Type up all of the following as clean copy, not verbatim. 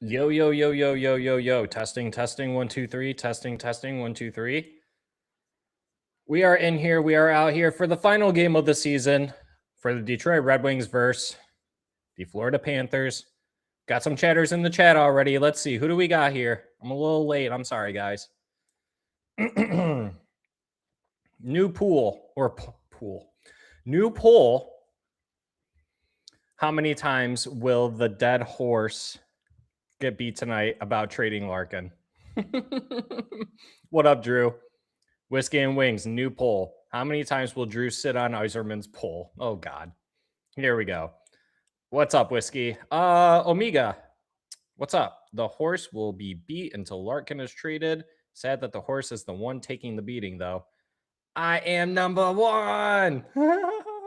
Yo, yo, yo, yo, yo, yo, yo. Testing, 1, 2, 3. Testing, 1, 2, 3. We are in here. We are out here for the final game of the season for the Detroit Red Wings versus the Florida Panthers. Got some chatters in the chat already. Let's see. Who do we got here? I'm a little late. I'm sorry, guys. New pool or pool. New poll. How many times will the dead horse get beat tonight about trading Larkin? What up, Drew? Whiskey and Wings, new poll. How many times will Drew sit on Iserman's poll? Oh, God. Here we go. What's up, Whiskey? Omega, what's up? The horse will be beat until Larkin is traded. Sad that the horse is the one taking the beating, though. I am number one.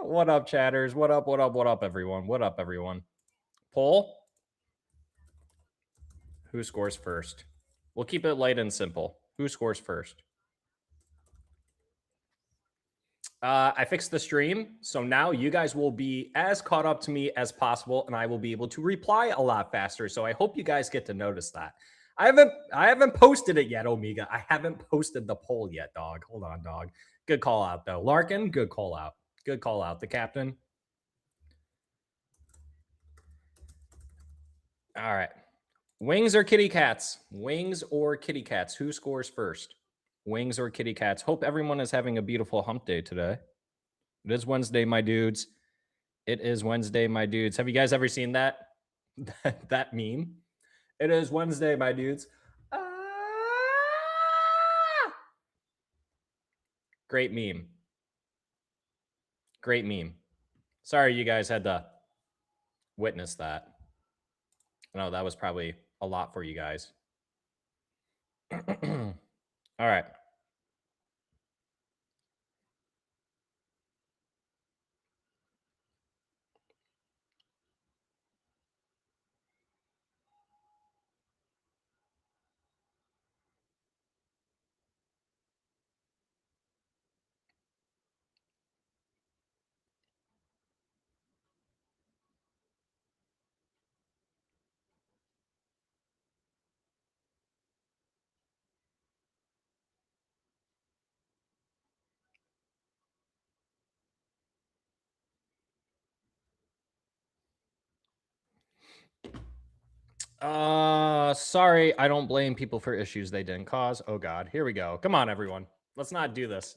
What up, chatters? What up, what up, what up, everyone? What up, everyone? Poll. Who scores first? We'll keep it light and simple. Who scores first? I fixed the stream, so now you guys will be as caught up to me as possible, and I will be able to reply a lot faster. So I hope you guys get to notice that. I haven't posted it yet, Omega. I haven't posted the poll yet, dog. Hold on, dog. Good call out, though. Larkin, good call out. Good call out. The captain. All right. Wings or kitty cats? Wings or kitty cats? Who scores first? Wings or kitty cats? Hope everyone is having a beautiful hump day today. It is Wednesday, my dudes. It is Wednesday, my dudes. Have you guys ever seen that that meme? It is Wednesday, my dudes. Great meme. Great meme. Sorry you guys had to witness that. I know that was probably a lot for you guys. All right. Sorry, I don't blame people for issues they didn't cause. Oh God, here we go. Come on, everyone. Let's not do this.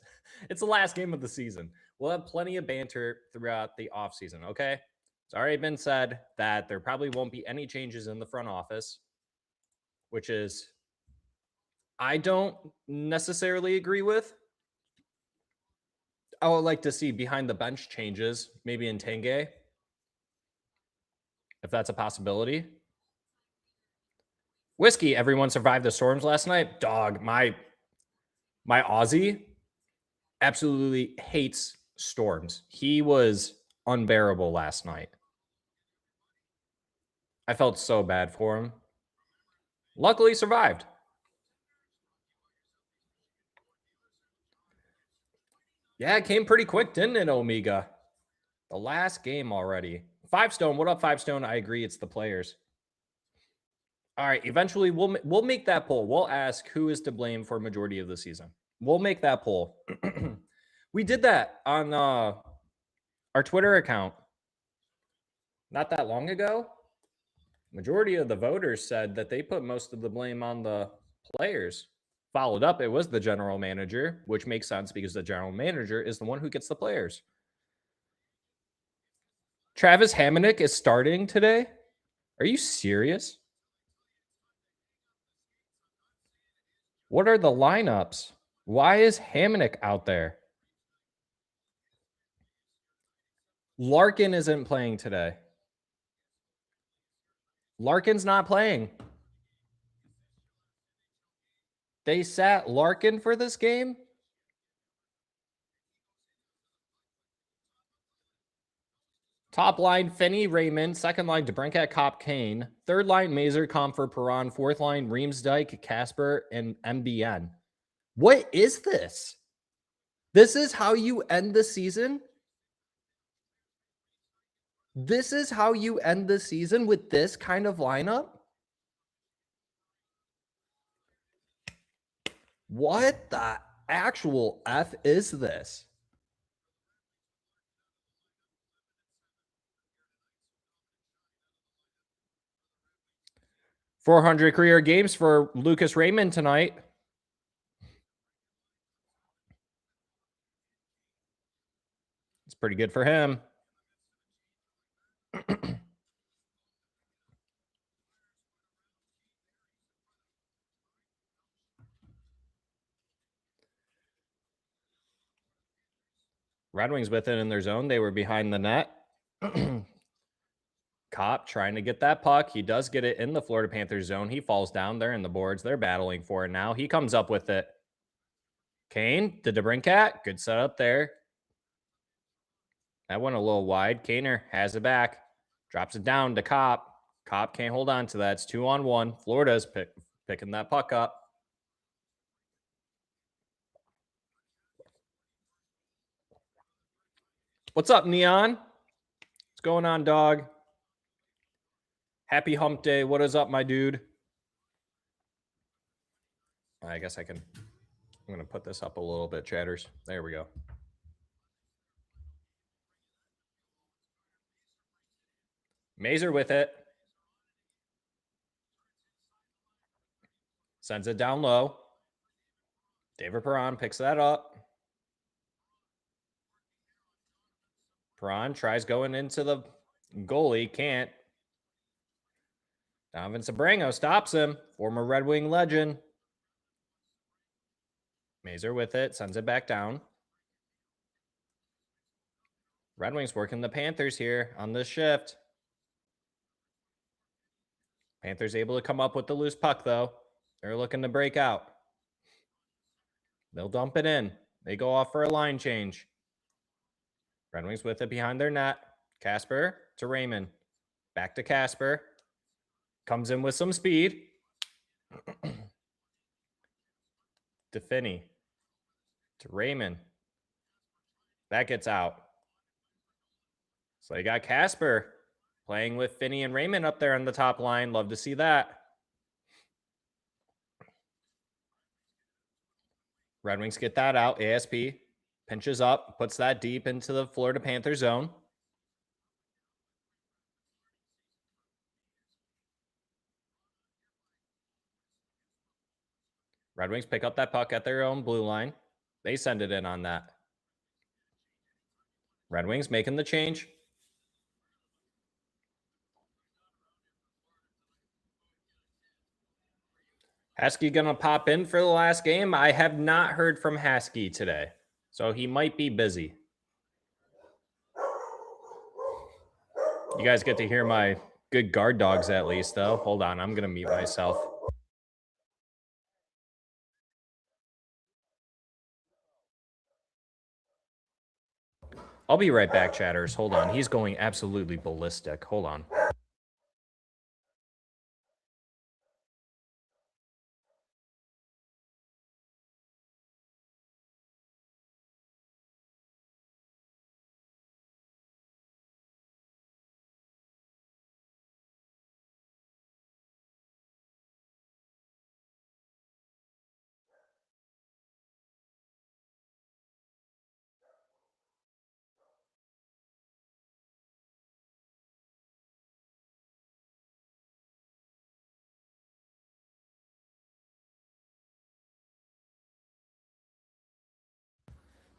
It's the last game of the season. We'll have plenty of banter throughout the offseason, okay? It's already been said that there probably won't be any changes in the front office, which is I don't necessarily agree with. I would like to see behind the bench changes, maybe in Tanguay, if that's a possibility. Whiskey, everyone survived the storms last night. Dog, my Aussie absolutely hates storms. He was unbearable last night. I felt so bad for him. Luckily survived. Yeah, it came pretty quick, didn't it, Omega? The last game already. 5 Stone, what up, 5 Stone? I agree, it's the players. All right, eventually we'll make that poll. We'll ask who is to blame for majority of the season. We'll make that poll. We did that on our Twitter account not that long ago. Majority of the voters said that they put most of the blame on the players. Followed up, it was the general manager, which makes sense because the general manager is the one who gets the players. Travis Hamonic is starting today? Are you serious? What are the lineups? Why is Hamonic out there? Larkin isn't playing today. Larkin's not playing. They sat Larkin for this game? Top line, Finney, Raymond. Second line, DeBrincat, Kopp, Kane. Third line, Mazer, Comfort, Perron. Fourth line, Reamsdyke, Casper, and MBN. What is this? This is how you end the season? This is how you end the season with this kind of lineup? What the actual F is this? .400 career games for Lucas Raymond tonight. It's pretty good for him. Red Wings with it in their zone. They were behind the net. Kopp trying to get that puck. He does get it in the Florida Panthers zone. He falls down. They're in the boards. They're battling for it now. He comes up with it. Kane, the DeBrincat. Good setup there. That went a little wide. Kaner has it back. Drops it down to Kopp. Kopp can't hold on to that. It's 2-on-1. Florida's picking that puck up. What's up, Neon? What's going on, dog? Happy hump day. What is up, my dude? I guess I'm going to put this up a little bit, chatters. There we go. Mazur with it. Sends it down low. David Perron picks that up. Perron tries going into the goalie. Can't. Donovan Sabrango stops him. Former Red Wing legend. Mazur with it. Sends it back down. Red Wings working the Panthers here on this shift. Panthers able to come up with the loose puck, though. They're looking to break out. They'll dump it in. They go off for a line change. Red Wings with it behind their net. Casper to Raymond. Back to Casper. Comes in with some speed. To Finney. To Raymond. That gets out. So you got Casper playing with Finney and Raymond up there on the top line. Love to see that. Red Wings get that out. ASP pinches up, puts that deep into the Florida Panther zone. Red Wings pick up that puck at their own blue line. They send it in on that. Red Wings making the change. Haskey going to pop in for the last game. I have not heard from Haskey today, so he might be busy. You guys get to hear my good guard dogs at least, though. Hold on. I'm going to mute myself. I'll be right back, chatters. Hold on. He's going absolutely ballistic. Hold on.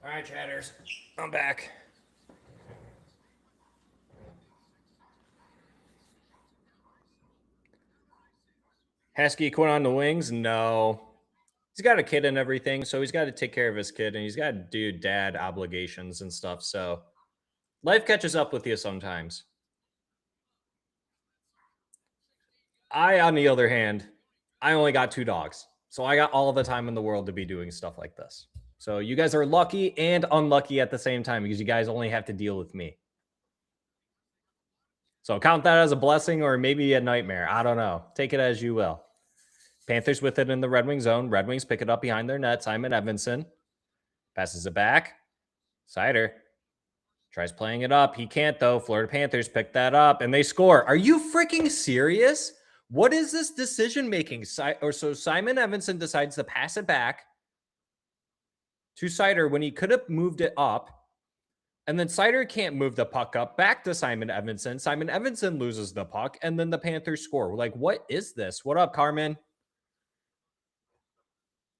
All right, chatters. I'm back. Haskey quit on the wings? No. He's got a kid and everything, so he's got to take care of his kid, and he's got to do dad obligations and stuff, so life catches up with you sometimes. On the other hand, I only got 2 dogs, so I got all the time in the world to be doing stuff like this. So you guys are lucky and unlucky at the same time because you guys only have to deal with me. So count that as a blessing or maybe a nightmare. I don't know. Take it as you will. Panthers with it in the Red Wing zone. Red Wings pick it up behind their net. Simon Evanson passes it back. Sider tries playing it up. He can't, though. Florida Panthers pick that up, and they score. Are you freaking serious? What is this decision-making? So Simon Evanson decides to pass it back. to Sider when he could have moved it up. And then Sider can't move the puck up back to Simon Edmondson. Simon Edmondson loses the puck, and then the Panthers score. Like, what is this? What up, Carmen?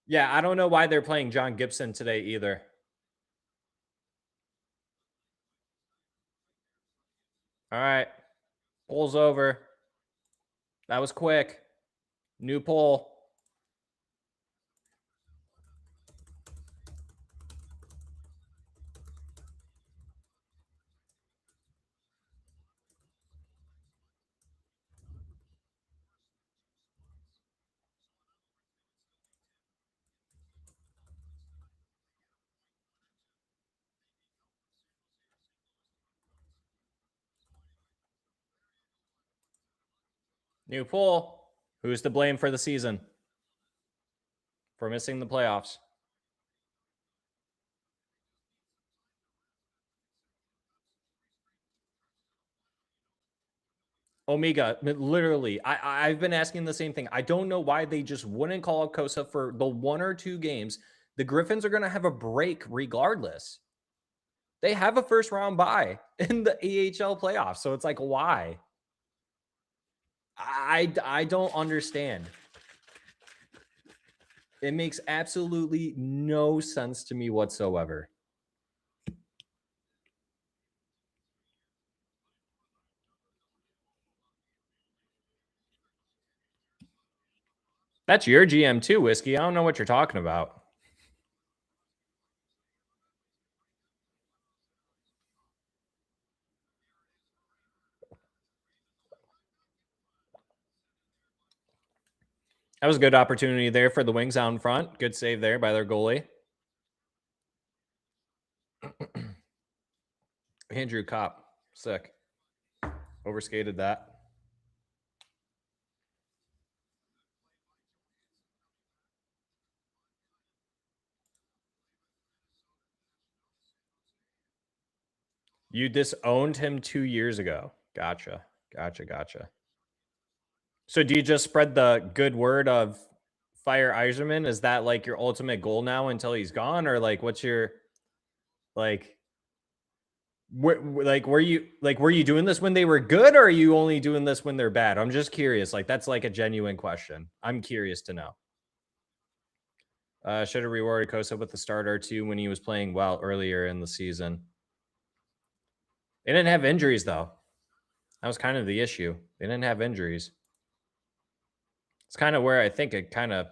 Yeah, I don't know why they're playing John Gibson today either. All right. Poll's over. That was quick. New poll. New poll. Who's to blame for the season? For missing the playoffs? Omega, literally, I've been asking the same thing. I don't know why they just wouldn't call up Kosa for the 1 or 2 games. The Griffins are going to have a break regardless. They have a first round bye in the AHL playoffs. So it's like, why? I don't understand. It makes absolutely no sense to me whatsoever. That's your GM too, Whiskey. I don't know what you're talking about. That was a good opportunity there for the Wings out in front. Good save there by their goalie. Andrew Kopp. Sick. Overskated that. You disowned him 2 years ago. Gotcha. So do you just spread the good word of fire Yzerman? Is that like your ultimate goal now until he's gone? Or like what's your like were you doing this when they were good, or are you only doing this when they're bad? I'm just curious. Like that's like a genuine question. I'm curious to know. Should have rewarded Kosa with the starter too when he was playing well earlier in the season. They didn't have injuries though. That was kind of the issue. They didn't have injuries. It's kind of where I think it kind of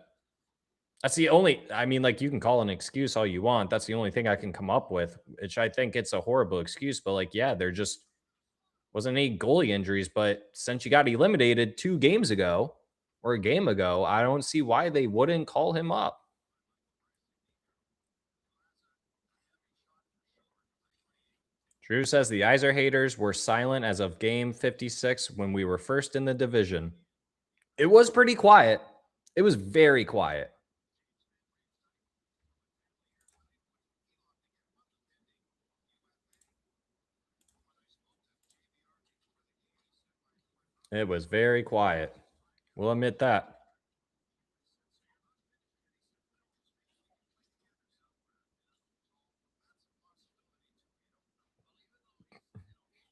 that's the only, I mean, like you can call an excuse all you want. That's the only thing I can come up with, which I think it's a horrible excuse, but like, yeah, there just wasn't any goalie injuries. But since you got eliminated 2 games ago or a game ago, I don't see why they wouldn't call him up. Drew says the Yzer haters were silent as of game 56 when we were first in the division. It was pretty quiet. It was very quiet. It was very quiet. We'll admit that.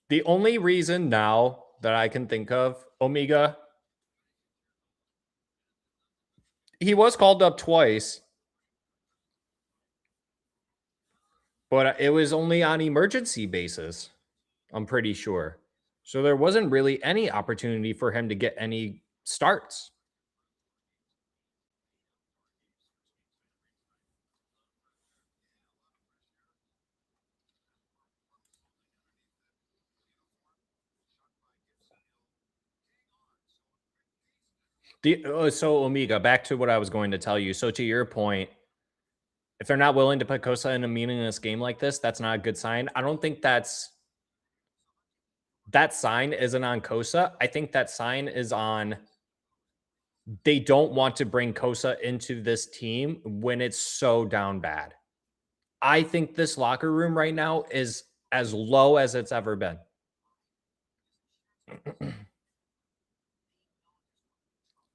The only reason now that I can think of, Omega, he was called up twice, but it was only on emergency basis, I'm pretty sure. So there wasn't really any opportunity for him to get any starts. So Omega, back to what I was going to tell you. So to your point, if they're not willing to put Kosa in a meaningless game like this, that's not a good sign. I don't think that sign isn't on Kosa. I think that sign is on they don't want to bring Kosa into this team when it's so down bad. I think this locker room right now is as low as it's ever been.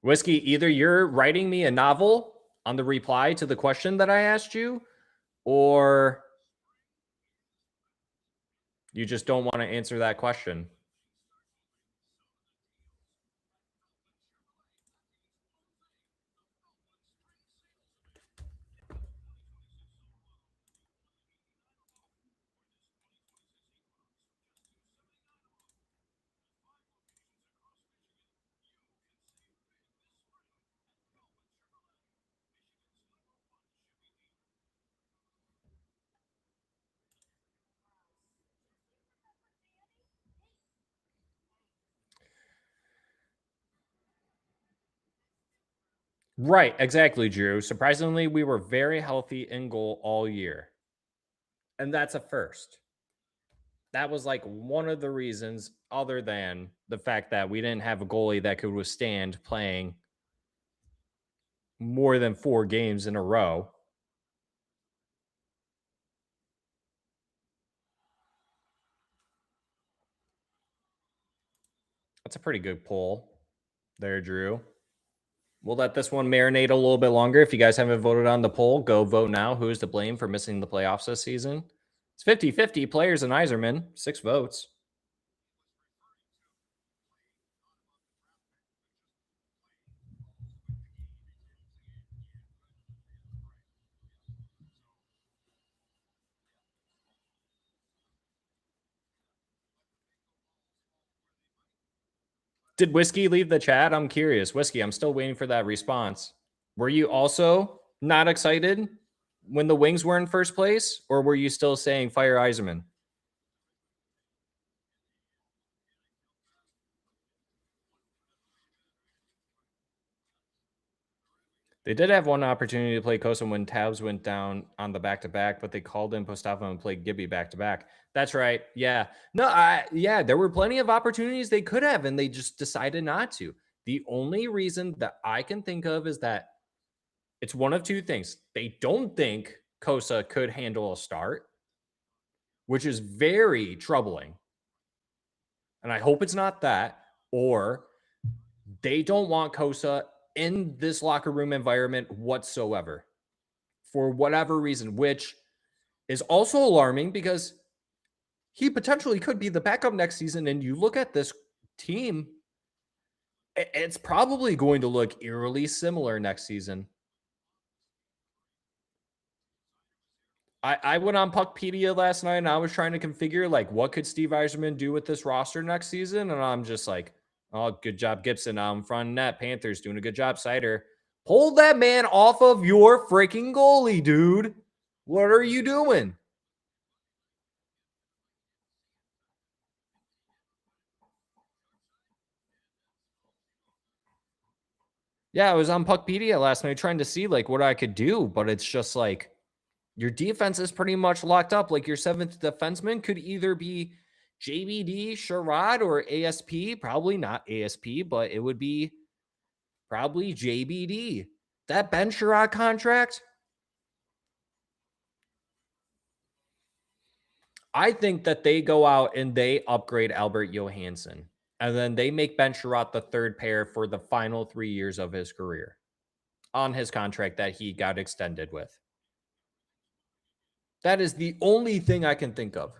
Whiskey, either you're writing me a novel on the reply to the question that I asked you, Or you just don't want to answer that question? Right, exactly, Drew. Surprisingly, we were very healthy in goal all year. And that's a first. That was like one of the reasons, other than the fact that we didn't have a goalie that could withstand playing more than 4 games in a row. That's a pretty good poll there, Drew. We'll let this one marinate a little bit longer. If you guys haven't voted on the poll, go vote now. Who is to blame for missing the playoffs this season? It's 50-50. Players and Yzerman. 6 votes. Did Whiskey leave the chat? I'm curious. Whiskey, I'm still waiting for that response. Were you also not excited when the Wings were in first place? Or were you still saying fire Yzerman? They did have one opportunity to play Kosa when Tabs went down on the back-to-back, but they called in Postava and played Gibby back-to-back. That's right. Yeah. No, there were plenty of opportunities they could have, and they just decided not to. The only reason that I can think of is that it's one of two things. They don't think Kosa could handle a start, which is very troubling. And I hope it's not that. Or they don't want Kosa in this locker room environment whatsoever for whatever reason, which is also alarming because he potentially could be the backup next season. And you look at this team, it's probably going to look eerily similar next season. I went on Puckpedia last night and I was trying to configure like what could Steve Yzerman do with this roster next season, and I'm just like, oh, good job, Gibson. I'm front net. Panthers doing a good job. Sider, pull that man off of your freaking goalie, dude. What are you doing? Yeah, I was on Puckpedia last night trying to see like what I could do, but it's just like your defense is pretty much locked up. Like your 7th defenseman could either be JBD, Sherrod, or ASP. Probably not ASP, but it would be probably JBD. That Ben Sherrod contract, I think that they go out and they upgrade Albert Johansson. And then they make Ben Sherrod the 3rd pair for the final 3 years of his career on his contract that he got extended with. That is the only thing I can think of.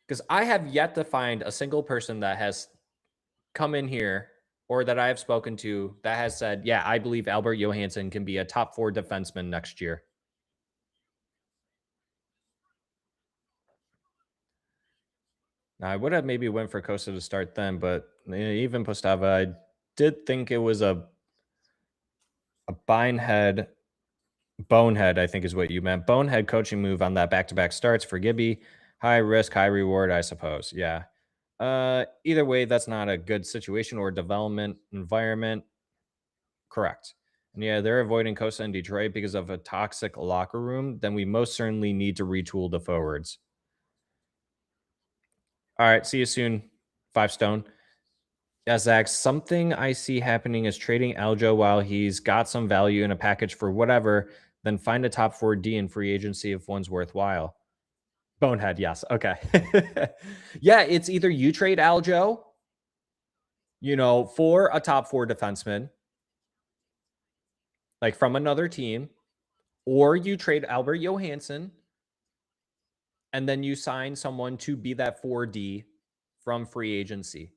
Because I have yet to find a single person that has come in here or that I have spoken to that has said, yeah, I believe Albert Johansson can be a top 4 defenseman next year. Now, I would have maybe went for Costa to start then, but even Postava, I did think it was a bonehead, I think is what you meant. Bonehead coaching move on that back-to-back starts for Gibby. High risk, high reward, I suppose. Yeah. Either way, that's not a good situation or development environment. Correct. And yeah, they're avoiding Costa in Detroit because of a toxic locker room. Then we most certainly need to retool the forwards. All right. See you soon. 5 stone. Yeah, Zach, something I see happening is trading Aljo while he's got some value in a package for whatever, then find a top 4D in free agency if one's worthwhile. Bonehead, yes. Okay. Yeah, it's either you trade Aljo, for a top 4 defenseman, like from another team, or you trade Albert Johansson and then you sign someone to be that 4D from free agency.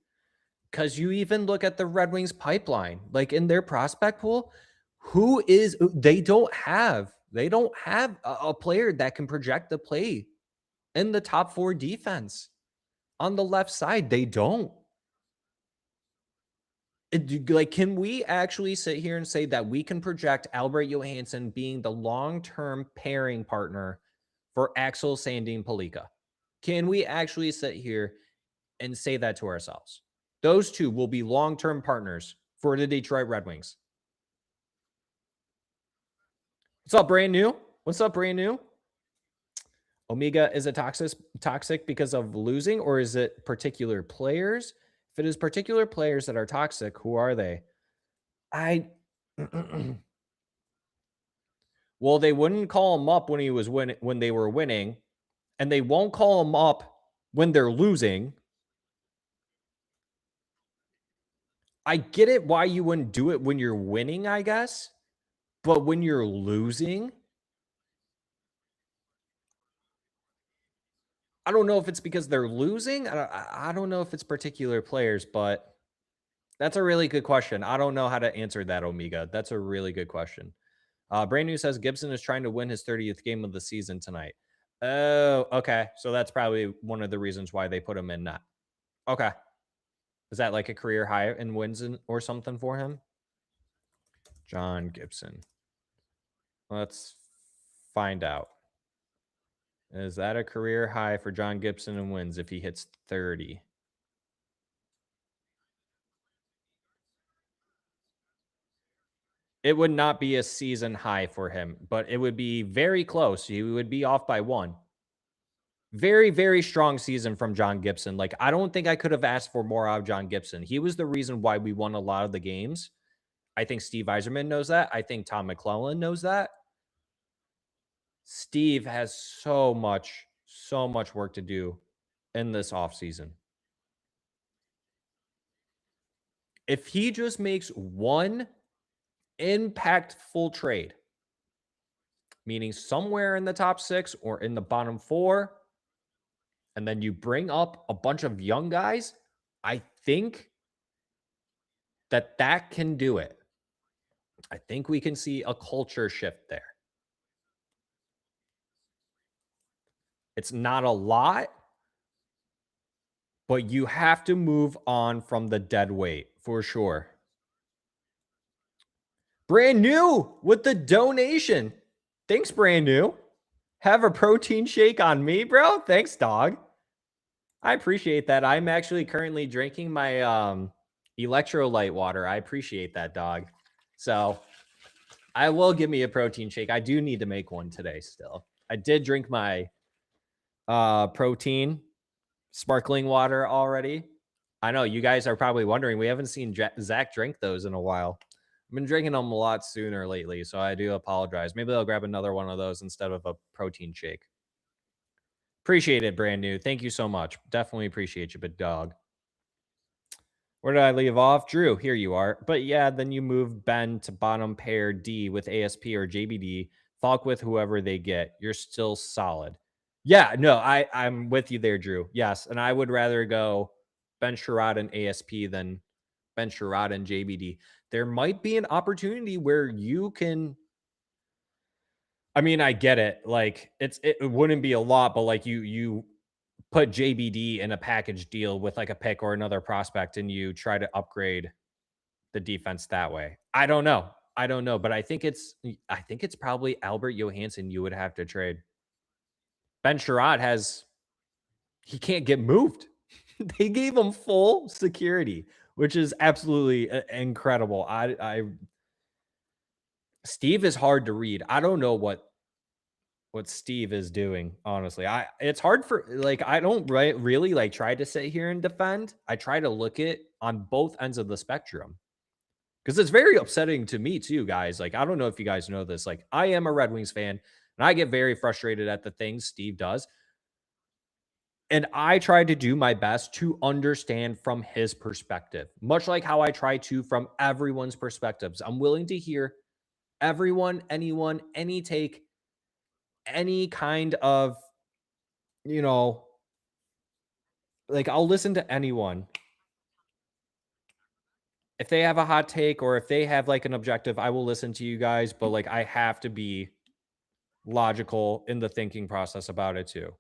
Because you even look at the Red Wings pipeline, like in their prospect pool, they don't have a player that can project the play in the top 4 defense. On the left side, they don't. Can we actually sit here and say that we can project Albert Johansson being the long-term pairing partner for Axel Sandin Palika? Can we actually sit here and say that to ourselves? Those two will be long-term partners for the Detroit Red Wings. What's up, brand new? What's up, brand new? Omega, is it toxic because of losing, or is it particular players? If it is particular players that are toxic, who are they? Well, they wouldn't call him up when they were winning, and they won't call him up when they're losing. I get it why you wouldn't do it when you're winning, I guess, but when you're losing, I don't know if it's because they're losing. I don't know if it's particular players, but that's a really good question. I don't know how to answer that, Omega. That's a really good question. Brand New says Gibson is trying to win his 30th game of the season tonight. Oh, okay. So that's probably one of the reasons why they put him in net. Okay. Is that like a career high in wins or something for him? John Gibson. Let's find out. Is that a career high for John Gibson in wins if he hits 30? It would not be a season high for him, but it would be very close. He would be off by 1. Very, very strong season from John Gibson. Like, I don't think I could have asked for more out of John Gibson. He was the reason why we won a lot of the games. I think Steve Yzerman knows that. I think Tom McClellan knows that. Steve has so much work to do in this offseason. If he just makes one impactful trade, meaning somewhere in the top 6 or in the bottom 4, and then you bring up a bunch of young guys, I think that can do it. I think we can see a culture shift there. It's not a lot, but you have to move on from the dead weight for sure. Brand New with the donation. Thanks, Brand New. Have a protein shake on me, bro. Thanks, dog. I appreciate that. I'm actually currently drinking my electrolyte water. I appreciate that, dog. So I will give me a protein shake. I do need to make one today still. I did drink my protein sparkling water already. I know you guys are probably wondering. We haven't seen Zach drink those in a while. I've been drinking them a lot sooner lately, so I do apologize. Maybe I'll grab another one of those instead of a protein shake. Appreciate it, Brand New. Thank you so much. Definitely appreciate you, big dog. Where did I leave off? Drew, here you are. But yeah, then you move Ben to bottom pair D with ASP or JBD. Falk with whoever they get. You're still solid. Yeah, no, I'm with you there, Drew. Yes, and I would rather go Ben Sherrod and ASP than Ben Sherrod and JBD. There might be an opportunity where you can. I mean, I get it. Like it wouldn't be a lot, but like you put JBD in a package deal with like a pick or another prospect, and you try to upgrade the defense that way. I don't know, but I think it's probably Albert Johansson you would have to trade. Ben Sherrod he can't get moved. They gave him full security, which is absolutely incredible. Steve is hard to read. I don't know what Steve is doing, honestly. It's hard for like I don't really like try to sit here and defend. I try to look at on both ends of the spectrum. Because it's very upsetting to me too, guys. Like I don't know if you guys know this. Like I am a Red Wings fan and I get very frustrated at the things Steve does. And I try to do my best to understand from his perspective, much like how I try to from everyone's perspectives. I'm willing to hear Everyone, anyone, any take, any kind of, like I'll listen to anyone. If they have a hot take or if they have like an objective, I will listen to you guys, but like I have to be logical in the thinking process about it too.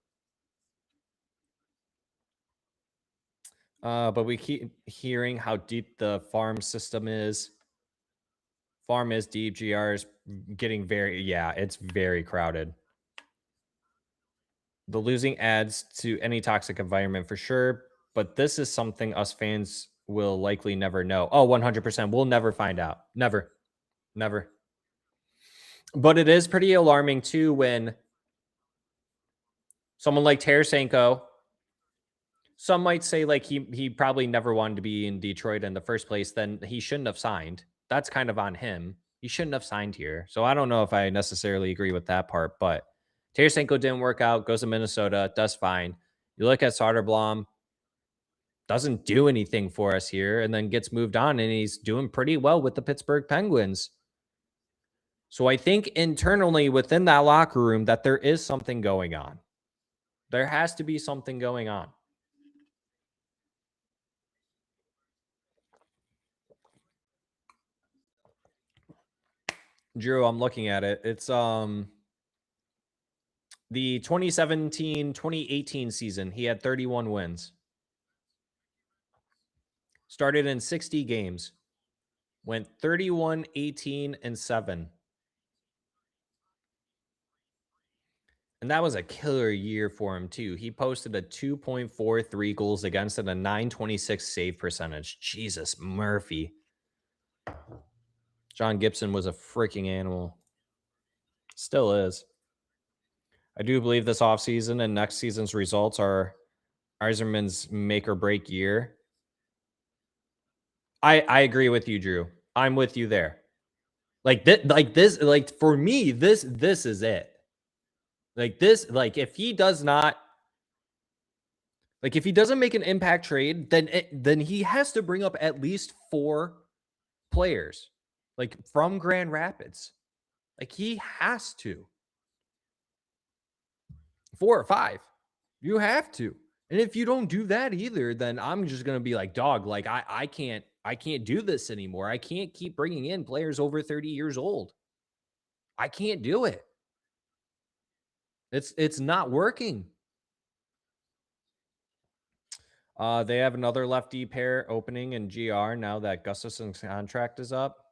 But we keep hearing how deep the farm system is. Farm is deep. GR is getting it's very crowded. The losing adds to any toxic environment for sure, but this is something us fans will likely never know. Oh, 100%. We'll never find out. Never. Never. But it is pretty alarming too when someone like Tarasenko, some might say like he probably never wanted to be in Detroit in the first place, then he shouldn't have signed. That's kind of on him. He shouldn't have signed here. So I don't know if I necessarily agree with that part, but Tarasenko didn't work out, goes to Minnesota, does fine. You look at Soderblom, doesn't do anything for us here, and then gets moved on, and he's doing pretty well with the Pittsburgh Penguins. So I think internally within that locker room that there is something going on. There has to be something going on. Drew, I'm looking at it. It's the 2017-2018 season. He had 31 wins. Started in 60 games. Went 31, 18, and 7. And that was a killer year for him, too. He posted a 2.43 goals against and a 926 save percentage. Jesus, Murphy. John Gibson was a freaking animal. Still is. I do believe this offseason and next season's results are Yzerman's make or break year. I agree with you, Drew. I'm with you there. Like for me, this is it. If he does not, if he doesn't make an impact trade, then he has to bring up at least 4 players, from Grand Rapids. He has to. 4 or 5. You have to. And if you don't do that either, then I'm just going to be like, dog, I can't do this anymore. I can't keep bringing in players over 30 years old. I can't do it. It's not working. They have another lefty pair opening in GR now that Gustafson's contract is up.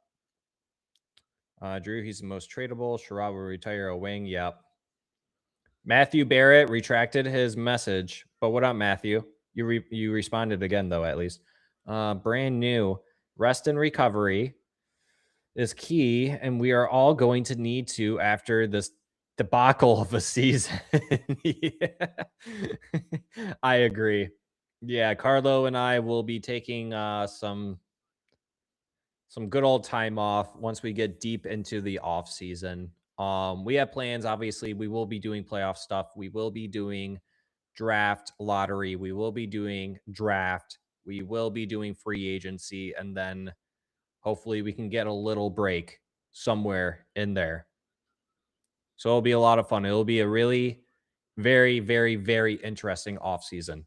Drew, he's the most tradable. Sherrod will retire a wing. Yep. Matthew Barrett retracted his message. But what up, Matthew? You responded again, though, at least. Brand new. Rest and recovery is key, and we are all going to need to after this debacle of a season. I agree. Yeah, Carlo and I will be taking some good old time off once we get deep into the off season. We have plans. Obviously, we will be doing playoff stuff. We will be doing draft, lottery. We will be doing draft. We will be doing free agency, and then hopefully we can get a little break somewhere in there. So it'll be a lot of fun. It'll be a really very, very, very interesting offseason.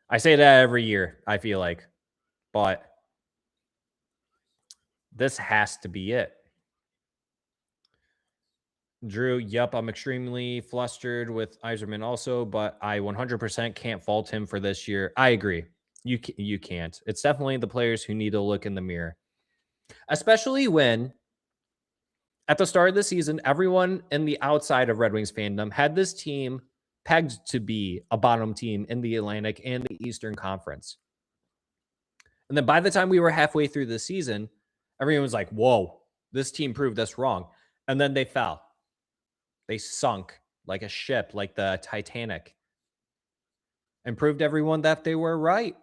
I say that every year, I feel like, but this has to be it. Drew, yep, I'm extremely flustered with Yzerman also, but I 100% can't fault him for this year. I agree. You can't. It's definitely the players who need to look in the mirror, especially when at the start of the season, everyone in the outside of Red Wings fandom had this team pegged to be a bottom team in the Atlantic and the Eastern Conference. And then by the time we were halfway through the season, everyone was like, whoa, this team proved us wrong. And then they fell. They sunk like a ship, like the Titanic, and proved everyone that they were right.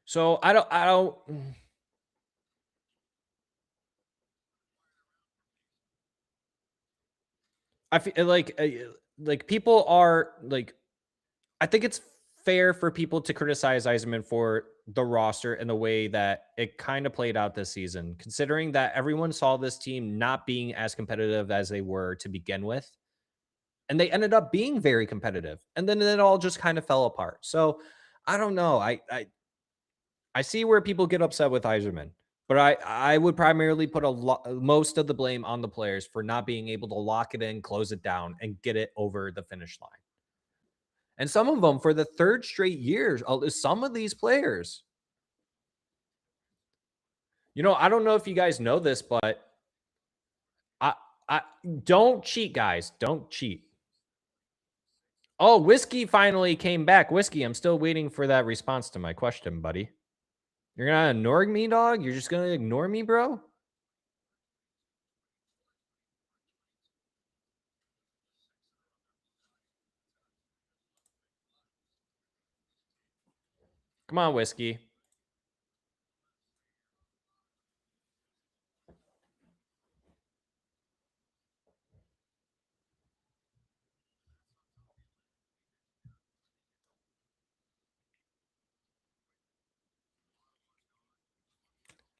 So I feel like people are like, I think it's fair for people to criticize Yzerman for the roster and the way that it kind of played out this season, considering that everyone saw this team not being as competitive as they were to begin with. And they ended up being very competitive. And then it all just kind of fell apart. So I don't know. I see where people get upset with Yzerman, but I would primarily put most of the blame on the players for not being able to lock it in, close it down, and get it over the finish line. And some of them for the third straight years, some of these players. You know, I don't know if you guys know this, but I don't cheat, guys. Don't cheat. Oh, Whiskey finally came back. Whiskey, I'm still waiting for that response to my question, buddy. You're gonna ignore me, dog? You're just gonna ignore me, bro? Come on, Whiskey.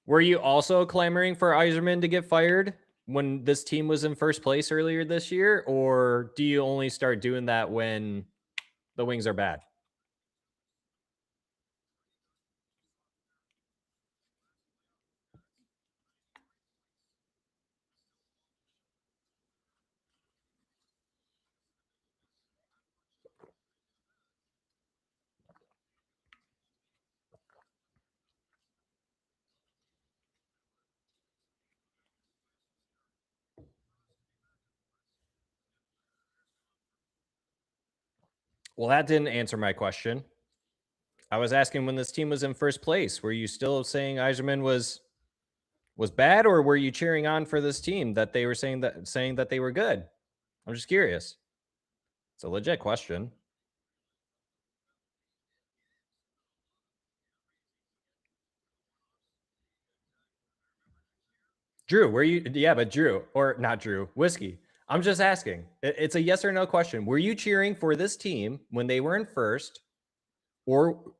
Were you also clamoring for Yzerman to get fired when this team was in first place earlier this year? Or do you only start doing that when the Wings are bad? Well, that didn't answer my question. I was asking when this team was in first place. Were you still saying Yzerman was bad, or were you cheering on for this team that they were saying that they were good? I'm just curious. It's a legit question. Drew, were you? Yeah, but Drew, or not Drew, Whiskey. I'm just asking. It's a yes or no question. Were you cheering for this team when they were in first, or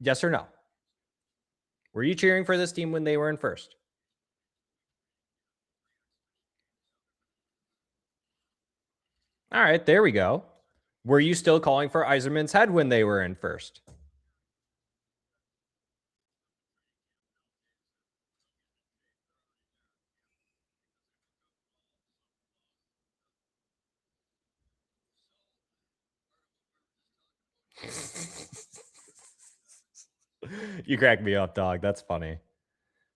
yes or no? Were you cheering for this team when they were in first? All right, there we go. Were you still calling for Yzerman's head when they were in first? You crack me up, dog. That's funny.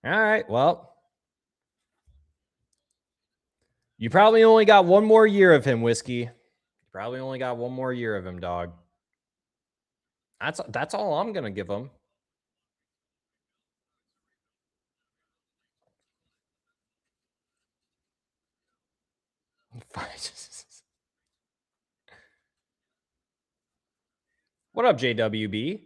All right, well, you probably only got one more year of him, Whiskey. You probably only got one more year of him, dog. That's all I'm gonna give him. What up, JWB?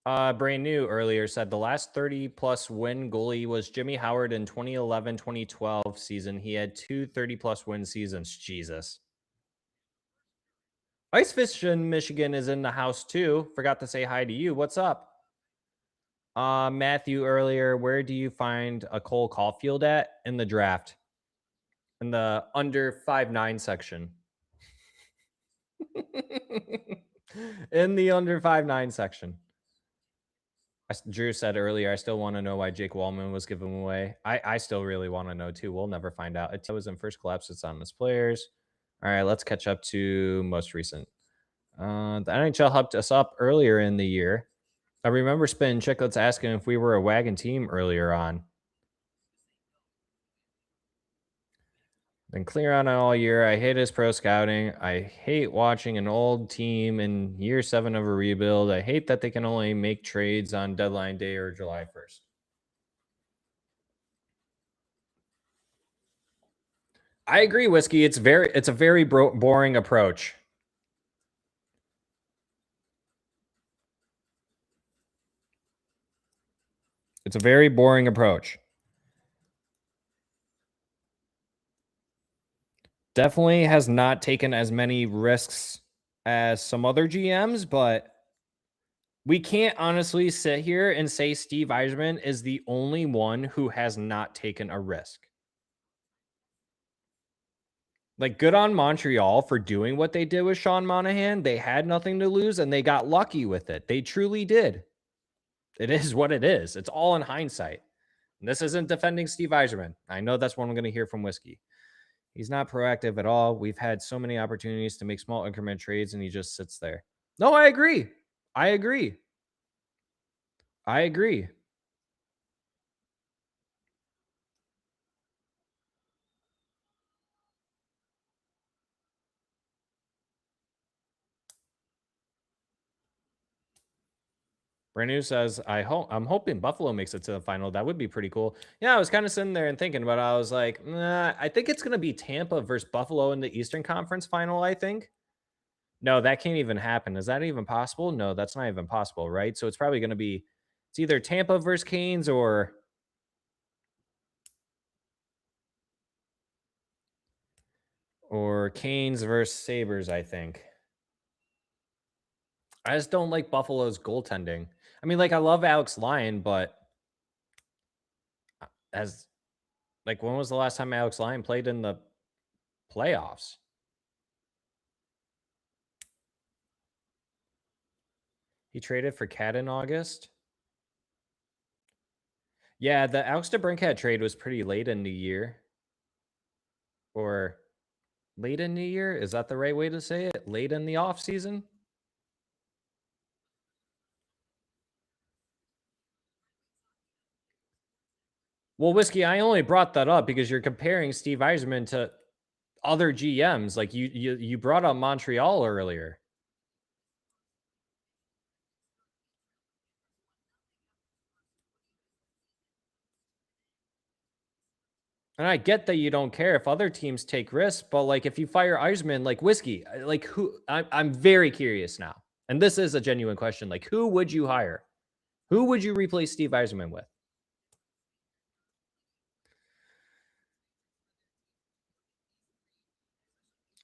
Brand new earlier said the last 30-plus win goalie was Jimmy Howard in 2011-2012 season. He had two 30-plus win seasons. Jesus. Ice Fish in Michigan is in the house too. Forgot to say hi to you. What's up? Matthew earlier, where do you find a Cole Caulfield at in the draft? In the under 5'9" section. In the under 5'9" section. Drew said earlier, I still want to know why Jake Wallman was given away. I still really want to know too. We'll never find out. It was in first collapse. It's on his players. All right, let's catch up to most recent. The NHL helped us up earlier in the year. I remember Spin Chicklets asking if we were a wagon team earlier on. Been clear on it all year. I hate his pro scouting. I hate watching an old team in year 7 of a rebuild. I hate that they can only make trades on deadline day or July 1st. I agree, Whiskey. It's a very boring approach. It's a very boring approach. Definitely has not taken as many risks as some other GMs, but we can't honestly sit here and say Steve Yzerman is the only one who has not taken a risk. Like, good on Montreal for doing what they did with Sean Monahan. They had nothing to lose, and they got lucky with it. They truly did. It is what it is. It's all in hindsight. And this isn't defending Steve Yzerman. I know that's what I'm going to hear from Whiskey. He's not proactive at all. We've had so many opportunities to make small increment trades, and he just sits there. No, I agree. I agree. I agree. Brand New says, I'm hoping Buffalo makes it to the final. That would be pretty cool. Yeah, I was kind of sitting there and thinking about it. I was like, nah, I think it's going to be Tampa versus Buffalo in the Eastern Conference final, I think. No, that can't even happen. Is that even possible? No, that's not even possible, right? So it's probably going to be, it's either Tampa versus Canes or Canes versus Sabres, I think. I just don't like Buffalo's goaltending. I mean, like, I love Alex Lyon, but as like, when was the last time Alex Lyon played in the playoffs? He traded for Cat in August. Yeah, the Alex DeBrincat trade was pretty late in the year. Or late in the year? Is that the right way to say it? Late in the off season? Well, Whiskey, I only brought that up because you're comparing Steve Yzerman to other GMs. Like you brought up Montreal earlier. And I get that you don't care if other teams take risks, but like if you fire Yzerman, like Whiskey, like who? I'm very curious now, and this is a genuine question. Like, who would you hire? Who would you replace Steve Yzerman with?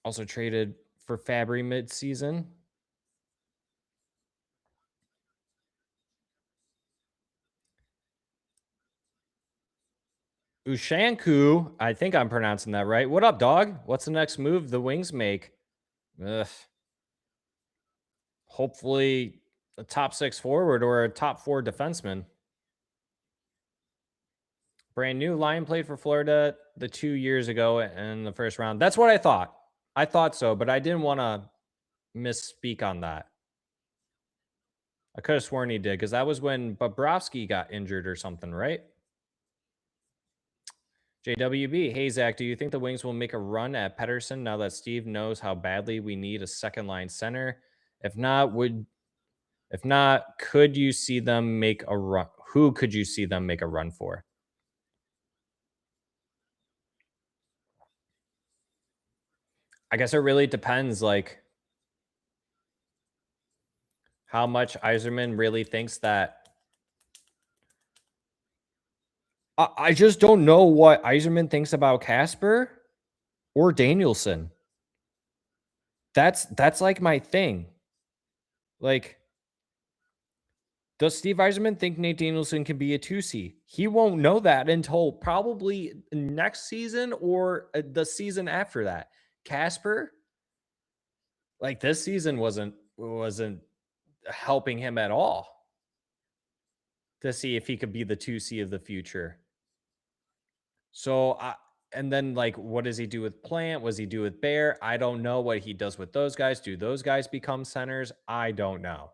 Also traded for Fabry midseason. Ushanku, I think I'm pronouncing that right. What up, dog? What's the next move the Wings make? Ugh. Hopefully a top 6 forward or a top 4 defenseman. Brand new. Lion played for Florida the 2 years ago in the first round. That's what I thought. I thought so, but I didn't want to misspeak on that. I could have sworn he did because that was when Bobrovsky got injured or something, right? JWB, hey Zach, do you think the Wings will make a run at Pettersson now that Steve knows how badly we need a second line center? If not, could you see them make a run? Who could you see them make a run for? I guess it really depends, like how much Yzerman really thinks that. I just don't know what Yzerman thinks about Casper or Danielson. That's like my thing. Like, does Steve Yzerman think Nate Danielson can be a 2C? He won't know that until probably next season or the season after that. Casper, like this season wasn't helping him at all to see if he could be the 2C of the future. So, and then like, what does he do with Plant? What does he do with Bear? I don't know what he does with those guys. Do those guys become centers? I don't know.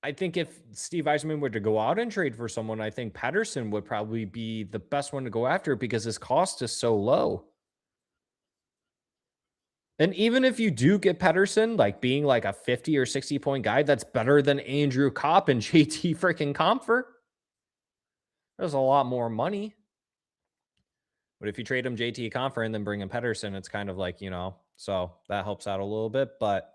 I think if Steve Yzerman were to go out and trade for someone, I think Pettersson would probably be the best one to go after because his cost is so low. And even if you do get Pettersson, like being like a 50 or 60 point guy, that's better than Andrew Kopp and JT freaking Comfort. There's a lot more money. But if you trade him JT Comfort and then bring in Pettersson, it's kind of like, so that helps out a little bit. But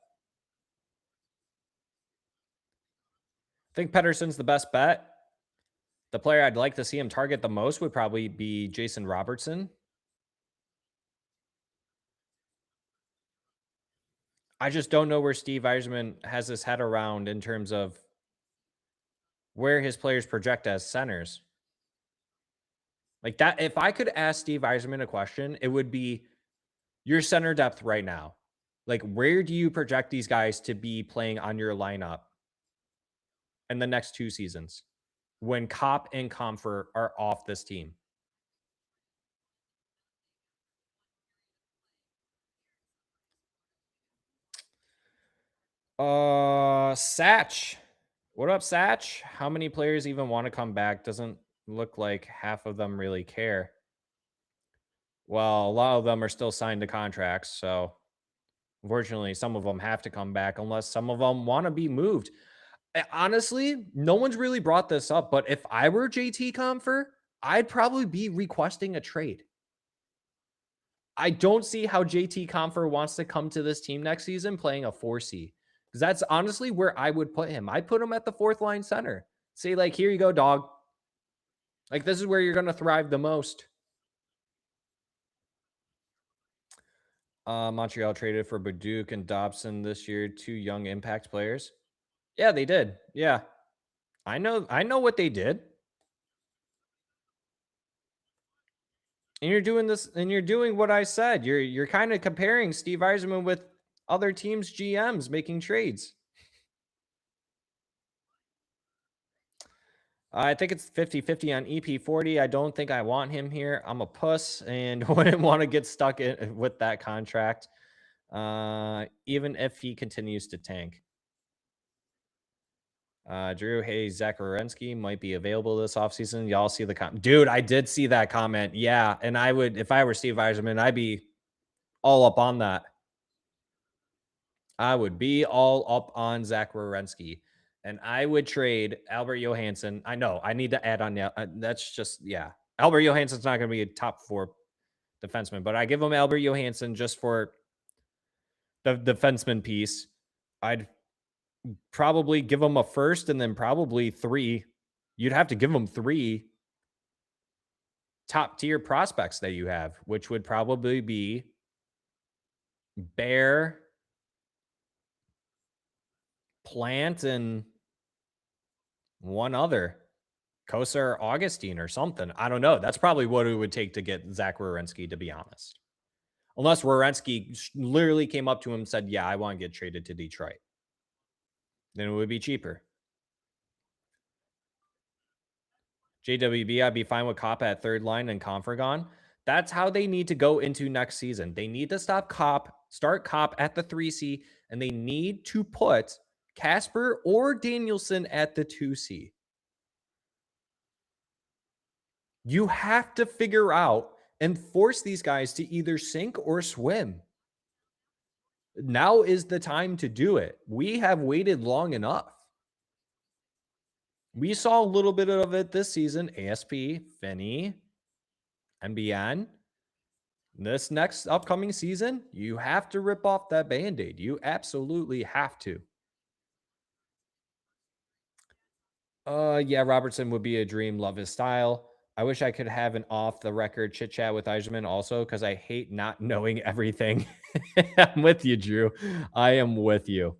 I think Pettersson's the best bet. The player I'd like to see him target the most would probably be Jason Robertson. I just don't know where Steve Yzerman has his head around in terms of where his players project as centers. Like that, if I could ask Steve Yzerman a question, it would be your center depth right now. Like, where do you project these guys to be playing on your lineup in the next 2 seasons when Kopp and Comfort are off this team? Satch. What up, Satch? How many players even want to come back? Doesn't look like half of them really care. Well, a lot of them are still signed to contracts, so unfortunately, some of them have to come back unless some of them want to be moved. Honestly, no one's really brought this up, but if I were JT Comfer, I'd probably be requesting a trade. I don't see how JT Comfer wants to come to this team next season playing a 4C. Because that's honestly where I would put him. I'd put him at the 4th line center. Say, like, here you go, dog. Like, this is where you're going to thrive the most. Montreal traded for Baduke and Dobson this year, 2 young impact players. Yeah, they did. Yeah. I know what they did. And you're doing this, and you're doing what I said. You're kind of comparing Steve Yzerman with other teams' GMs making trades. I think it's 50-50 on EP40. I don't think I want him here. I'm a puss and wouldn't want to get stuck in with that contract, even if he continues to tank. Drew, hey, Zach Werenski might be available this offseason. Y'all see the comment? Dude, I did see that comment. Yeah, and I would, if I were Steve Yzerman, I'd be all up on that. I would be all up on Zach Werenski. And I would trade Albert Johansson. I know I need to add on. That's just, yeah. Albert Johansson's not going to be a top 4 defenseman, but I give him Albert Johansson just for the defenseman piece. I'd probably give him a first and then probably 3. You'd have to give him 3 top tier prospects that you have, which would probably be Bear, Plant, and one other, Kosa or Augustine or something. I don't know. That's probably what it would take to get Zach Werenski, to be honest. Unless Werenski literally came up to him and said, yeah, I want to get traded to Detroit. Then it would be cheaper. JWB, I'd be fine with Kopp at 3rd line and Comfer gone. That's how they need to go into next season. They need to start Kopp at the 3C, and they need to put Casper or Danielson at the 2C. You have to figure out and force these guys to either sink or swim. Now is the time to do it. We have waited long enough. We saw a little bit of it this season. ASP, Finney, NBN. This next upcoming season, you have to rip off that Band-Aid. You absolutely have to. Yeah, Robertson would be a dream. Love his style. I wish I could have an off-the-record chit-chat with Yzerman also, because I hate not knowing everything. I'm with you, Drew. I am with you.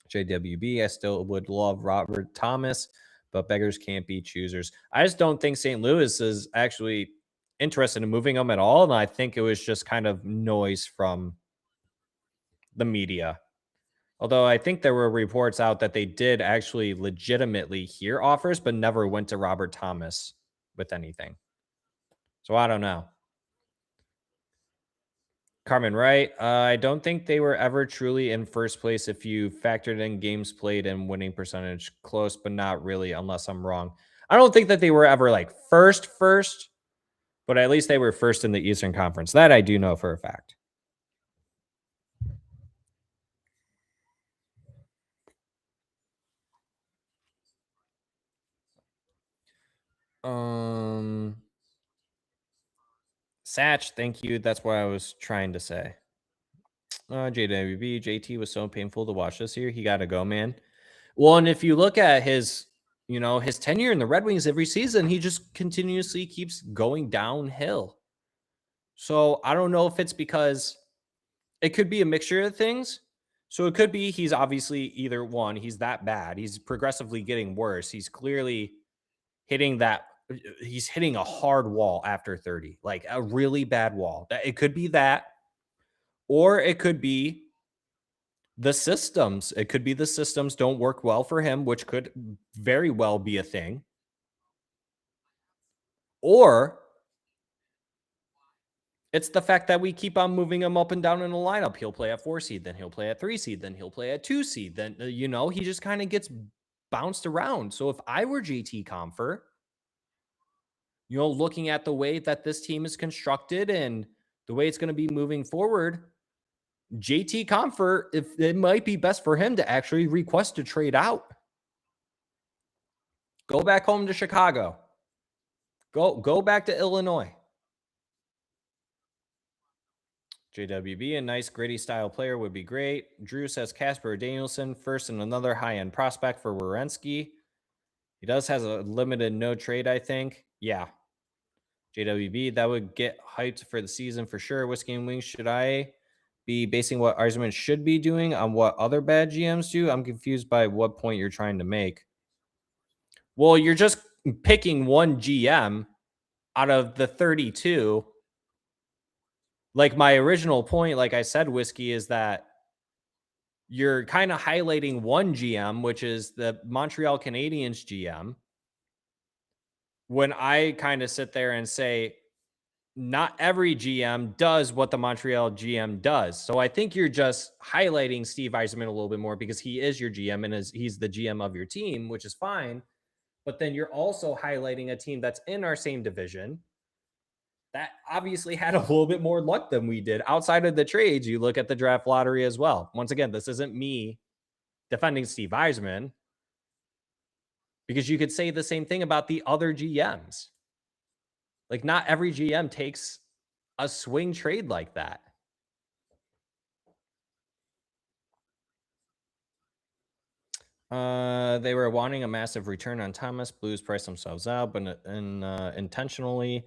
JWB, I still would love Robert Thomas, but beggars can't be choosers. I just don't think St. Louis is actually interested in moving him at all, and I think it was just kind of noise from the media. Although I think there were reports out that they did actually legitimately hear offers, but never went to Robert Thomas with anything. So I don't know. Carmen, right? I don't think they were ever truly in first place if you factored in games played and winning percentage. Close, but not really, unless I'm wrong. I don't think that they were ever like first, but at least they were first in the Eastern Conference. That I do know for a fact. Satch, thank you. That's what I was trying to say. JWB, JT was so painful to watch this year. He got to go, man. Well, and if you look at his you know, his tenure in the Red Wings every season, he just continuously keeps going downhill. So I don't know if it's because it could be a mixture of things. So it could be he's obviously either one, he's that bad. He's progressively getting worse. He's clearly hitting that he's hitting a hard wall after 30, like a really bad wall. That it could be that, or it could be the systems. It could be the systems don't work well for him, which could very well be a thing. Or it's the fact that we keep on moving him up and down in the lineup. He'll play at 4 seed, then he'll play at 3 seed, then he'll play at 2 seed. Then, you know, he just kind of gets bounced around. So if I were JT Comfer, you know, looking at the way that this team is constructed and the way it's going to be moving forward, JT Comfer, if it might be best for him to actually request a trade out. Go back home to Chicago. Go back to Illinois. JWB, a nice gritty style player would be great. Drew says Casper Danielson first and another high-end prospect for Werenski. He does has a limited no trade, I think. Yeah. JWB, that would get hyped for the season for sure. Whiskey and Wings, should I be basing what Yzerman should be doing on what other bad GMs do? I'm confused by what point you're trying to make. Well, you're just picking one GM out of the 32. Like my original point, like I said, Whiskey, is that you're kind of highlighting one GM, which is the Montreal Canadiens GM. When I kind of sit there and say, not every GM does what the Montreal GM does. So I think you're just highlighting Steve Yzerman a little bit more because he is your GM and he's the GM of your team, which is fine. But then you're also highlighting a team that's in our same division that obviously had a little bit more luck than we did. Outside of the trades, you look at the draft lottery as well. Once again, this isn't me defending Steve Yzerman, because you could say the same thing about the other GMs. Like, not every GM takes a swing trade like that. They were wanting a massive return on Thomas. Blues priced themselves out, but intentionally,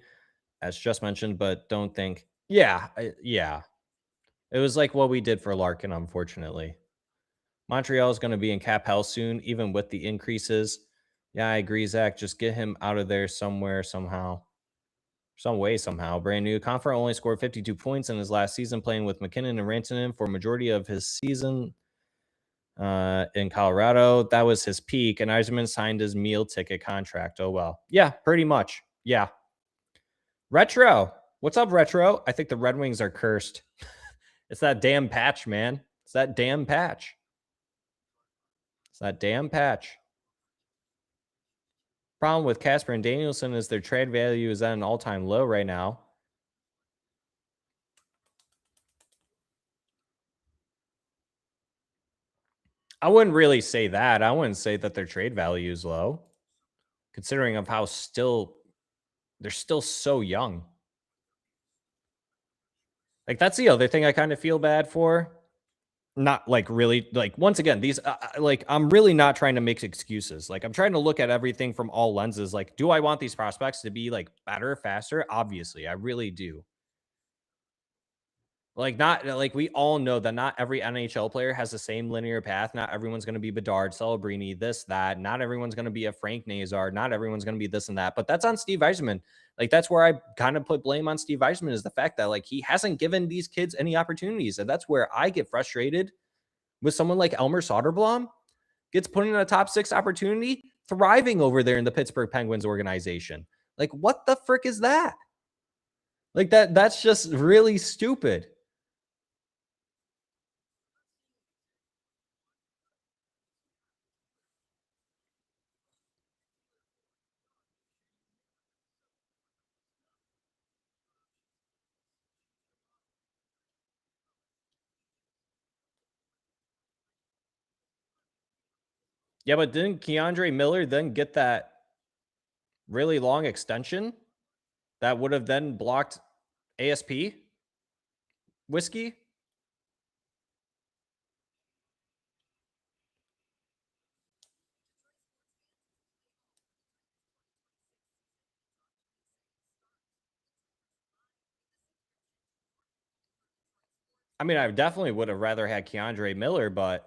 as just mentioned, but don't think. Yeah. It was like what we did for Larkin, unfortunately. Montreal is going to be in cap hell soon, even with the increases. Yeah, I agree, Zach. Just get him out of there somewhere, somehow. Some way, somehow. Brand new. Confer only scored 52 points in his last season, playing with McKinnon and Rantanen for majority of his season in Colorado. That was his peak, and Yzerman signed his meal ticket contract. Oh, well. Yeah, pretty much. Yeah. Retro. What's up, Retro? I think the Red Wings are cursed. It's that damn patch, man. It's that damn patch. It's that damn patch. Problem with Casper and Danielson is their trade value is at an all-time low right now. I wouldn't really say that. I wouldn't say that their trade value is low, considering of how they're still so young. Like, that's the other thing I kind of feel bad for. Not like really, like, once again, these like, I'm really not trying to make excuses. Like, I'm trying to look at everything from all lenses. Like, do I want these prospects to be like better, faster? Obviously, I really do. Like, not like, we all know that not every NHL player has the same linear path. Not everyone's going to be Bedard, Celebrini, this, that. Not everyone's going to be a Frank Nazar. Not everyone's going to be this and that. But that's on Steve Yzerman. Like, that's where I kind of put blame on Steve Yzerman, is the fact that, like, he hasn't given these kids any opportunities. And that's where I get frustrated with someone like Elmer Soderblom. Gets put in a top 6 opportunity, thriving over there in the Pittsburgh Penguins organization. Like, what the frick is that? Like, that's just really stupid. Yeah, but didn't Keandre Miller then get that really long extension that would have then blocked ASP Whiskey? I mean, I definitely would have rather had Keandre Miller, but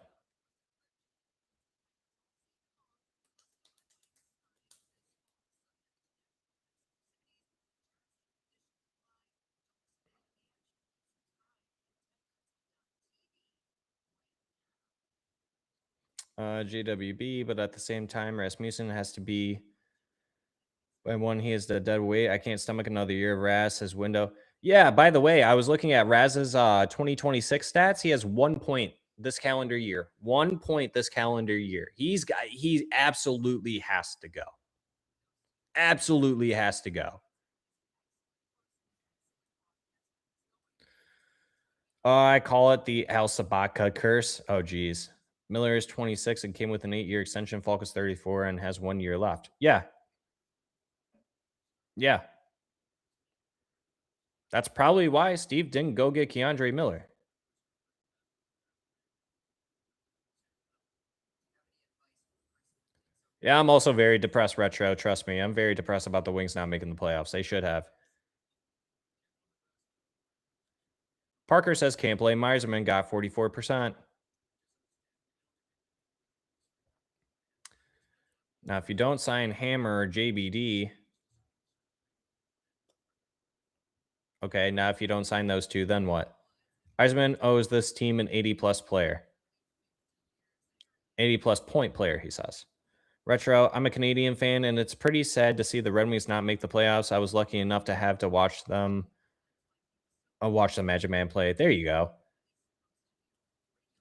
JWB, but at the same time, Rasmussen has to be by one. He is the dead weight. I can't stomach another year of Raz. His window. Yeah, by the way, I was looking at Raz's 2026 stats. He has 1 point this calendar year. 1 point this calendar year. He absolutely has to go. Absolutely has to go. I call it the Al Sabaka curse. Oh, geez. Miller is 26 and came with an 8-year extension. Falk is 34 and has 1 year left. Yeah. Yeah. That's probably why Steve didn't go get Keandre Miller. Yeah, I'm also very depressed, Retro. Trust me. I'm very depressed about the Wings not making the playoffs. They should have. Parker says can't play. Meiserman got 44%. Now, if you don't sign Hammer or JBD, okay, now if you don't sign those two, then what? Meiserman owes this team an 80-plus player. 80-plus point player, he says. Retro, I'm a Canadian fan, and it's pretty sad to see the Red Wings not make the playoffs. I was lucky enough to have to watch them. I'll watch the Magic Man play. There you go.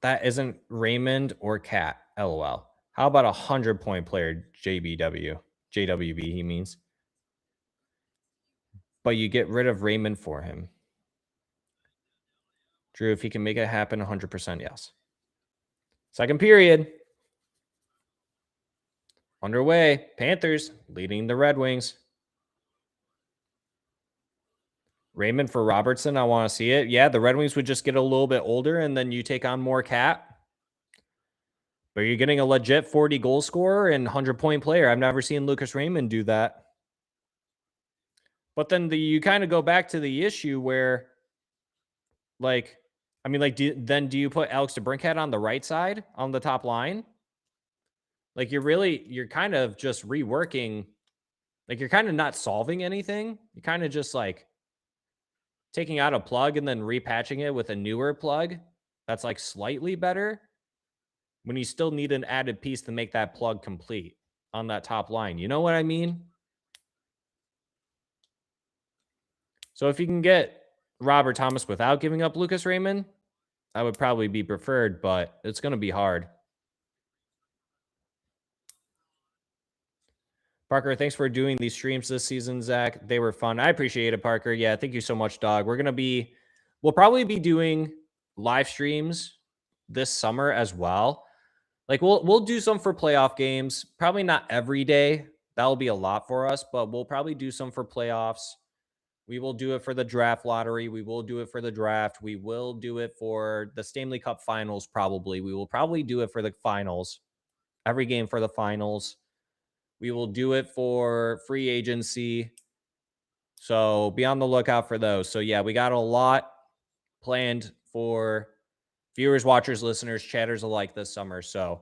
That isn't Raymond or Cat. LOL. How about a 100-point player, JBW? JWB, he means. But you get rid of Raymond for him. Drew, if he can make it happen, 100% yes. Second period. Underway. Panthers leading the Red Wings. Raymond for Robertson. I want to see it. Yeah, the Red Wings would just get a little bit older, and then you take on more Cat. But you're getting a legit 40 goal scorer and 100-point player. I've never seen Lucas Raymond do that. But then you kind of go back to the issue where, like, I mean, like, do you put Alex DeBrincat on the right side on the top line? Like, you're kind of just reworking. Like, you're kind of not solving anything. You're kind of just like taking out a plug and then repatching it with a newer plug that's like slightly better when you still need an added piece to make that plug complete on that top line. You know what I mean? So if you can get Robert Thomas without giving up Lucas Raymond, that would probably be preferred, but it's going to be hard. Parker, thanks for doing these streams this season, Zach. They were fun. I appreciate it, Parker. Yeah, thank you so much, dog. We'll probably be doing live streams this summer as well. Like we'll do some for playoff games. Probably not every day. That'll be a lot for us, but we'll probably do some for playoffs. We will do it for the draft lottery. We will do it for the draft. We will do it for the Stanley Cup finals, probably. We will probably do it for the finals. Every game for the finals. We will do it for free agency. So be on the lookout for those. So yeah, we got a lot planned for viewers, watchers, listeners, chatters alike this summer. So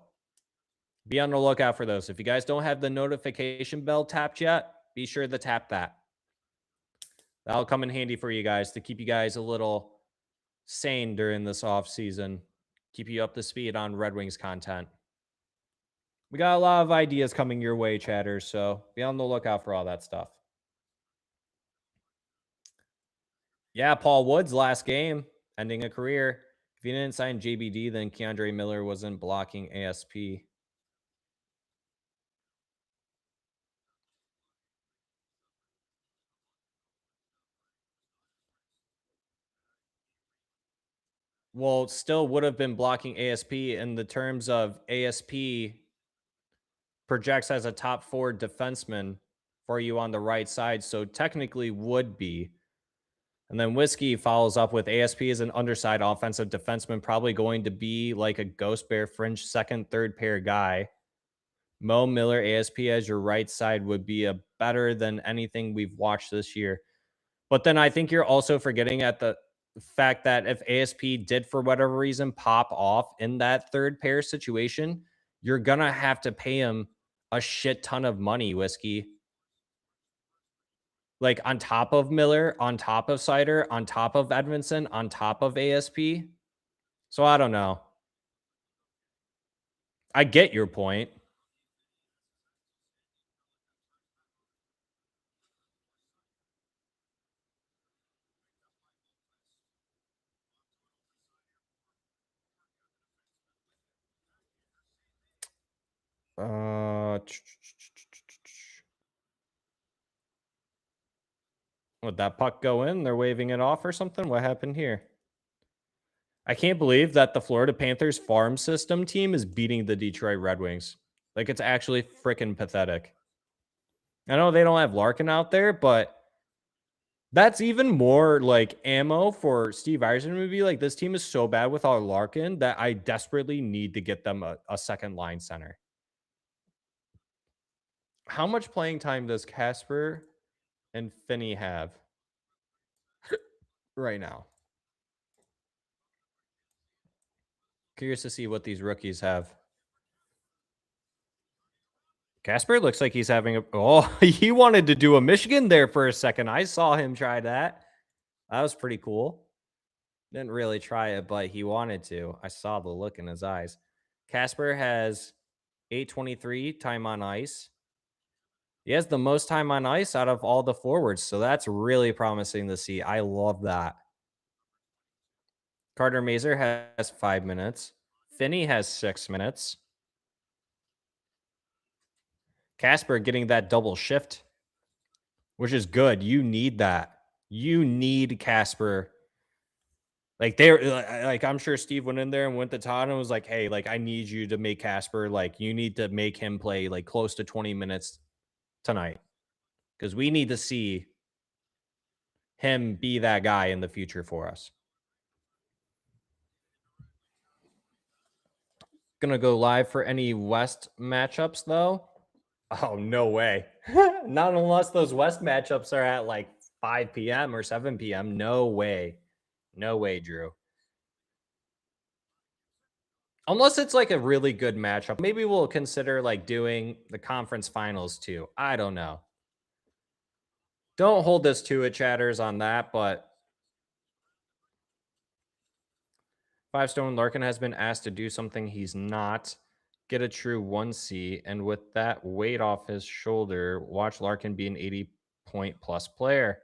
be on the lookout for those. If you guys don't have the notification bell tapped yet, be sure to tap that. That'll come in handy for you guys to keep you guys a little sane during this off season. Keep you up to speed on Red Wings content. We got a lot of ideas coming your way, chatters, so be on the lookout for all that stuff. Yeah, Paul Wood's last game, ending a career. If he didn't sign JBD, then Keandre Miller wasn't blocking ASP. Well, still would have been blocking ASP in the terms of ASP projects as a top 4 defenseman for you on the right side. So technically would be. And then Whiskey follows up with ASP as an underside offensive defenseman, probably going to be like a Ghost Bear fringe second, third pair guy. Mo Miller, ASP as your right side would be a better than anything we've watched this year. But then I think you're also forgetting at the fact that if ASP did for whatever reason pop off in that third pair situation, you're gonna have to pay him a shit ton of money, Whiskey. Like on top of Miller, on top of Sider, on top of Edmondson, on top of ASP. So I don't know. I get your point. Would that puck go in? They're waving it off or something? What happened here? I can't believe that the Florida Panthers farm system team is beating the Detroit Red Wings. Like, it's actually freaking pathetic. I know they don't have Larkin out there, but that's even more like ammo for Steve Yzerman to be like, this team is so bad without Larkin that I desperately need to get them a second line center. How much playing time does Casper and Finney have right now? Curious to see what these rookies have. Casper looks like he's having a... Oh, he wanted to do a Michigan there for a second. I saw him try that. That was pretty cool. Didn't really try it, but he wanted to. I saw the look in his eyes. Casper has 823 time on ice. He has the most time on ice out of all the forwards, so that's really promising to see. I love that. Carter Mazer has 5 minutes. Finney has 6 minutes. Casper getting that double shift, which is good. You need that. You need Casper. Like I'm sure Steve went in there and went to Todd and was like, hey, like I need you to make Casper, like you need to make him play like close to 20 minutes tonight. Because we need to see him be that guy in the future for us. Gonna go live for any West matchups though. Oh, no way. Not unless those West matchups are at like 5 p.m. or 7 p.m. No way. No way, Drew. Unless it's like a really good matchup. Maybe we'll consider like doing the conference finals too. I don't know. Don't hold us to it, chatters, on that, but 5-Stone Larkin has been asked to do something he's not. Get a true 1C, and with that weight off his shoulder, watch Larkin be an 80-point plus player.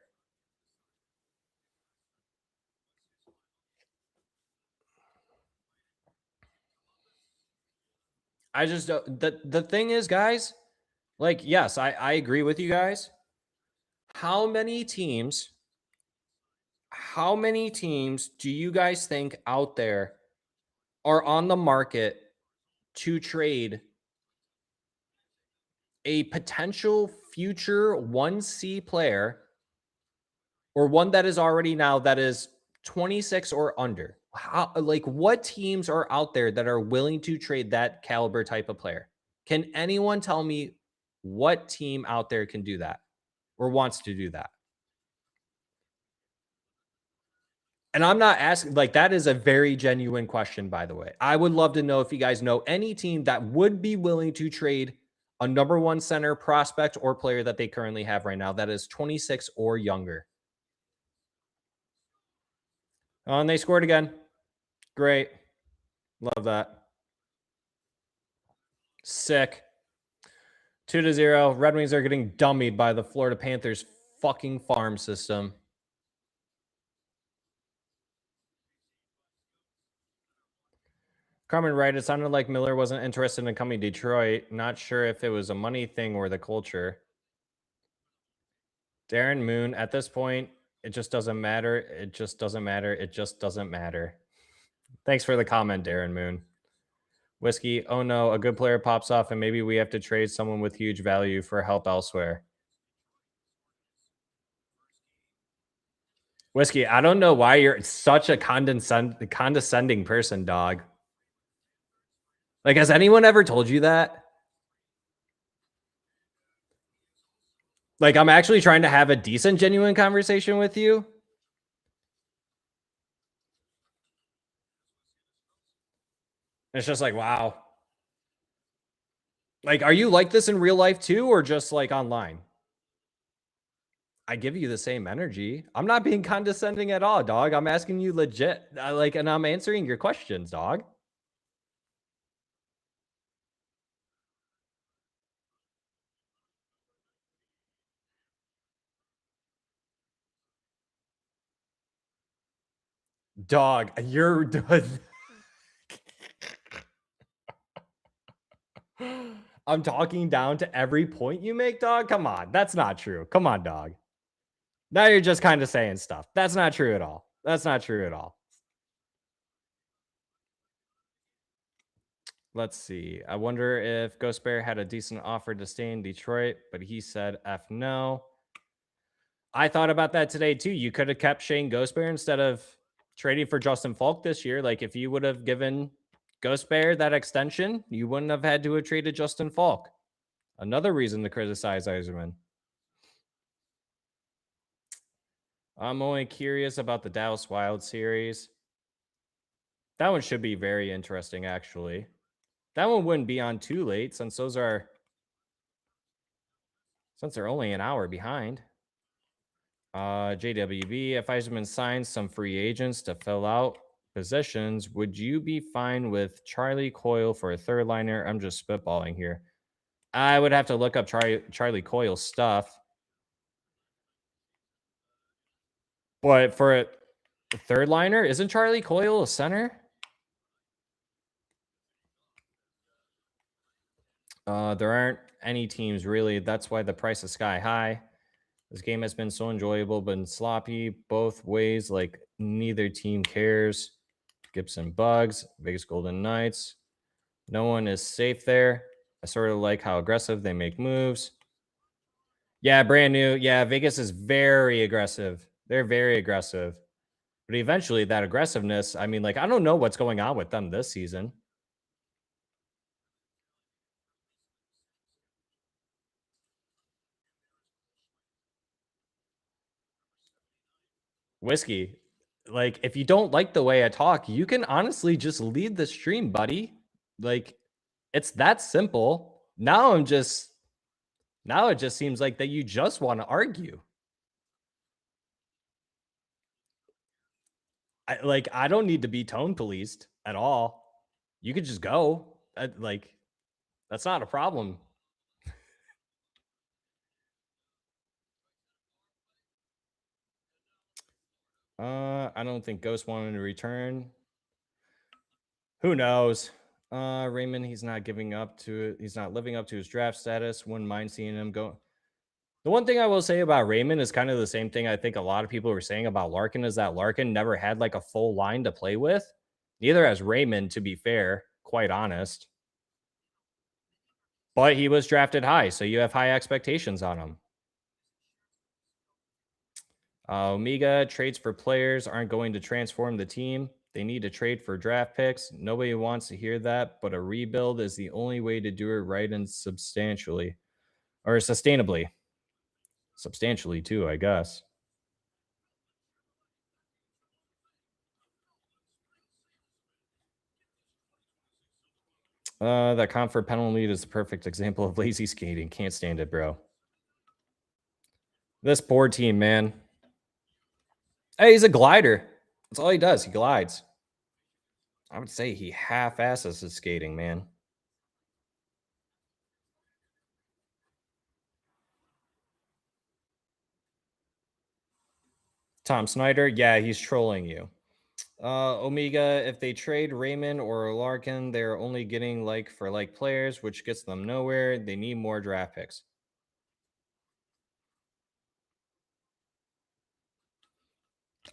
I just don't. The thing is, guys, like, yes, I agree with you guys. How many teams do you guys think out there are on the market to trade a potential future 1C player or one that is already now that is 26 or under? How, like, what teams are out there that are willing to trade that caliber type of player? Can anyone tell me what team out there can do that or wants to do that? And I'm not asking, like, that is a very genuine question, by the way. I would love to know if you guys know any team that would be willing to trade a number one center prospect or player that they currently have right now that is 26 or younger. Oh, and they scored again. Great. Love that. Sick. 2-0. Red Wings are getting dummied by the Florida Panthers fucking farm system. Carmen, right? It sounded like Miller wasn't interested in coming to Detroit. Not sure if it was a money thing or the culture. Darren Moon, at this point, it just doesn't matter. It just doesn't matter. It just doesn't matter. Thanks for the comment, Darren Moon. Whiskey, oh no, a good player pops off and maybe we have to trade someone with huge value for help elsewhere. Whiskey, I don't know why you're such a condescending person, dog. Like, has anyone ever told you that? Like, I'm actually trying to have a decent, genuine conversation with you. It's just like, wow. Like, are you like this in real life too, or just like online? I give you the same energy. I'm not being condescending at all, dog. I'm asking you legit, and I'm answering your questions, dog. Dog, you're I'm talking down to every point you make, dog. Come on. That's not true. Come on, dog. Now you're just kind of saying stuff. That's not true at all. That's not true at all. Let's see. I wonder if Ghost Bear had a decent offer to stay in Detroit, but he said F no. I thought about that today too. You could have kept Shane Ghost Bear instead of trading for Justin Falk this year. Like if you would have given Ghost Bear that extension, you wouldn't have had to have traded Justin Falk. Another reason to criticize Yzerman. I'm only curious about the Dallas Wild series. That one should be very interesting, actually. That one wouldn't be on too late since they're only an hour behind. JWB, if Yzerman signs some free agents to fill out positions, would you be fine with Charlie Coyle for a third liner? I'm just spitballing here. I would have to look up Charlie Coyle's stuff. But for a third liner, isn't Charlie Coyle a center? There aren't any teams really. That's why the price is sky high. This game has been so enjoyable, but sloppy both ways. Like neither team cares. Gibson Bugs, Vegas Golden Knights. No one is safe there. I sort of like how aggressive they make moves. Yeah, brand new. Yeah, Vegas is very aggressive. They're very aggressive. But eventually that aggressiveness, I mean, like, I don't know what's going on with them this season. Whiskey, like, if you don't like the way I talk, you can honestly just leave the stream, buddy. Like, it's that simple. Now it just seems like that you just want to argue. I don't need to be tone policed at all. You could just go. That's not a problem. I don't think Ghost wanted to return. Who knows? Raymond, he's not living up to his draft status. Wouldn't mind seeing him go. The one thing I will say about Raymond is kind of the same thing I think a lot of people were saying about Larkin, is that Larkin never had like a full line to play with. Neither has Raymond, to be fair, quite honest. But he was drafted high, so you have high expectations on him. Omega, trades for players aren't going to transform the team. They need to trade for draft picks. Nobody wants to hear that, but a rebuild is the only way to do it right and sustainably. Substantially, too, I guess. That comfort penalty is a perfect example of lazy skating. Can't stand it, bro. This poor team, man. Hey, he's a glider. That's all he does. He glides. I would say he half-asses his skating, man. Tom Snyder, yeah, he's trolling you. Omega, if they trade Raymond or Larkin, they're only getting like for like players, which gets them nowhere. They need more draft picks.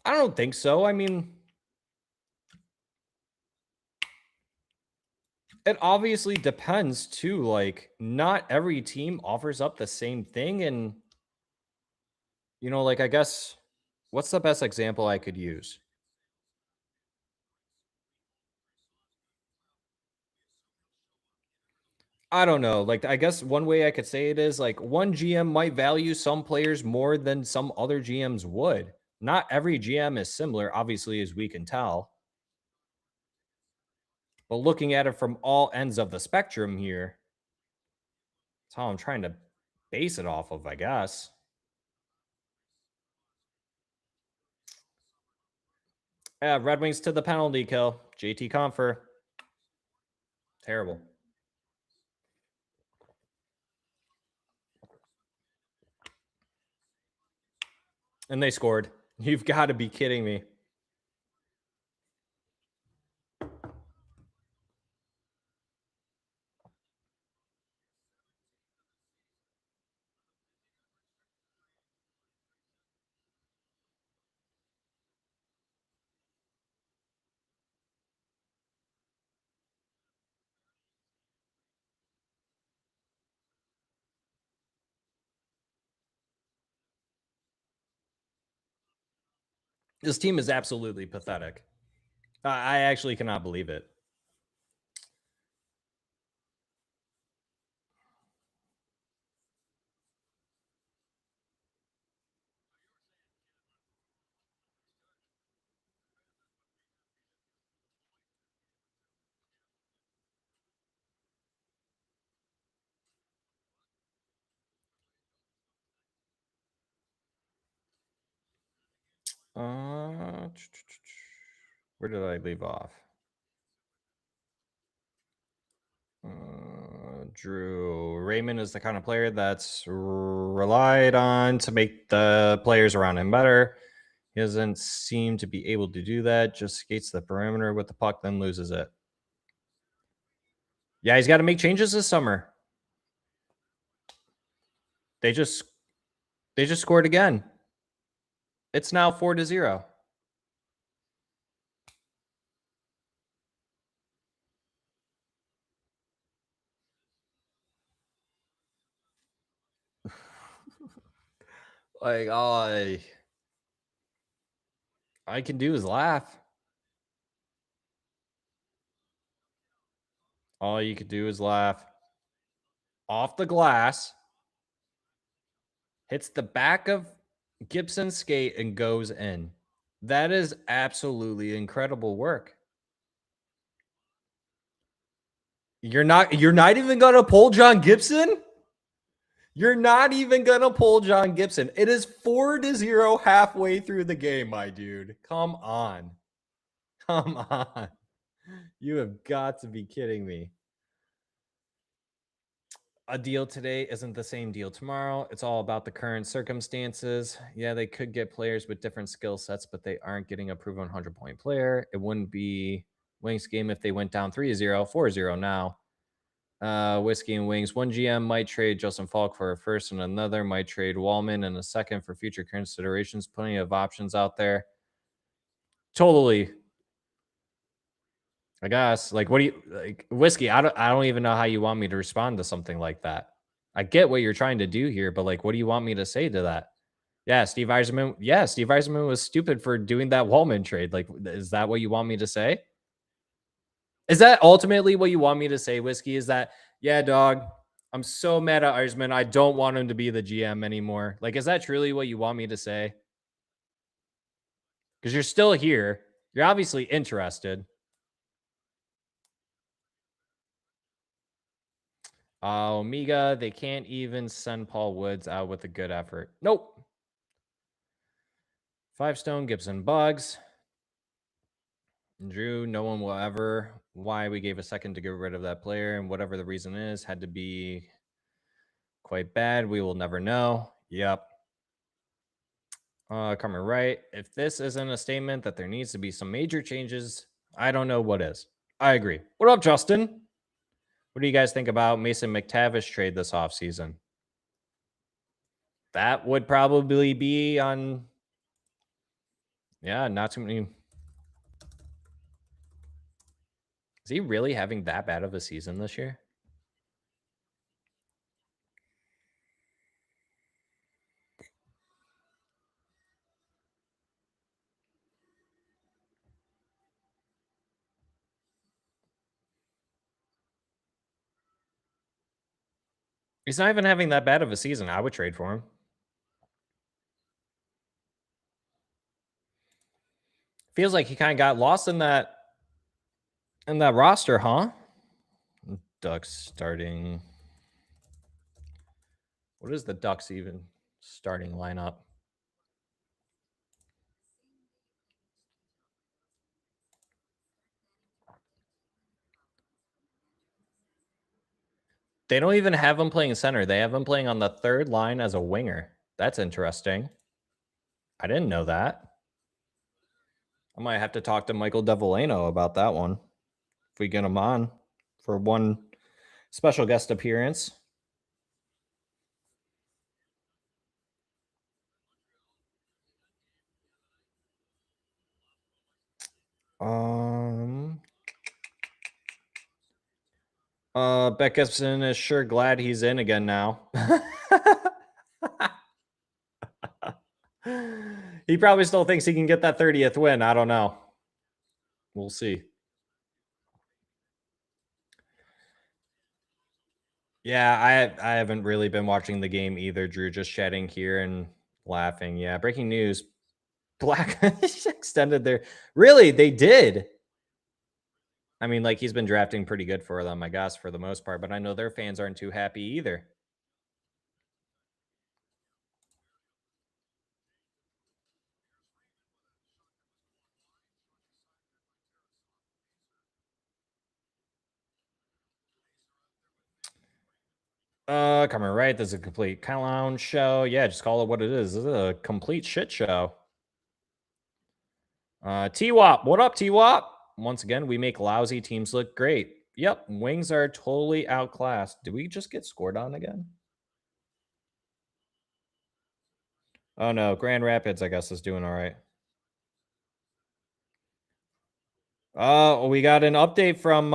I don't think so. I mean, it obviously depends too. Like, not every team offers up the same thing. And, you know, like, I guess, what's the best example I could use? I don't know. Like, I guess one way I could say it is like one GM might value some players more than some other GMs would. Not every GM is similar, obviously, as we can tell. But looking at it from all ends of the spectrum here, that's how I'm trying to base it off of, I guess. Yeah, Red Wings to the penalty kill. JT Confer. Terrible. And they scored. You've got to be kidding me. This team is absolutely pathetic. I actually cannot believe it. Where did I leave off? Drew Raymond is the kind of player that's relied on to make the players around him better. He doesn't seem to be able to do that. Just skates the perimeter with the puck, then loses it. Yeah, he's got to make changes this summer. They just scored again. It's now 4-0. Like, all I can do is laugh. All you could do is laugh. Off the glass, hits the back of Gibson's skate and goes in. That is absolutely incredible work. You're not even gonna pull John Gibson? You're not even gonna pull John Gibson. It is 4-0 halfway through the game, my dude. Come on. Come on. You have got to be kidding me. A deal today isn't the same deal tomorrow. It's all about the current circumstances. Yeah, they could get players with different skill sets, but they aren't getting a proven 100-point player. It wouldn't be Wings game if they went down 3-0, 4-0 now. Whiskey and Wings. One GM might trade Justin Falk for a first, and another might trade Wallman and a second for future considerations. Plenty of options out there. Totally. I guess. Like, what do you like, Whiskey? I don't even know how you want me to respond to something like that. I get what you're trying to do here, but like, what do you want me to say to that? Yeah, Steve Yzerman. Yeah, Steve Yzerman was stupid for doing that Wallman trade. Like, is that what you want me to say? Is that ultimately what you want me to say, Whiskey? Is that, yeah, dog, I'm so mad at Yzerman. I don't want him to be the GM anymore. Like, is that truly what you want me to say? Because you're still here. You're obviously interested. Omega, they can't even send Paul Woods out with a good effort. Nope. 5 stone, Gibson bugs. Drew, no one will ever. Why we gave a second to get rid of that player, and whatever the reason is, had to be quite bad. We will never know. Yep. Coming right. If this isn't a statement that there needs to be some major changes, I don't know what is. I agree. What up, Justin? What do you guys think about Mason McTavish trade this offseason? That would probably be on. Yeah, not too many. Is he really having that bad of a season this year? He's not even having that bad of a season. I would trade for him. Feels like he kind of got lost in that And that roster, huh? Ducks starting. What is the Ducks even starting lineup? They don't even have him playing center. They have him playing on the third line as a winger. That's interesting. I didn't know that. I might have to talk to Michael Devolano about that one if we get him on for one special guest appearance. Beck Gibson is sure glad he's in again now. He probably still thinks he can get that 30th win. I don't know. We'll see. Yeah, I haven't really been watching the game either, Drew. Just chatting here and laughing. Yeah, breaking news. Black extended their. Really, they did. I mean, like, he's been drafting pretty good for them, I guess, for the most part, but I know their fans aren't too happy either. Coming right. This is a complete clown show. Yeah, just call it what it is. This is a complete shit show. T-Wop. What up, T-Wop? Once again, we make lousy teams look great. Yep, Wings are totally outclassed. Did we just get scored on again? Oh no, Grand Rapids, I guess, is doing all right. We got an update from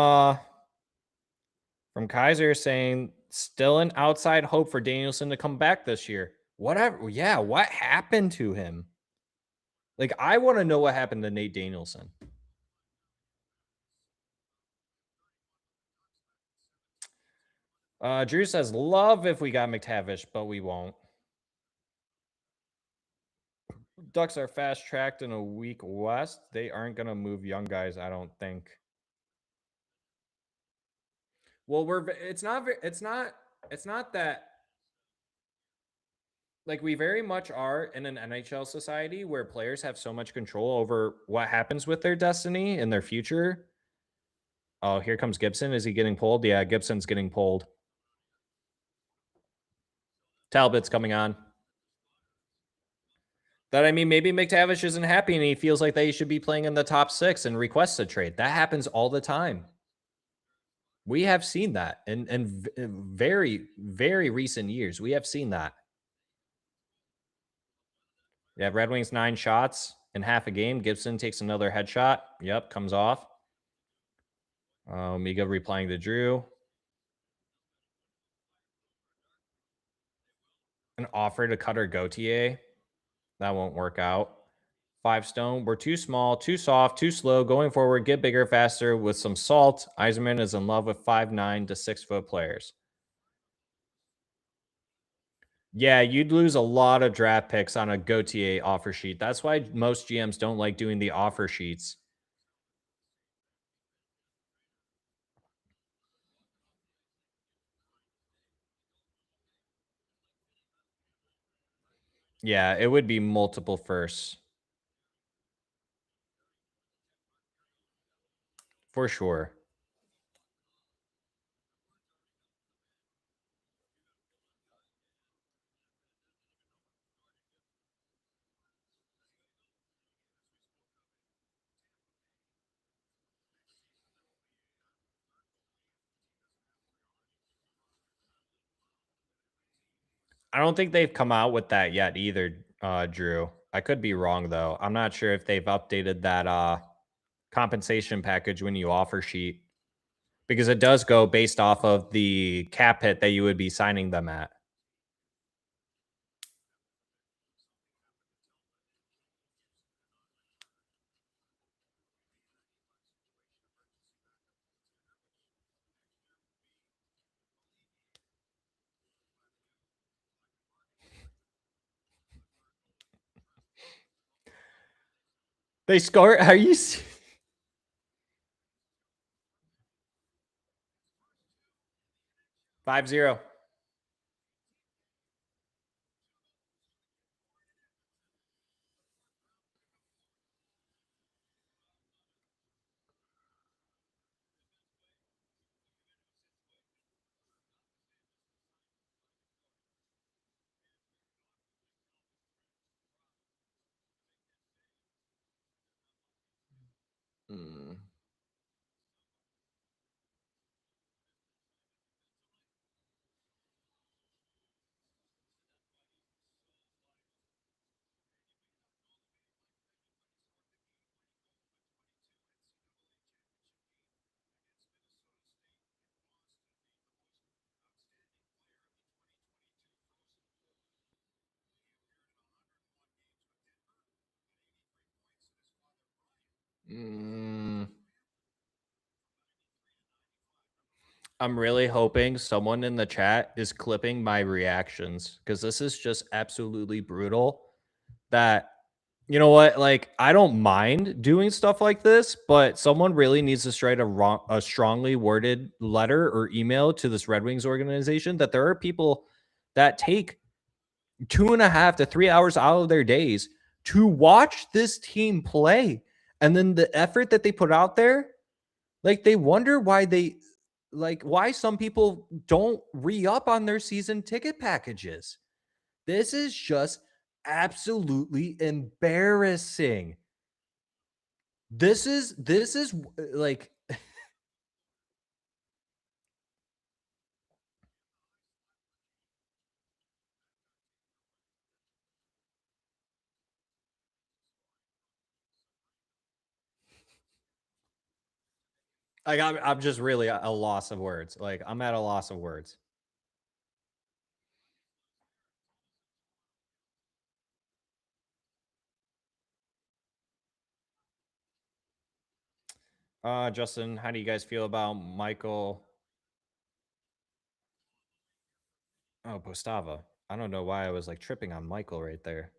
Kaiser saying still an outside hope for Danielson to come back this year. Whatever. Yeah, what happened to him? Like, I want to know what happened to Nate Danielson. Drew says, love if we got McTavish, but we won't. Ducks are fast tracked in a week west. They aren't going to move young guys, I don't think. Well, it's not that, like, we very much are in an NHL society where players have so much control over what happens with their destiny and their future. Oh, here comes Gibson. Is he getting pulled? Yeah, Gibson's getting pulled. Talbot's coming on. That, I mean, maybe McTavish isn't happy and he feels like they should be playing in the top 6 and requests a trade. That happens all the time. We have seen that in very, very recent years. We have seen that. Yeah, Red Wings 9 shots in half a game. Gibson takes another headshot. Yep, comes off. Miga replying to Drew. An offer to Cutter Gauthier. That won't work out. 5 stone. We're too small, too soft, too slow. Going forward, get bigger, faster with some salt. Yzerman is in love with 5'9" to 6 foot players. Yeah, you'd lose a lot of draft picks on a Gauthier offer sheet. That's why most GMs don't like doing the offer sheets. Yeah, it would be multiple firsts. For sure. I don't think they've come out with that yet either, Drew. I could be wrong, though. I'm not sure if they've updated that compensation package when you offer sheet, because it does go based off of the cap hit that you would be signing them at. They score. Are you? 5-0. I'm really hoping someone in the chat is clipping my reactions because this is just absolutely brutal. That, you know what, like, I don't mind doing stuff like this, but someone really needs to write a strongly worded letter or email to this Red Wings organization that there are people that take 2.5 to 3 hours out of their days to watch this team play. And then the effort that they put out there, like, they wonder why some people don't re-up on their season ticket packages. This is just absolutely embarrassing. This is like I'm just really a loss of words. Like, I'm at a loss of words. Justin, how do you guys feel about Michael? Oh, Postava. I don't know why I was like tripping on Michael right there.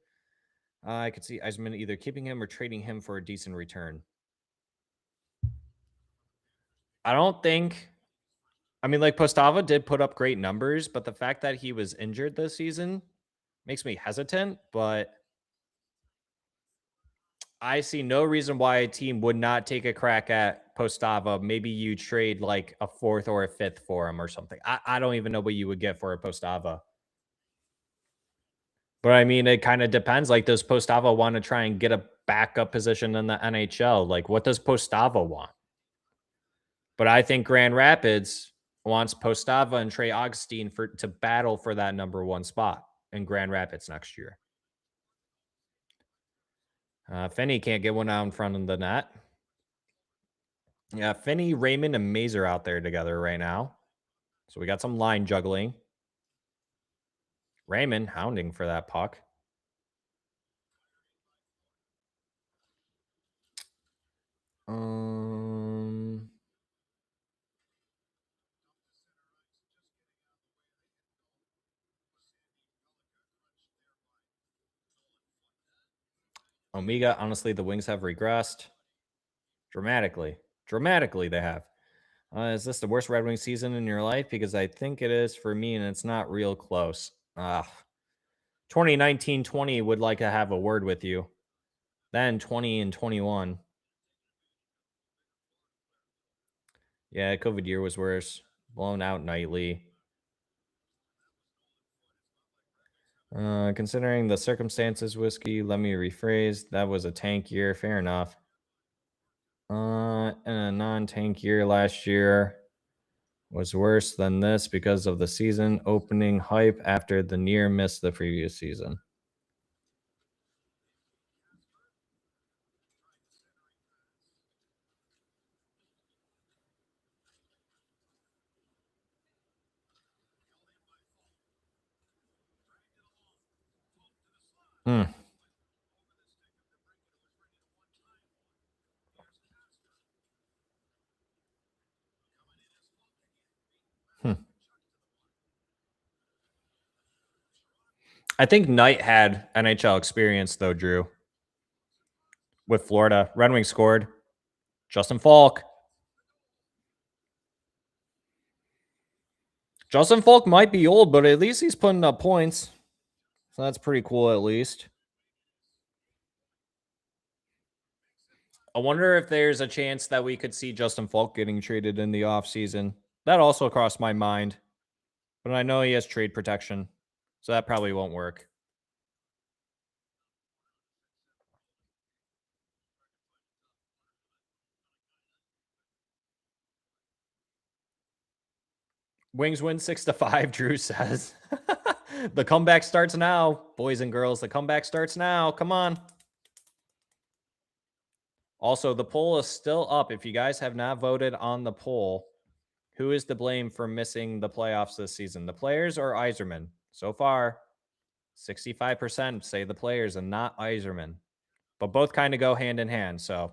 I could see Eisman either keeping him or trading him for a decent return. I don't think. I mean, like, Postava did put up great numbers, but the fact that he was injured this season makes me hesitant. But I see no reason why a team would not take a crack at Postava. Maybe you trade like a 4th or a 5th for him or something. I don't even know what you would get for a Postava. But I mean, it kind of depends. Like, does Postava want to try and get a backup position in the NHL? Like, what does Postava want? But I think Grand Rapids wants Postava and Trey Augustine to battle for that number 1 spot in Grand Rapids next year. Finney can't get one out in front of the net. Yeah, Finney, Raymond, and Mazer out there together right now. So we got some line juggling. Raymond hounding for that puck. Omega, honestly, the Wings have regressed dramatically. Dramatically, they have. Is this the worst Red Wings season in your life? Because I think it is for me, and it's not real close. 2019-20 would like to have a word with you. Then 20 and 21. Yeah, COVID year was worse. Blown out nightly. Considering the circumstances, Whiskey, let me rephrase. That was a tank year. Fair enough. And a non-tank year last year was worse than this because of the season opening hype after the near miss the previous season. I think Knight had NHL experience, though, Drew. With Florida. Red Wings scored. Justin Falk. Justin Falk might be old, but at least he's putting up points. So that's pretty cool, at least. I wonder if there's a chance that we could see Justin Falk getting traded in the offseason. That also crossed my mind. But I know he has trade protection, so that probably won't work. Wings win 6-5, Drew says. The comeback starts now, boys and girls. The comeback starts now. Come on. Also, the poll is still up. If you guys have not voted on the poll, who is to blame for missing the playoffs this season? The players or Yzerman? So far, 65% say the players and not Yzerman. But both kind of go hand in hand, so.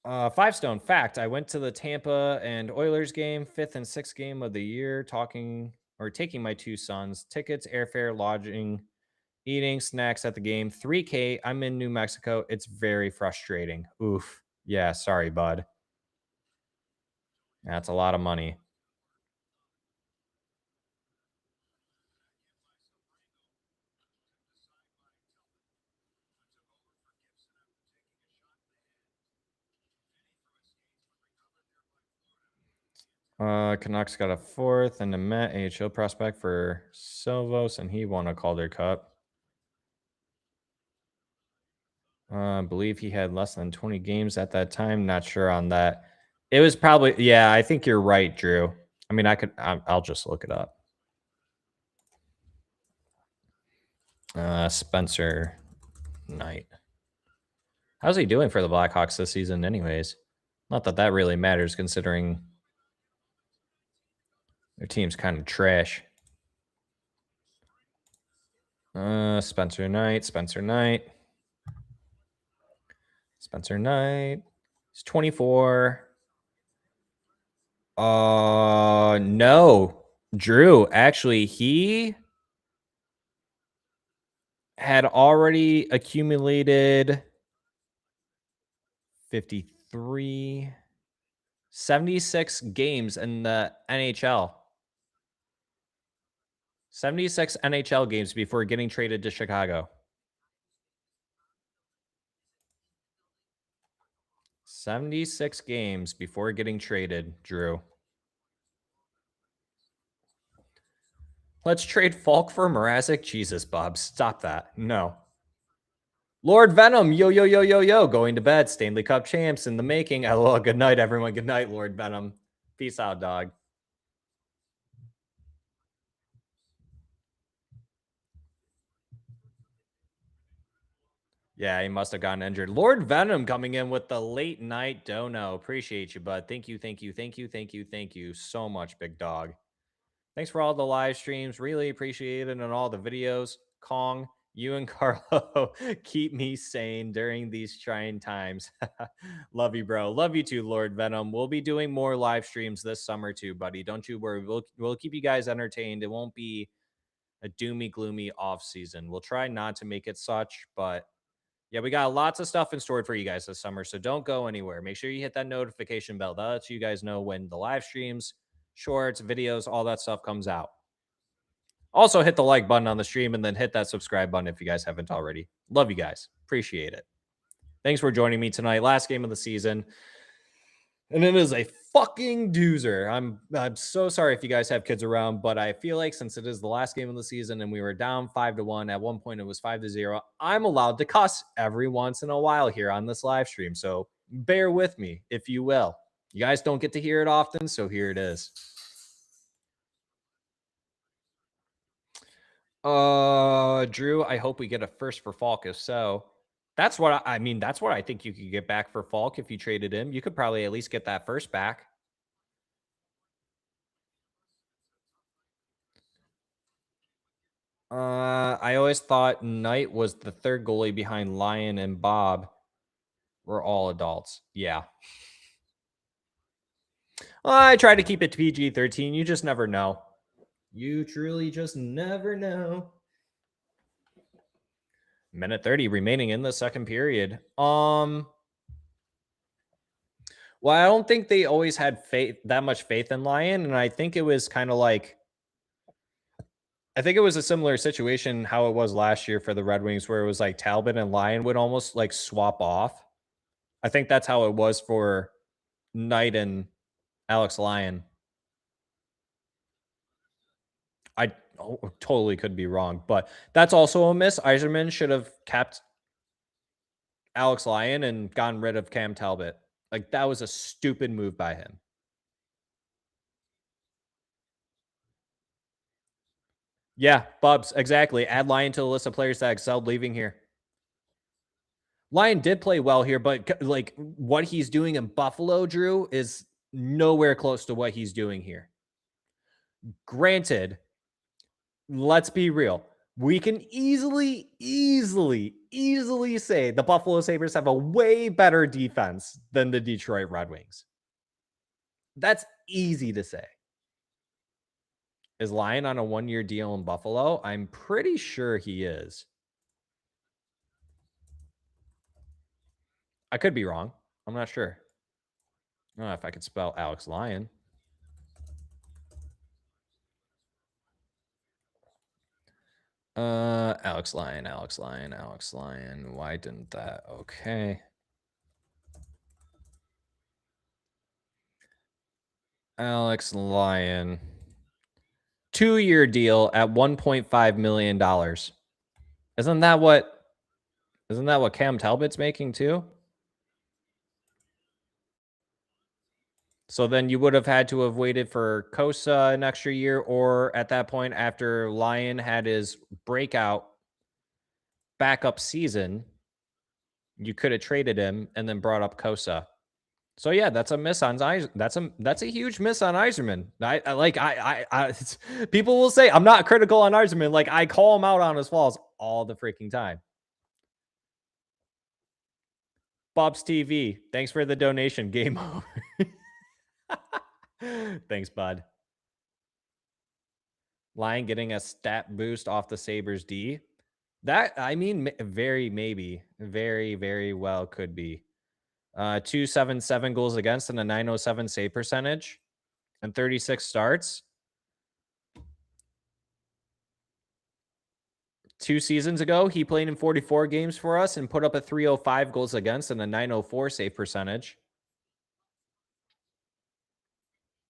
5-stone fact, I went to the Tampa and Oilers game, 5th and 6th game of the year, taking my 2 sons. Tickets, airfare, lodging, eating, snacks at the game. $3K. I'm in New Mexico. It's very frustrating. Oof. Yeah, sorry, bud. That's a lot of money. Canucks got a 4th and a Met AHL prospect for Silvos, and he won a Calder Cup. I believe he had less than 20 games at that time. Not sure on that. It was probably, yeah, I think you're right, Drew. I mean, I'll just look it up. Spencer Knight. How's he doing for the Blackhawks this season anyways? Not that that really matters considering their team's kind of trash. Spencer Knight. He's 24. No. Drew, actually, he had already accumulated 76 games in the NHL. 76 NHL games before getting traded to Chicago. 76 games before getting traded, Drew. Let's trade Falk for Mrazek. Jesus, Bob, stop that. No. Lord Venom, yo. Going to bed. Stanley Cup champs in the making. Hello, good night, everyone. Good night, Lord Venom. Peace out, dog. Yeah, he must have gotten injured. Lord Venom coming in with the late night dono. Appreciate you, bud. Thank you so much, big dog. Thanks for all the live streams. Really appreciate it, and all the videos. Kong, you and Carlo keep me sane during these trying times. Love you, bro. Love you too, Lord Venom. We'll be doing more live streams this summer too, buddy. Don't you worry. We'll keep you guys entertained. It won't be a doomy, gloomy off season. We'll try not to make it such, but yeah, we got lots of stuff in store for you guys this summer, so don't go anywhere. Make sure you hit that notification bell. That lets you guys know when the live streams, shorts, videos, all that stuff comes out. Also, hit the like button on the stream and then hit that subscribe button if you guys haven't already. Love you guys. Appreciate it. Thanks for joining me tonight. Last game of the season. And it is a fucking doozer. I'm so sorry if you guys have kids around, but I feel like since it is the last game of the season and we were down 5-1, at one point it was 5-0, I'm allowed to cuss every once in a while here on this live stream. So bear with me, if you will. You guys don't get to hear it often, so here it is. Drew, I hope we get a first for Falk. If so, that's what I mean. That's what I think you could get back for Falk if you traded him. You could probably at least get that first back. I always thought Knight was the third goalie behind Lyon and Bob. We're all adults. Yeah. I try to keep it PG-13. You just never know. You truly just never know. Minute 30 remaining in the second period. Well, Well, I don't think they always had that much faith in Lyon, and I think it was kind of like I think it was a similar situation how it was last year for the Red Wings, where it was like Talbot and Lyon would almost like swap off. I think that's how it was for Knight and Alex Lyon. I totally could be wrong, but that's also a miss. Yzerman should have kept Alex Lyon and gotten rid of Cam Talbot. Like, that was a stupid move by him. Yeah, Bubs, exactly. Add Lyon to the list of players that excelled leaving here. Lyon did play well here, but like what he's doing in Buffalo, Drew, is nowhere close to what he's doing here. Granted, let's be real. We can easily say the Buffalo Sabres have a way better defense than the Detroit Red Wings. That's easy to say. Is Lyon on a 1-year deal in Buffalo? I'm pretty sure he is. I could be wrong. I'm not sure. I don't know if I could spell Alex Lyon. Alex Lyon. Why didn't that? Okay. Alex Lyon. 2-year deal at $1.5 million. Isn't that what Cam Talbot's making too? So then you would have had to have waited for Kosa an extra year, or at that point, after Lyon had his breakout backup season, you could have traded him and then brought up Kosa. So yeah, that's a miss on that's a huge miss on Yzerman. People will say I'm not critical on Yzerman. Like, I call him out on his flaws all the freaking time. Bob's TV, thanks for the donation. Game over. Thanks, bud. Lyon getting a stat boost off the Sabres D. That, I mean, very well could be. 277 goals against and a 907 save percentage and 36 starts. 2 seasons ago, he played in 44 games for us and put up a 305 goals against and a 904 save percentage.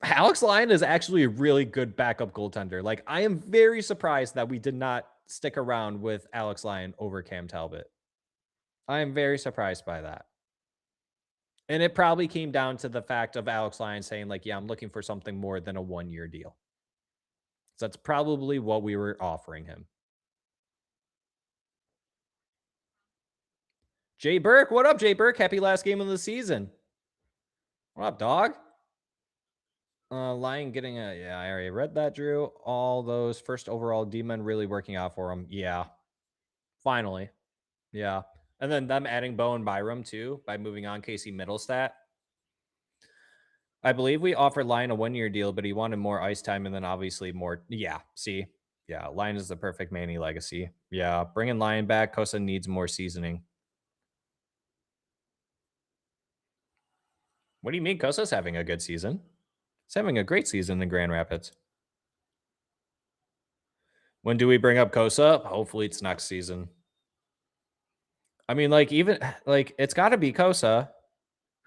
Alex Lyon is actually a really good backup goaltender. Like, I am very surprised that we did not stick around with Alex Lyon over Cam Talbot. I am very surprised by that. And it probably came down to the fact of Alex Lyon saying, like, yeah, I'm looking for something more than a 1-year deal. So that's probably what we were offering him. Jay Burke, what up, Jay Burke? Happy last game of the season. What up, dog? Lyon getting a, yeah, I already read that, Drew. All those first overall D-men really working out for him. Yeah. Finally. Yeah. And then them adding Bo and Byram too by moving on Casey Middlestat. I believe we offered Lyon a 1-year deal, but he wanted more ice time and then obviously more. Yeah. See? Yeah. Lyon is the perfect Manny legacy. Yeah. Bringing Lyon back. Kosa needs more seasoning. What do you mean? Kosa's having a good season. He's having a great season in Grand Rapids. When do we bring up Kosa? Hopefully it's next season. I mean, like, even like it's got to be Kosa.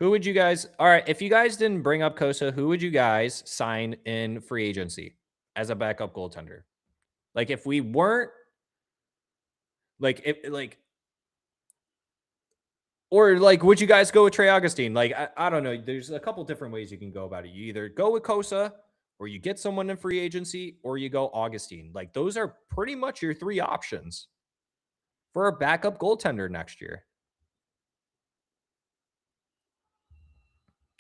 Who would you guys? All right, if you guys didn't bring up Kosa, who would you guys sign in free agency as a backup goaltender? Like, if we weren't, like, or like, would you guys go with Trey Augustine? Like, I don't know. There's a couple different ways you can go about it. You either go with Kosa, or you get someone in free agency, or you go Augustine. Like, those are pretty much your 3 options for a backup goaltender next year.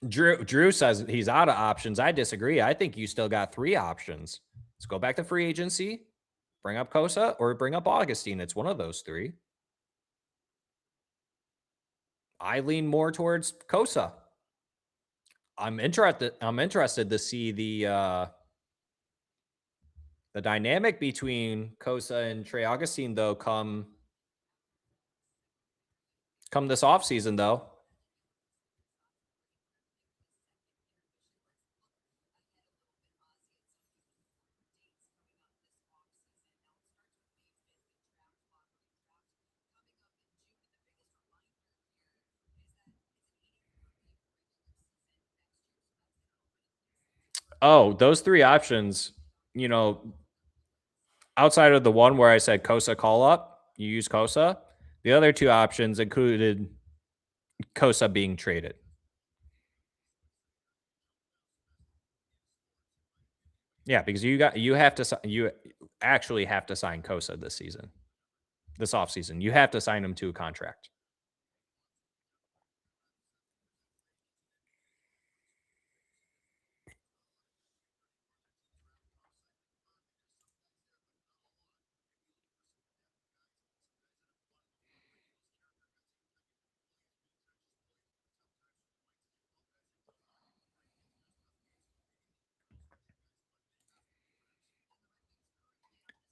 Drew says he's out of options. I disagree. I think you still got 3 options. Let's go back to free agency, bring up Kosa, or bring up Augustine. It's one of those 3. I lean more towards Kosa. I'm interested to see the dynamic between Kosa and Trey Augustine, though, come this offseason, though. Oh, those three options, you know, outside of the one where I said Kosa call up, you use Kosa. The other two options included Kosa being traded. Yeah, because you actually have to sign Kosa this season, this offseason. You have to sign him to a contract.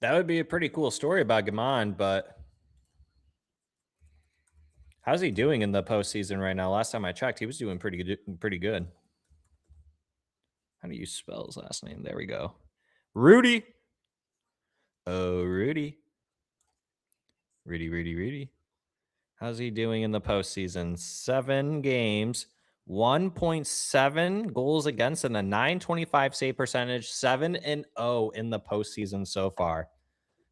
That would be a pretty cool story about Gaman, but how's he doing in the postseason right now? Last time I checked, he was doing pretty good. How do you spell his last name? There we go. Rudy. Oh, Rudy. Rudy. How's he doing in the postseason? 7 games, 1.7 goals against, and a 925 save percentage, 7-0 in the postseason so far.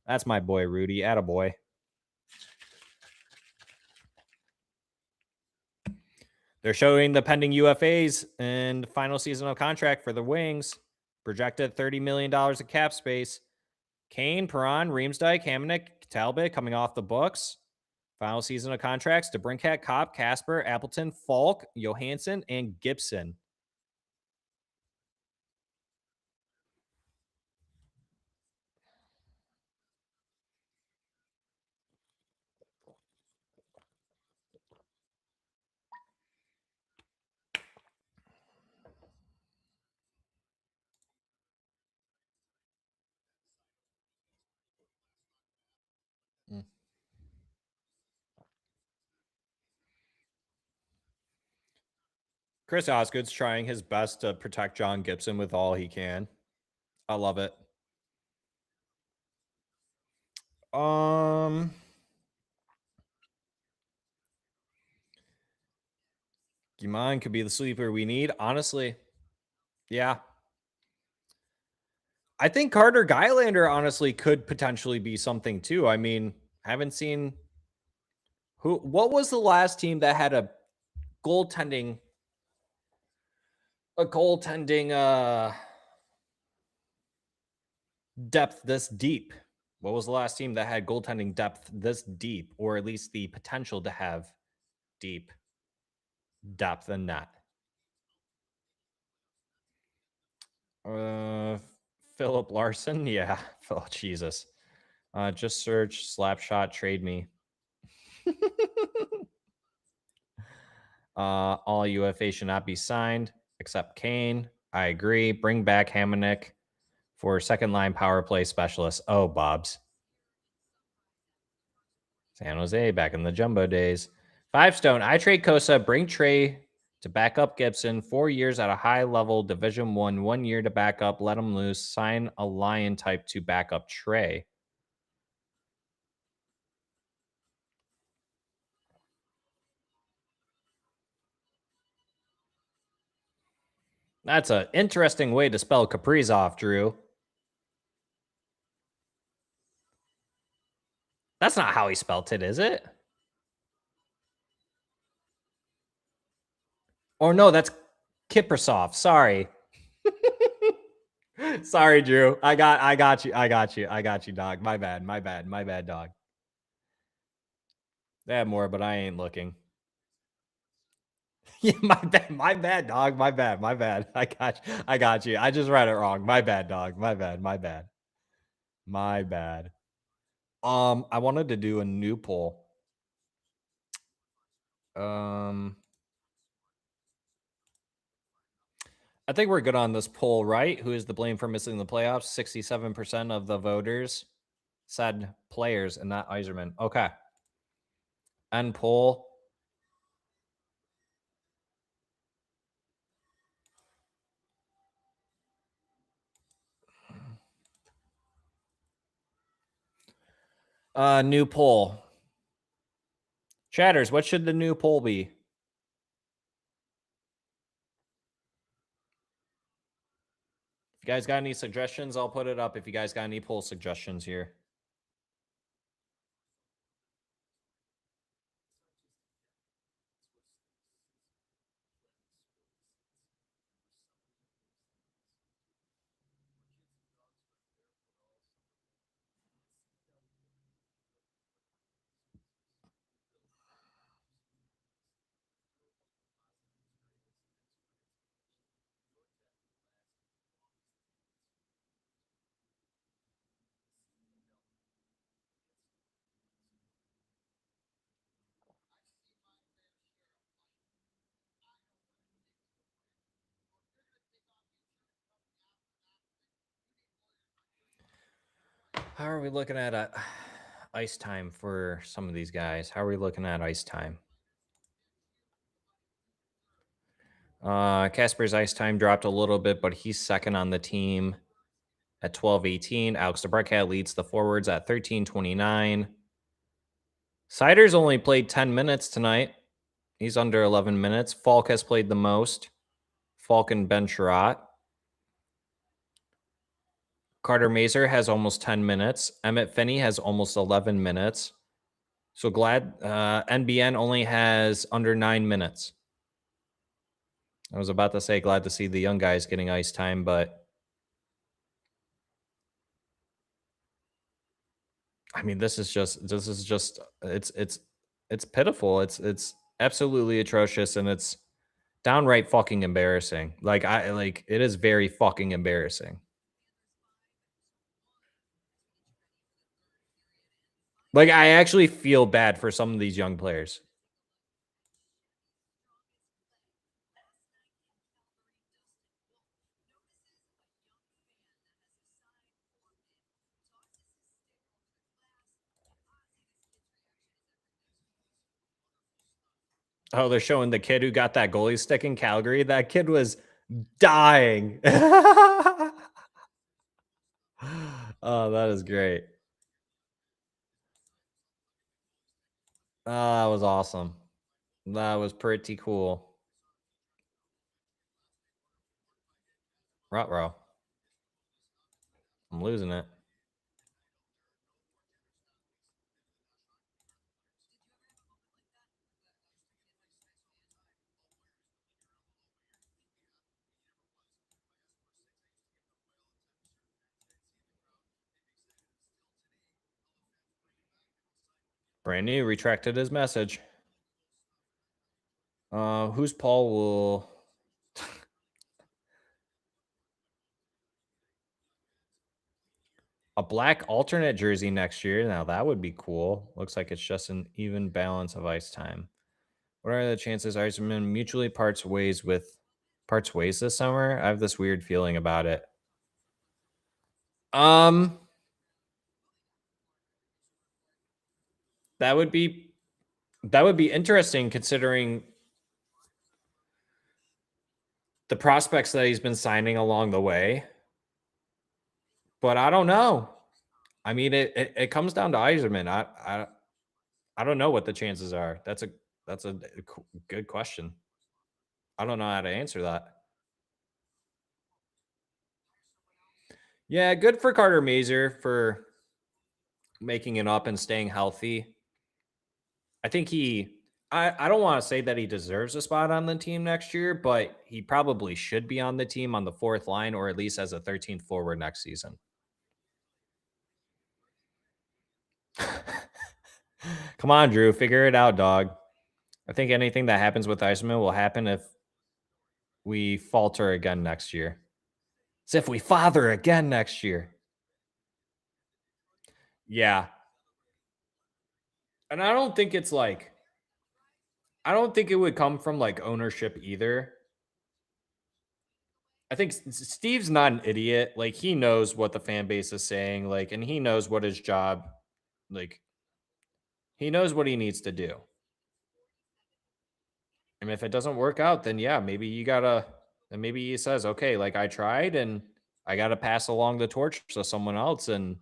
That's my boy, Rudy. Attaboy. They're showing the pending UFAs and final seasonal contract for the Wings. Projected $30 million of cap space. Kane, Perron, Riemsdyk, Hamonic, Talbot coming off the books. Final season of contracts: DeBrincat, Kopp, Casper, Appleton, Falk, Johansson, and Gibson. Chris Osgood's trying his best to protect John Gibson with all he can. I love it. Guimond could be the sleeper we need. Honestly, yeah. I think Carter Gylander honestly could potentially be something too. I mean, haven't seen what was the last team that had a goaltending depth this deep? What was the last team that had goaltending depth this deep, or at least the potential to have deep depth in that? Philip Larson. Yeah. Oh, Jesus. Just search Slapshot trade me. All UFA should not be signed except Kane. I agree. Bring back Hamonic for second line power play specialist. Oh, Bob's. San Jose back in the jumbo days. 5 stone. I trade Kosa. Bring Trey to back up Gibson. 4 years at a high level Division 1 year to back up. Let him loose. Sign a Lion type to back up Trey. That's an interesting way to spell Kaprizov, Drew. That's not how he spelt it, is it? Or no, that's Kiprasov. Sorry. Sorry, Drew. I got you, dog. My bad, dog. They have more, but I ain't looking. Yeah, my bad, dog. My bad. I got you. I just read it wrong. My bad, dog. My bad. I wanted to do a new poll. I think we're good on this poll, right? Who is the blame for missing the playoffs? 67% of the voters said players and not Yzerman. Okay. End poll. New poll. Chatters, what should the new poll be? You guys got any suggestions? I'll put it up if you guys got any poll suggestions here. How are we looking at ice time for some of these guys? How are we looking at ice time? Casper's ice time dropped a little bit, but he's second on the team at 12:18. Alex DeBrincat leads the forwards at 13:29. Siders only played 10 minutes tonight. He's under 11 minutes. Falk has played the most. Falk and Ben Sherratt. Carter Mazer has almost 10 minutes. Emmett Finney has almost 11 minutes. So glad NBN only has under 9 minutes. I was about to say glad to see the young guys getting ice time, but I mean this is just it's pitiful. It's absolutely atrocious, and it's downright fucking embarrassing. Like it is very fucking embarrassing. Like I actually feel bad for some of these young players. Oh, they're showing the kid who got that goalie stick in Calgary. That kid was dying. Oh, that is great. Oh, that was awesome. That was pretty cool. Ruh-roh. I'm losing it. Brand new retracted his message. Who's Paul will a black alternate jersey next year. Now that would be cool. Looks like it's just an even balance of ice time. What are the chances Iceman mutually parts ways this summer? I have this weird feeling about it. That would be interesting considering the prospects that he's been signing along the way. But I don't know. I mean, it comes down to Yzerman. I don't know what the chances are. That's a good question. I don't know how to answer that. Yeah, good for Carter Mazer for making it up and staying healthy. I think I don't want to say that he deserves a spot on the team next year, but he probably should be on the team on the fourth line, or at least as a 13th forward next season. Come on, Drew, figure it out, dog. I think anything that happens with Yzerman will happen if we falter again next year. It's if we father again next year. Yeah. And I don't think it's like, I don't think it would come from like ownership either. I think Steve's not an idiot. Like he knows what the fan base is saying, like, and he knows what his job, like, he knows what he needs to do. And if it doesn't work out, then yeah, maybe you gotta, and maybe he says, okay, like I tried and I gotta pass along the torch to someone else and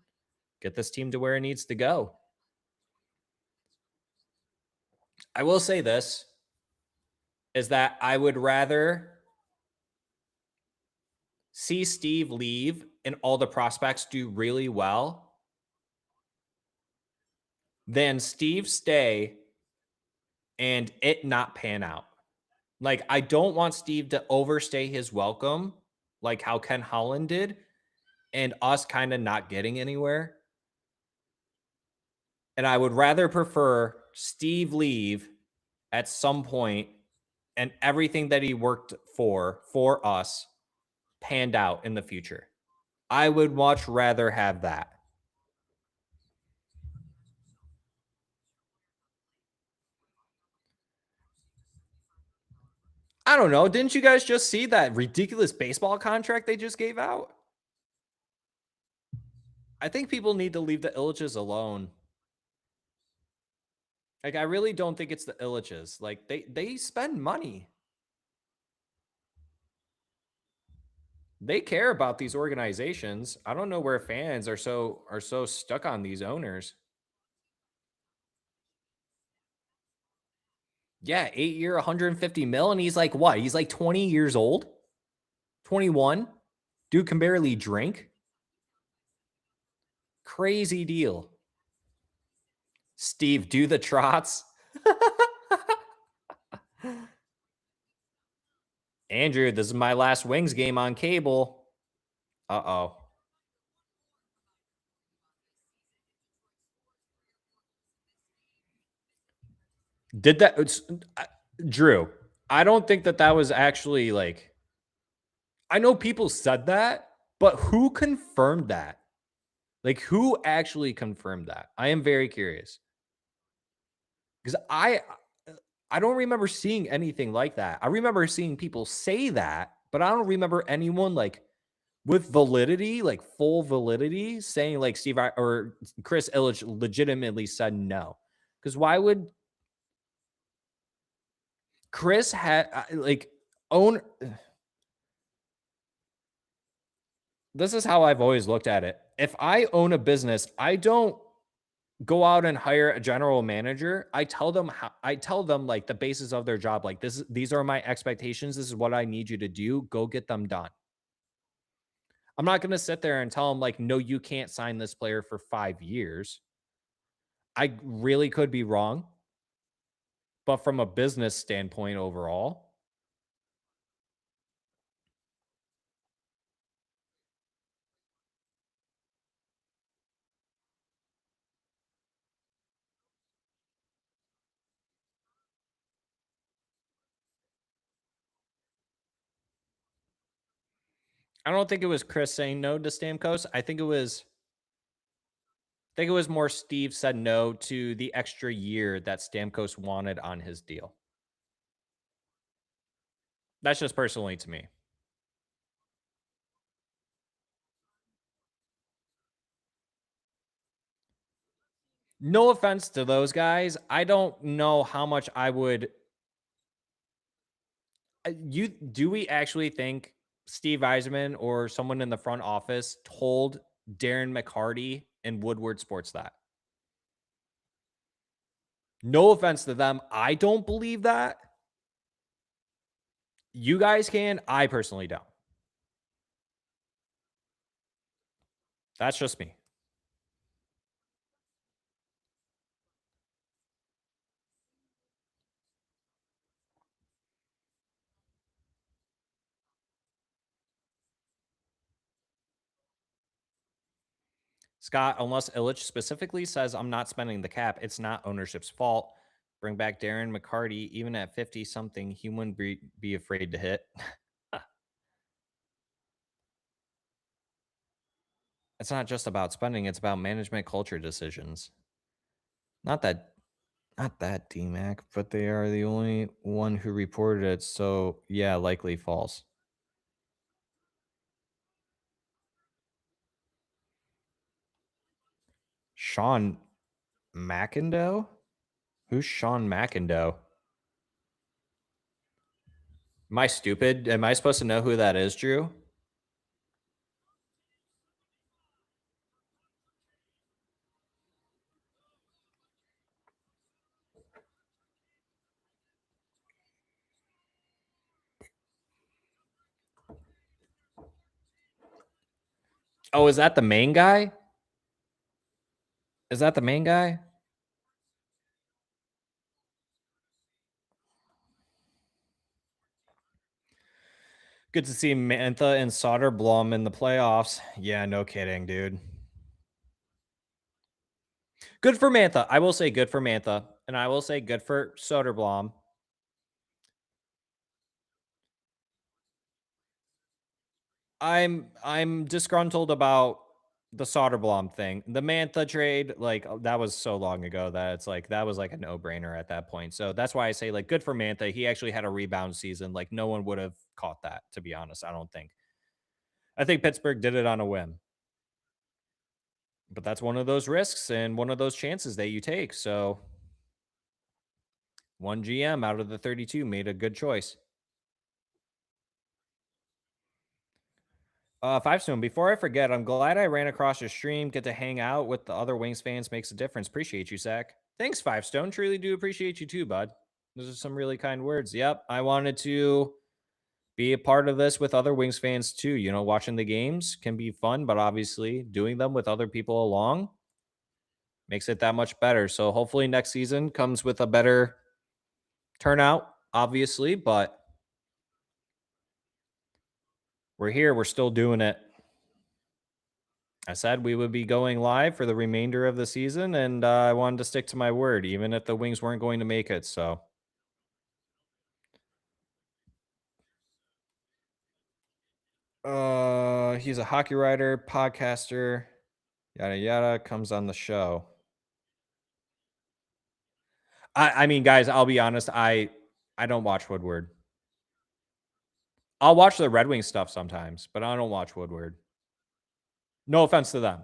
get this team to where it needs to go. I will say this is that I would rather see Steve leave and all the prospects do really well than Steve stay and it not pan out. Like, I don't want Steve to overstay his welcome, like how Ken Holland did, and us kind of not getting anywhere. And I would rather prefer Steve leave at some point and everything that he worked for us panned out in the future. I would much rather have that. I don't know. Didn't you guys just see that ridiculous baseball contract they just gave out? I think people need to leave the Illiches alone. Like, I really don't think it's the Illiches. Like, they spend money. They care about these organizations. I don't know where fans are so stuck on these owners. Yeah, 8-year, 150 mil, and he's like what? He's like 20 years old, 21. Dude can barely drink. Crazy deal. Steve, do the trots. Andrew, this is my last Wings game on cable. Uh-oh. Did that Drew, I don't think that was actually like I know people said that, but who confirmed that? Like who actually confirmed that? I am very curious. Because I don't remember seeing anything like that. I remember seeing people say that, but I don't remember anyone like with validity, like full validity, saying like Steve or Chris Illich legitimately said no. Because why would Chris had like own? This is how I've always looked at it. If I own a business, I don't go out and hire a general manager. I tell them like the basis of their job. Like these are my expectations. This is what I need you to do. Go get them done. I'm not going to sit there and tell them like, no, you can't sign this player for 5 years. I really could be wrong. But from a business standpoint overall, I don't think it was Chris saying no to Stamkos. I think it was more Steve said no to the extra year that Stamkos wanted on his deal. That's just personally to me. No offense to those guys. I don't know how much I would. Do we actually think Steve Eisman or someone in the front office told Darren McCarty and Woodward Sports that? No offense to them. I don't believe that. You guys can. I personally don't. That's just me. Scott, unless Illich specifically says I'm not spending the cap, it's not ownership's fault. Bring back Darren McCarty. Even at 50 something, he wouldn't be afraid to hit. It's not just about spending, it's about management culture decisions. Not that DMAC, but they are the only one who reported it. So yeah, likely false. Sean McIndoe? Who's Sean McIndoe? Am I stupid? Am I supposed to know who that is, Drew? Oh, is that the main guy? Is that the main guy? Good to see Mantha and Soderblom in the playoffs. Yeah, no kidding, dude. Good for Mantha. I will say good for Mantha. And I will say good for Soderblom. I'm disgruntled about the Soderblom thing. The Mantha trade, like that was so long ago that it's like that was like a no-brainer at that point. So that's why I say like good for Mantha. He actually had a rebound season. Like no one would have caught that, to be honest. I don't think. I think Pittsburgh did it on a whim. But that's one of those risks and one of those chances that you take. So one GM out of the 32 made a good choice. Five Stone, before I forget, I'm glad I ran across your stream. Get to hang out with the other Wings fans makes a difference. Appreciate you, Zach. Thanks, Five Stone. Truly do appreciate you too, bud. Those are some really kind words. Yep. I wanted to be a part of this with other Wings fans too. You know, watching the games can be fun, but obviously doing them with other people along makes it that much better. So hopefully next season comes with a better turnout, obviously, but we're here. We're still doing it. I said we would be going live for the remainder of the season, and I wanted to stick to my word, even if the Wings weren't going to make it. So, he's a hockey writer, podcaster, yada yada. Comes on the show. I mean, guys, I'll be honest. I don't watch Woodward. I'll watch the Red Wings stuff sometimes, but I don't watch Woodward. No offense to them.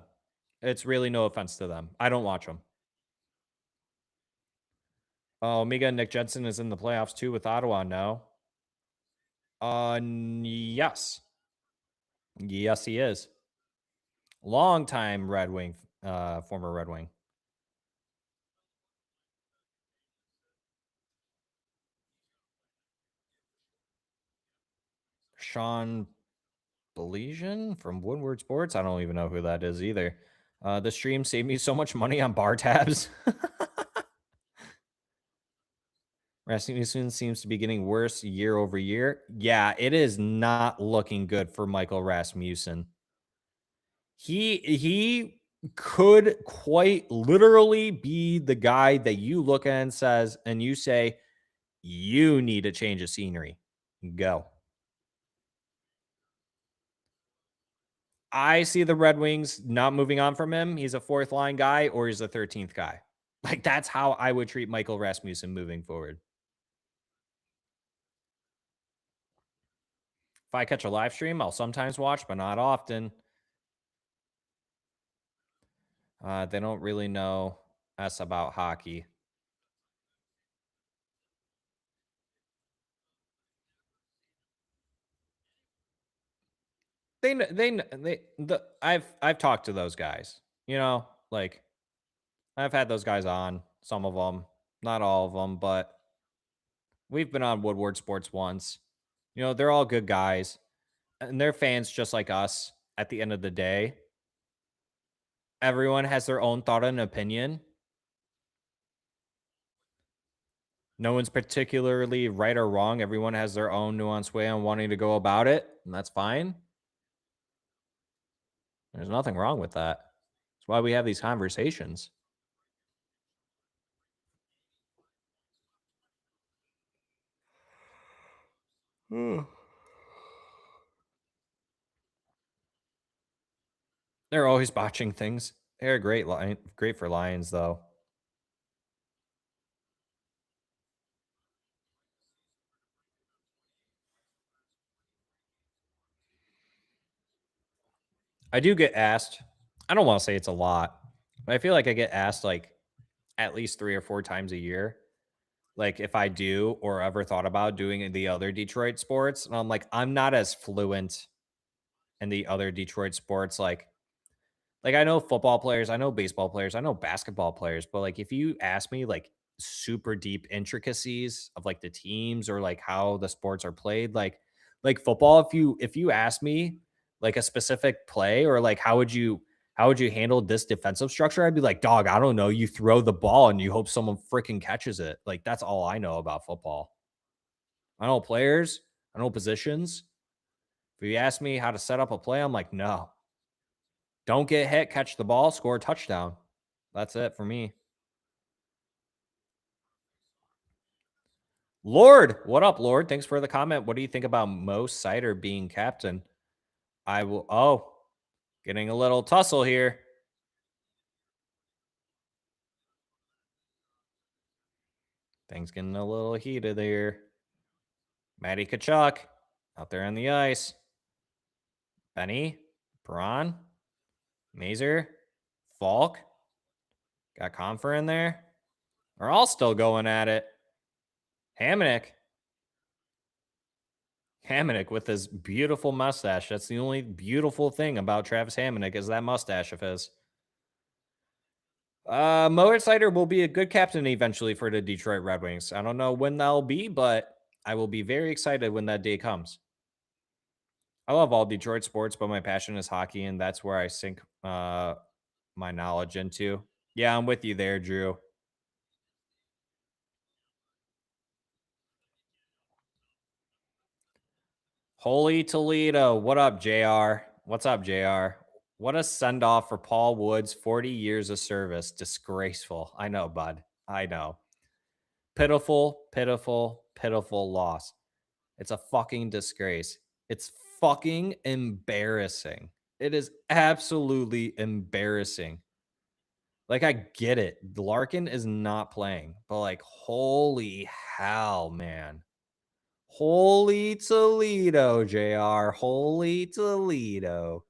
It's really no offense to them. I don't watch them. Oh, Omega and Nick Jensen is in the playoffs too with Ottawa now. Yes. Yes, he is. Long time Red Wing, former Red Wing. Sean Belesian from Woodward Sports. I don't even know who that is either. The stream saved me so much money on bar tabs. Rasmussen seems to be getting worse year over year. Yeah, it is not looking good for Michael Rasmussen. He could quite literally be the guy that you look at and says, and you say, you need a change of scenery. Go. I see the Red Wings not moving on from him. He's a fourth line guy or he's a 13th guy. Like that's how I would treat Michael Rasmussen moving forward. If I catch a live stream, I'll sometimes watch, but not often. They don't really know us about hockey. I've talked to those guys. You know, like I've had those guys on, some of them, not all of them, but we've been on Woodward Sports once. You know, they're all good guys and they're fans just like us at the end of the day. Everyone has their own thought and opinion. No one's particularly right or wrong. Everyone has their own nuanced way on wanting to go about it, and that's fine. There's nothing wrong with that. That's why we have these conversations. They're always botching things. They're great for Lions, though. I do get asked. I don't want to say it's a lot, but I feel like I get asked like at least 3 or 4 times a year, like if I do or ever thought about doing the other Detroit sports. And I'm like, I'm not as fluent in the other Detroit sports. Like I know football players, I know baseball players, I know basketball players, but like if you ask me like super deep intricacies of like the teams or like how the sports are played, like football, if you ask me like a specific play or like how would you handle this defensive structure? I'd be like, dog, I don't know. You throw the ball and you hope someone freaking catches it. Like that's all I know about football. I know players, I know positions. If you ask me how to set up a play, I'm like, no. Don't get hit, catch the ball, score a touchdown. That's it for me. Lord, what up, Lord? Thanks for the comment. What do you think about Mo Sider being captain? I will. Oh, getting a little tussle here. Things getting a little heated here. Matty Kachuk out there on the ice. Benny, Braun, Mazer, Falk. Got Confer in there. Are all still going at it. Hamonic with his beautiful mustache. That's the only beautiful thing about Travis Hamonic is that mustache of his. Mo Sider will be a good captain eventually for the Detroit Red Wings. I don't know when that'll be, but I will be very excited when that day comes. I love all Detroit sports, but my passion is hockey, and that's where I sink my knowledge into. Yeah, I'm with you there, Drew. Holy Toledo. What up, JR? What's up, JR? What a send off for Paul Woods. 40 years of service. Disgraceful. I know, bud. I know. Pitiful, pitiful, pitiful loss. It's a fucking disgrace. It's fucking embarrassing. It is absolutely embarrassing. Like, I get it. Larkin is not playing, but like, holy hell, man. Holy Toledo, JR. Holy Toledo.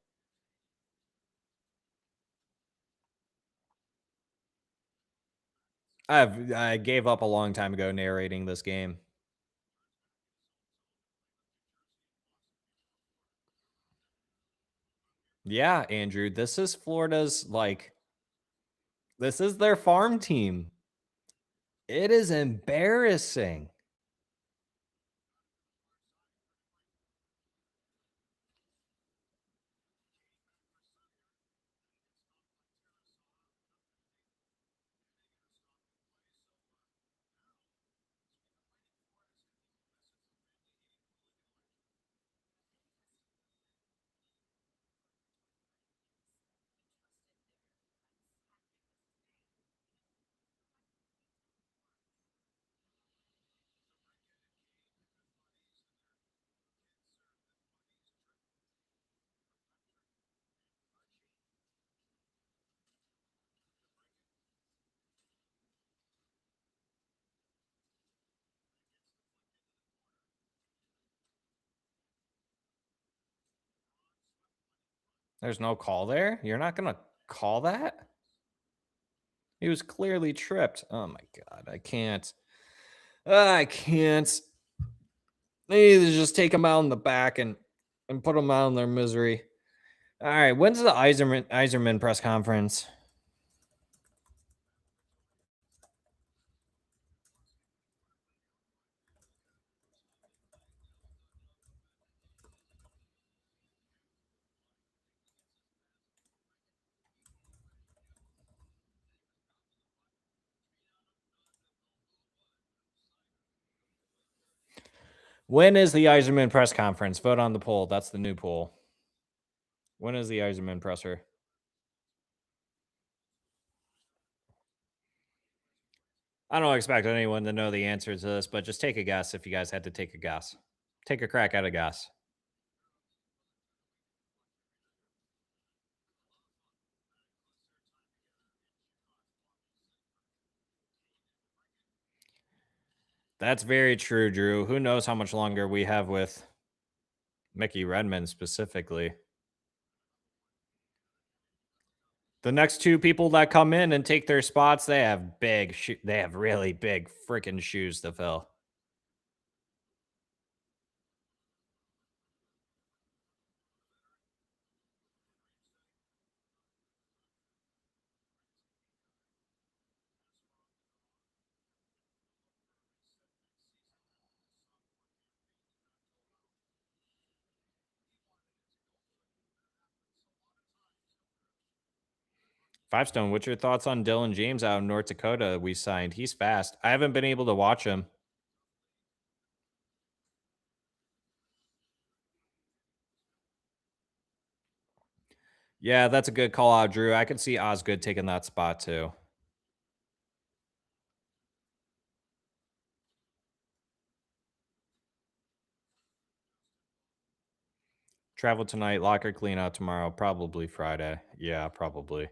I gave up a long time ago narrating this game. Yeah, Andrew, this is Florida's this is their farm team. It is embarrassing. There's no call there? You're not going to call that? He was clearly tripped. Oh my God. I can't. I can't. They need to just take them out in the back and put them out in their misery. All right. When's the Yzerman press conference? When is the Yzerman press conference? Vote on the poll. That's the new poll. When is the Yzerman presser? I don't expect anyone to know the answer to this, but just take a guess if you guys had to take a guess. Take a crack at a guess. That's very true, Drew. Who knows how much longer we have with Mickey Redmond specifically. The next two people that come in and take their spots, they have really big freaking shoes to fill. Five Stone, what's your thoughts on Dylan James out of North Dakota we signed? He's fast. I haven't been able to watch him. Yeah, that's a good call out, Drew. I could see Osgood taking that spot too. Travel tonight, locker clean out tomorrow, probably Friday. Yeah, probably.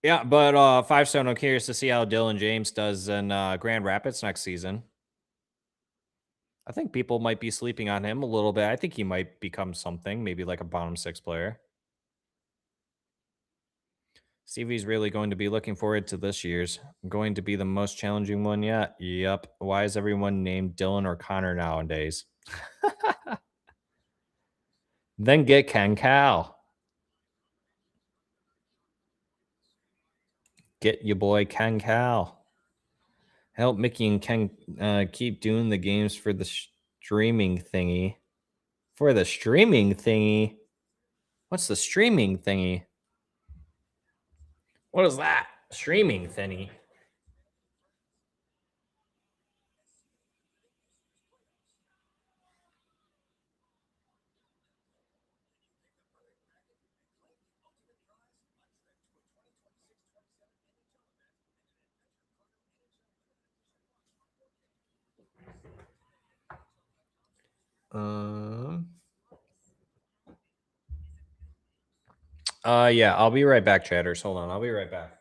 Yeah, but Five Stone, I'm curious to see how Dylan James does in Grand Rapids next season. I think people might be sleeping on him a little bit. I think he might become something, maybe like a bottom six player. Stevie's really going to be looking forward to this year's. Going to be the most challenging one yet. Yep. Why is everyone named Dylan or Connor nowadays? Then get Ken Cal. Get your boy Ken Cal. Help Mickey and Ken keep doing the games for the streaming thingy. For the streaming thingy? What's the streaming thingy? What is that? Streaming thingy. Yeah, I'll be right back, chatters. Hold on, I'll be right back.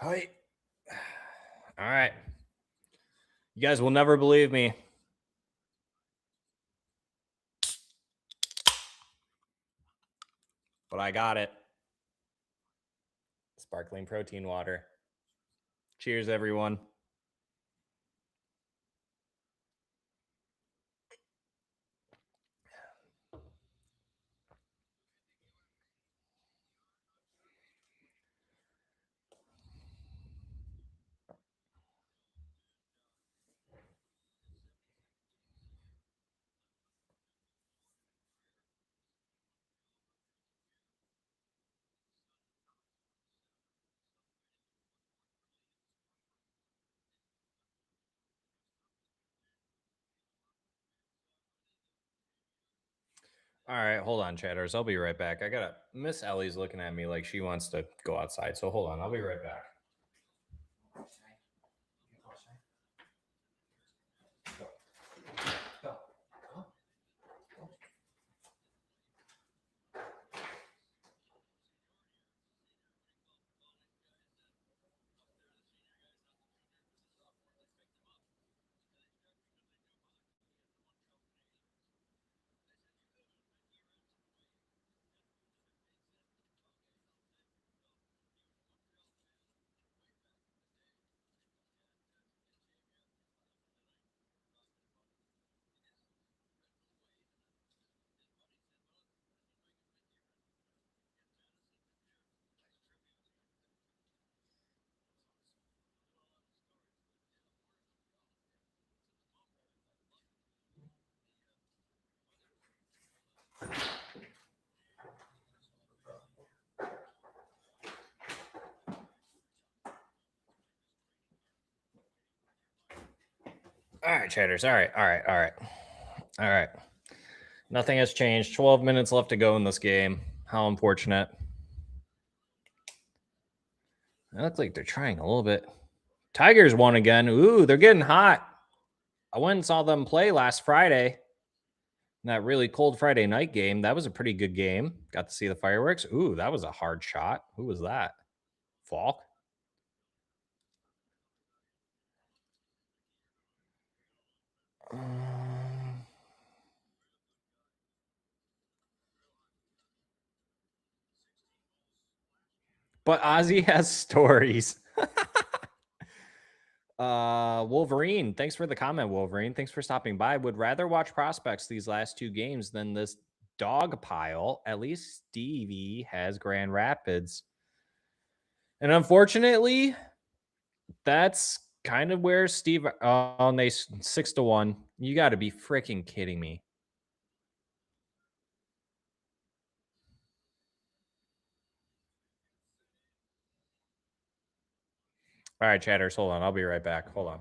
Hi. All right. You guys will never believe me. But I got it. Sparkling protein water. Cheers, everyone. All right, hold on, chatters. I'll be right back. I gotta. Miss Ellie's looking at me like she wants to go outside. So hold on. I'll be right back. All right, chatters. All right. Nothing has changed. 12 minutes left to go in this game. How unfortunate. It looks like they're trying a little bit. Tigers won again. Ooh, they're getting hot. I went and saw them play last Friday. That really cold Friday night game. That was a pretty good game. Got to see the fireworks. Ooh, that was a hard shot. Who was that? Falk? But Ozzy has stories. Wolverine, thanks for the comment, Wolverine. Thanks for stopping by. Would rather watch prospects these last 2 games than this dog pile. At least Stevie has Grand Rapids. And unfortunately, that's kind of where Steve on they 6-1. You got to be freaking kidding me. All right, chatters, hold on. I'll be right back. Hold on.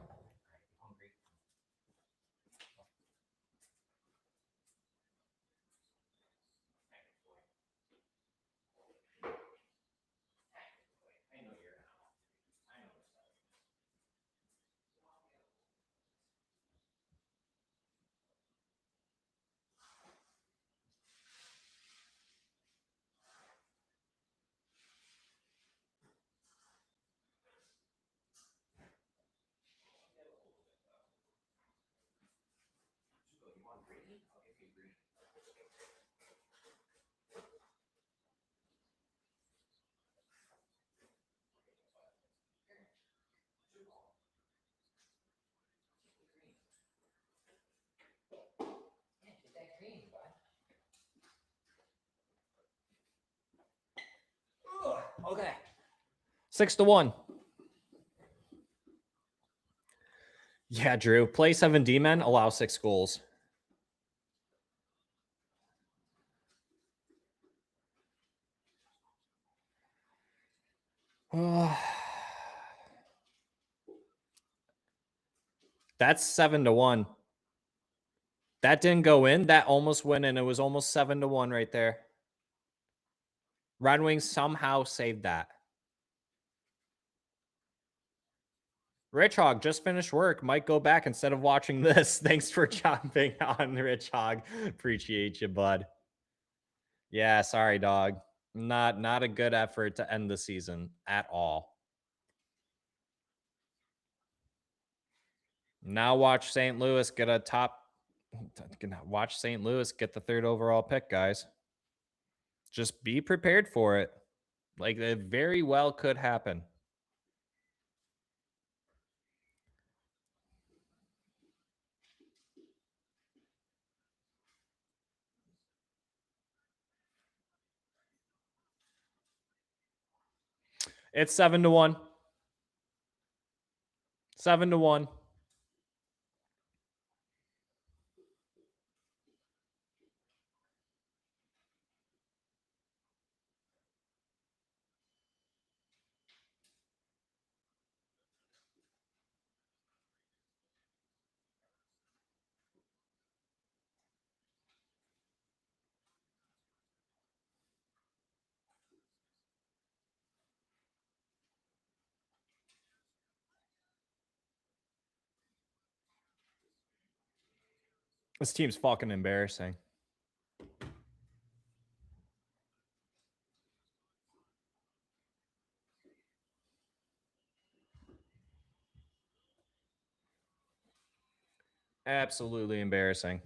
Okay. 6-1. Yeah, Drew. Play 7 D-men, allow 6 goals. That's 7-1. That didn't go in. That almost went in. It was almost 7-1 right there. Red Wings somehow saved that. Rich Hog just finished work. Might go back instead of watching this. Thanks for jumping on, Rich Hog. Appreciate you, bud. Yeah, sorry, dog. Not a good effort to end the season at all. Now watch St. Louis get a top. Watch St. Louis get the 3rd overall pick, guys. Just be prepared for it. Like, it very well could happen. It's 7-1. 7-1. This team's fucking embarrassing. Absolutely embarrassing.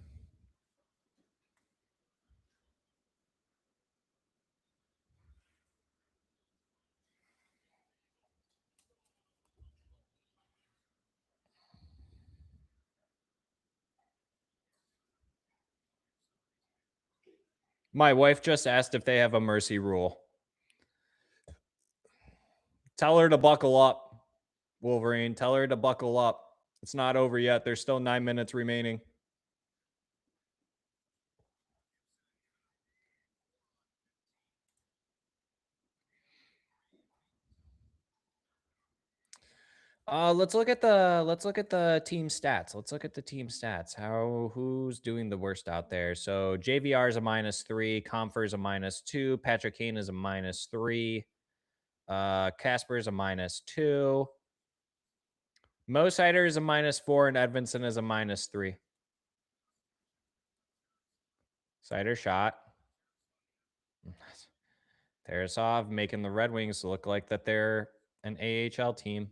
My wife just asked if they have a mercy rule. Tell her to buckle up, Wolverine. Tell her to buckle up. It's not over yet. There's still 9 minutes remaining. Let's look at the team stats. Let's look at the team stats. Who's doing the worst out there? So JVR is a -3, Comfer is a -2, Patrick Kane is a -3, Casper is a -2, Mo Sider is a -4, and Edvinson is a -3. Sider shot. Tarasov making the Red Wings look like that they're an AHL team.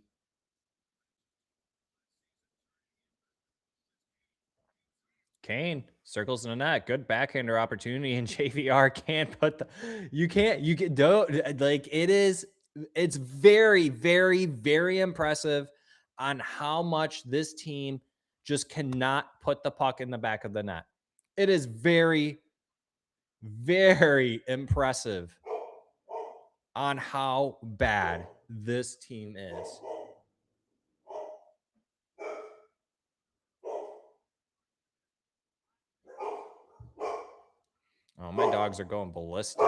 Kane circles in the net. Good backhander opportunity, and JVR can't put the. You can't. You can don't like it is. It's very, very, very impressive on how much this team just cannot put the puck in the back of the net. It is very, very impressive on how bad this team is. Oh, my dogs are going ballistic.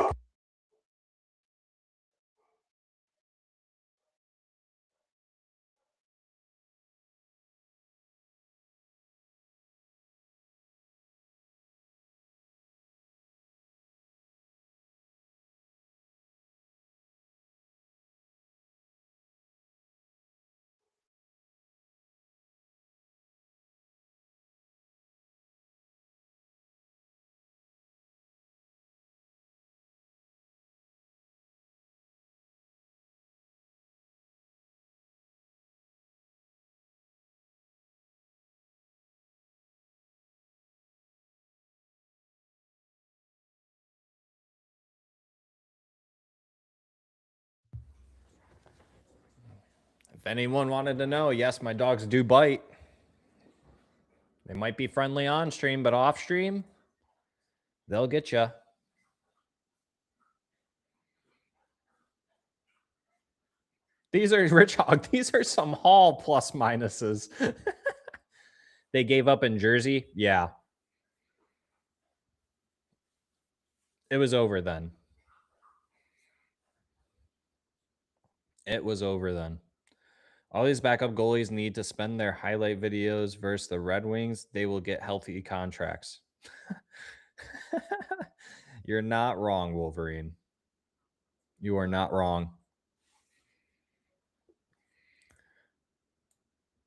If anyone wanted to know, yes, my dogs do bite. They might be friendly on stream, but off stream, they'll get you. These are Rich Hog. These are some Hall plus minuses. They gave up in Jersey. Yeah. It was over then. It was over then. All these backup goalies need to spend their highlight videos versus the Red Wings. They will get healthy contracts. You're not wrong, Wolverine. You are not wrong.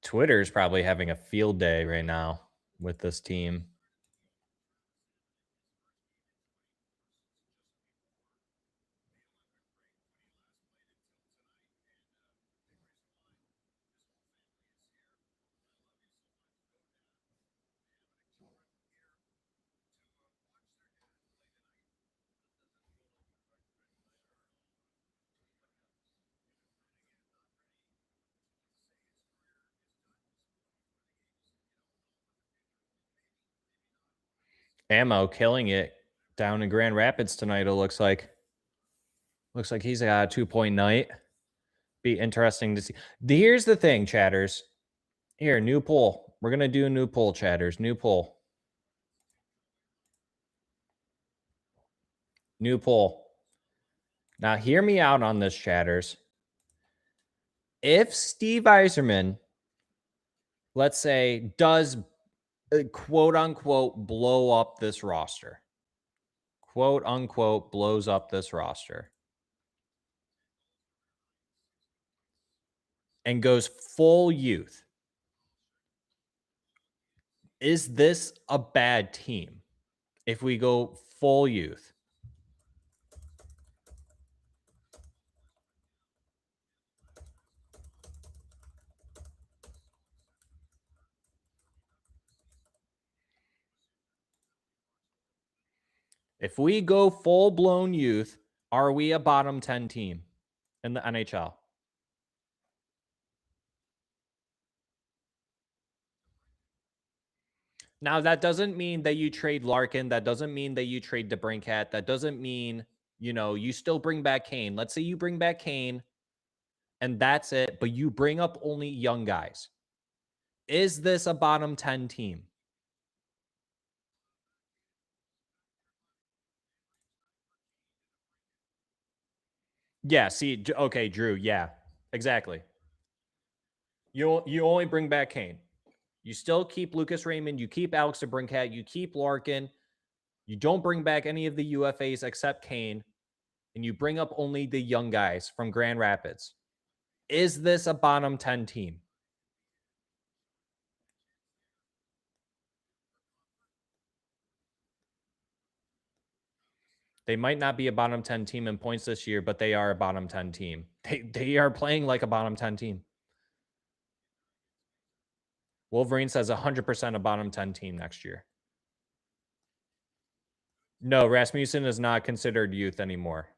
Twitter's probably having a field day right now with this team. Ammo killing it down in Grand Rapids tonight, it looks like. Looks like he's got a 2-point night. Be interesting to see. Here's the thing, chatters. Here, new poll. We're going to do a new poll, chatters. New poll. New poll. Now, hear me out on this, chatters. If Steve Yzerman, let's say, does quote unquote blow up this roster, quote unquote blows up this roster, and goes full youth, is this a bad team if we go full youth? If we go full-blown youth, are we a bottom 10 team in the NHL? Now, that doesn't mean that you trade Larkin. That doesn't mean that you trade DeBrincat. That doesn't mean, you still bring back Kane. Let's say you bring back Kane and that's it, but you bring up only young guys. Is this a bottom 10 team? Yeah, see, okay, Drew, yeah, exactly. You only bring back Kane. You still keep Lucas Raymond. You keep Alex DeBrincat. You keep Larkin. You don't bring back any of the UFAs except Kane. And you bring up only the young guys from Grand Rapids. Is this a bottom 10 team? They might not be a bottom 10 team in points this year, but they are a bottom 10 team. They are playing like a bottom 10 team. Wolverine says 100% a bottom 10 team next year. No, Rasmussen is not considered youth anymore.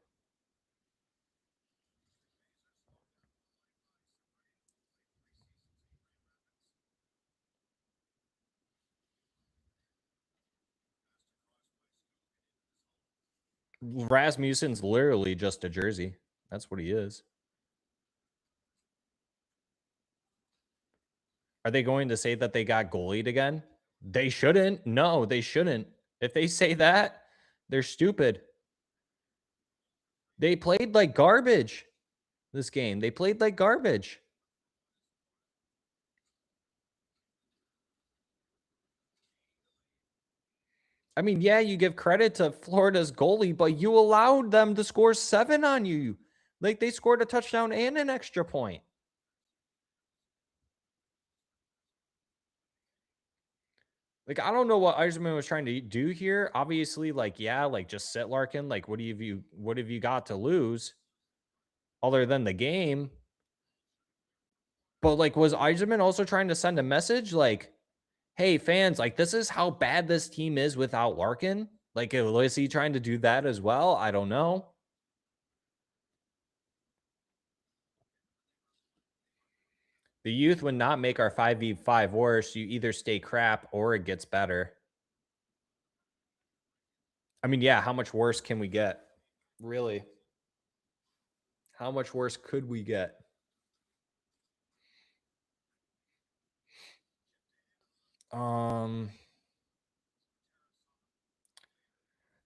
Rasmussen's literally just a jersey. That's what he is. Are they going to say that they got goalied again? They shouldn't. No, they shouldn't. If they say that, they're stupid. They played like garbage this game. They played like garbage. I mean, yeah, you give credit to Florida's goalie, but you allowed them to score 7 on you. Like, they scored a touchdown and an extra point. Like, I don't know what Eiserman was trying to do here. Obviously, like, yeah, like, just sit Larkin. Like, what have you got to lose other than the game? But, like, was Eiserman also trying to send a message like, hey, fans, like, this is how bad this team is without Larkin? Like, was he trying to do that as well? I don't know. The youth would not make our 5v5 worse. You either stay crap or it gets better. I mean, yeah, how much worse can we get? Really? How much worse could we get?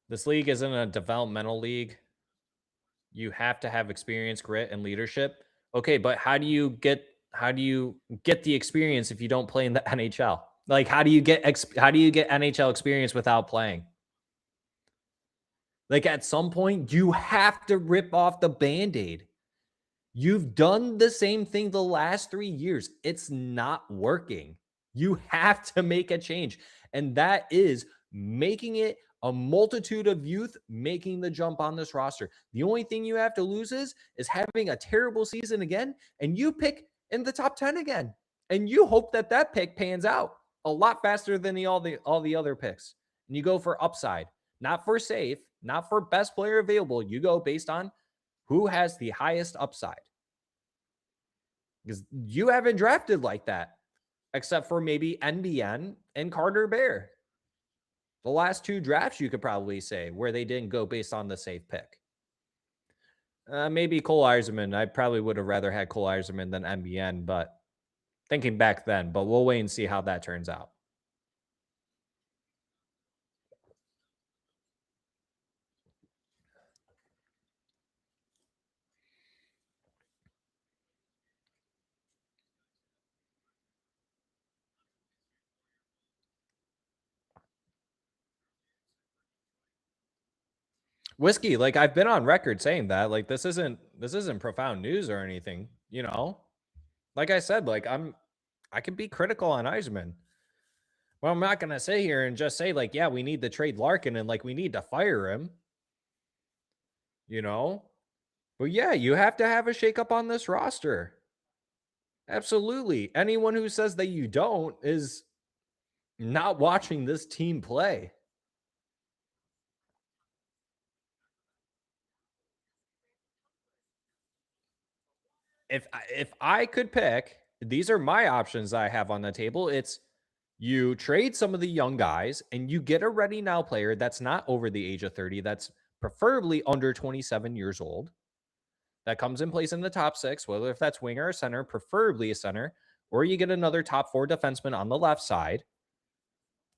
This league isn't a developmental league. You have to have experience, grit, and leadership. Okay, but how do you get the experience if you don't play in the NHL? Like, how do you get NHL experience without playing? Like, at some point, you have to rip off the Band-Aid. You've done the same thing the last 3 years. It's not working. You have to make a change. And that is making it a multitude of youth making the jump on this roster. The only thing you have to lose is having a terrible season again, and you pick in the top 10 again. And you hope that pick pans out a lot faster than all the other picks. And you go for upside, not for safe, not for best player available. You go based on who has the highest upside. Because you haven't drafted like that, except for maybe NBN and Carter Bear. The last 2 drafts, you could probably say, where they didn't go based on the safe pick. Maybe Cole Eiserman. I probably would have rather had Cole Eiserman than NBN, but thinking back then. But we'll wait and see how that turns out. Whiskey, like, I've been on record saying that. Like, this isn't profound news or anything, you know? Like I said, like, I can be critical on Eiserman. Well, I'm not going to sit here and just say, like, yeah, we need to trade Larkin and, like, we need to fire him, you know? But yeah, you have to have a shakeup on this roster. Absolutely. Anyone who says that you don't is not watching this team play. If I could pick, these are my options I have on the table. It's you trade some of the young guys and you get a ready now player that's not over the age of 30, that's preferably under 27 years old, that comes in place in the top 6, whether if that's winger or center, preferably a center, or you get another top 4 defenseman on the left side,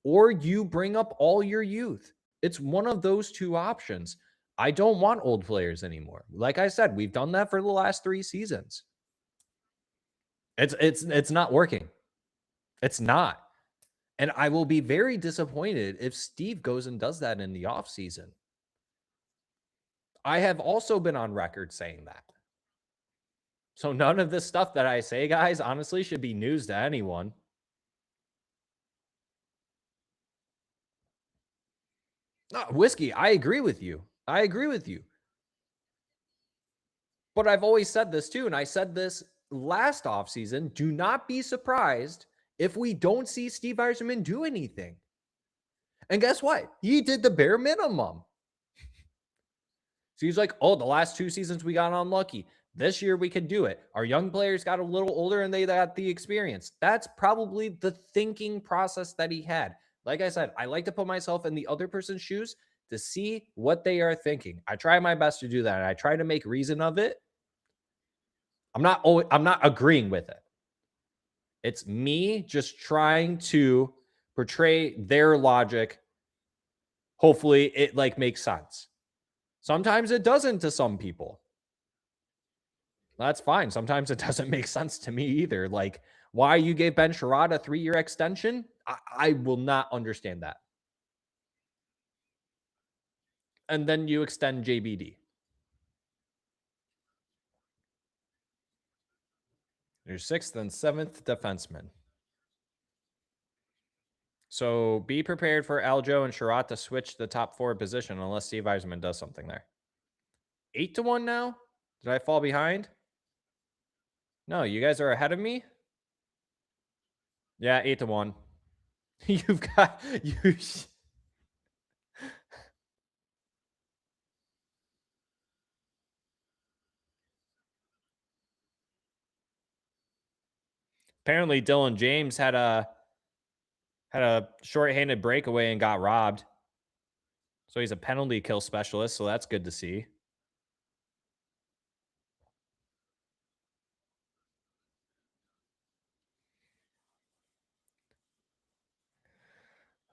or you bring up all your youth. It's one of those 2 options. I don't want old players anymore. Like I said, we've done that for the last 3 seasons. It's not working. It's not. And I will be very disappointed if Steve goes and does that in the offseason. I have also been on record saying that. So none of this stuff that I say, guys, honestly, should be news to anyone. No, Whiskey, I agree with you. I agree with you. But I've always said this too, and I said this last offseason. Do not be surprised if we don't see Steve Yzerman do anything. And guess what? He did the bare minimum. So he's like, oh, the last 2 seasons we got unlucky. This year we can do it. Our young players got a little older and they got the experience. That's probably the thinking process that he had. Like I said, I like to put myself in the other person's shoes. to see what they are thinking. I try my best to do that. I try to make reason of it. I'm not agreeing with it. It's me just trying to portray their logic. Hopefully it like makes sense. Sometimes it doesn't to some people. That's fine. Sometimes it doesn't make sense to me either. Like why you gave Ben Sherrod a 3-year extension, I will not understand that. And then you extend JBD. Your 6th and 7th defenseman. So be prepared for Aljo and Sherrod to switch the top 4 position unless Steve Yzerman does something there. 8-1 now? Did I fall behind? No, you guys are ahead of me? Yeah, 8-1. You've got you. Apparently, Dylan James had a shorthanded breakaway and got robbed. So he's a penalty kill specialist. So that's good to see.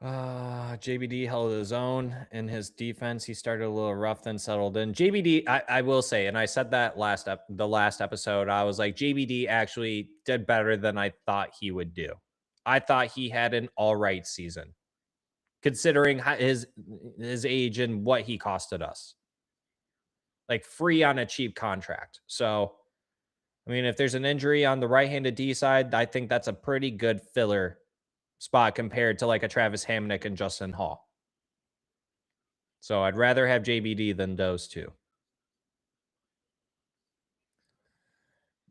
JBD held his own in his defense. He started a little rough, then settled in. JBD, I will say, and I said that the last episode, I was like, JBD actually did better than I thought he would do. I thought he had an all right season, considering his age and what he costed us. Like free on a cheap contract. So, I mean, if there's an injury on the right-handed D side, I think that's a pretty good filler spot compared to like a Travis Hamonic and Justin Hall. So I'd rather have JBD than those two.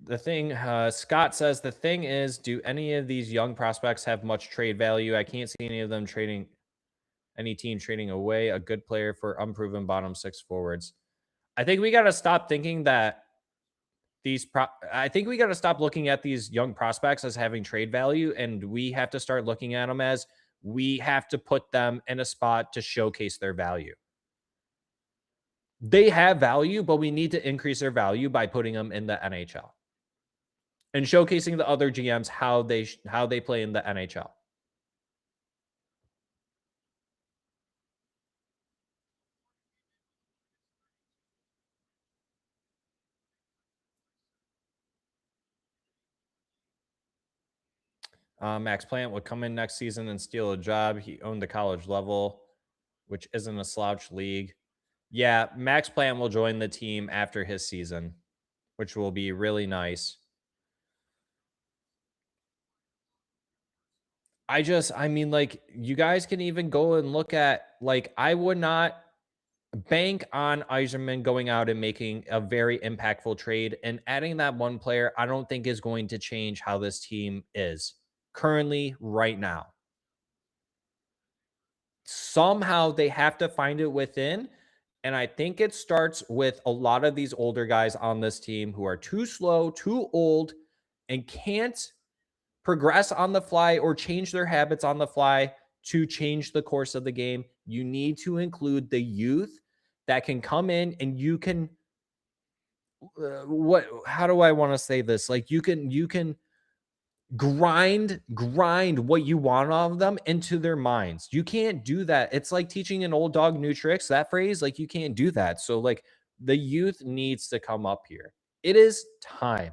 The thing, Scott says, the thing is, do any of these young prospects have much trade value? I can't see any of them trading, any team trading away a good player for unproven bottom 6 forwards. I think we got to stop thinking that I think we got to stop looking at these young prospects as having trade value, and we have to start looking at them as we have to put them in a spot to showcase their value. They have value, but we need to increase their value by putting them in the NHL and showcasing the other GMs how they play in the NHL. Max Plant would come in next season and steal a job. He owned the college level, which isn't a slouch league. Yeah, Max Plant will join the team after his season, which will be really nice. I mean, like, you guys can even go and look at, like, I would not bank on Yzerman going out and making a very impactful trade, and adding that one player, I don't think is going to change how this team is currently right now. Somehow they have to find it within. And I think it starts with a lot of these older guys on this team who are too slow, too old, and can't progress on the fly or change their habits on the fly to change the course of the game. You need to include the youth that can come in and you can how do I want to say this? Like you can grind what you want of them into their minds. You can't do that. It's like teaching an old dog new tricks. That phrase, like you can't do that. So like the youth needs to come up here. It is time.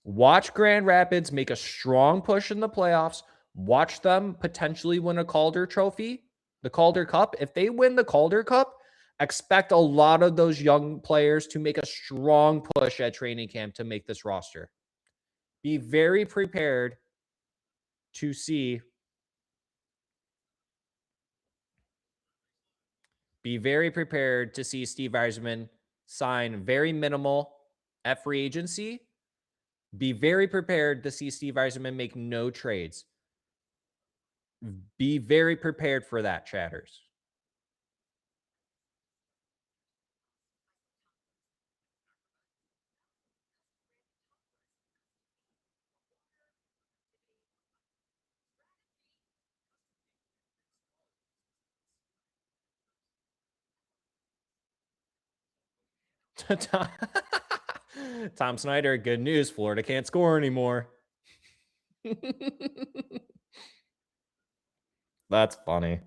Watch Grand Rapids make a strong push in the playoffs. Watch them potentially win a Calder Trophy, the Calder Cup. If they win the Calder Cup, expect a lot of those young players to make a strong push at training camp to make this roster. Be very prepared to see. Be very prepared to see Steve Yzerman sign very minimal at free agency. Be very prepared to see Steve Yzerman make no trades. Be very prepared for that, chatters. Tom Snyder, good news. Florida can't score anymore. That's funny.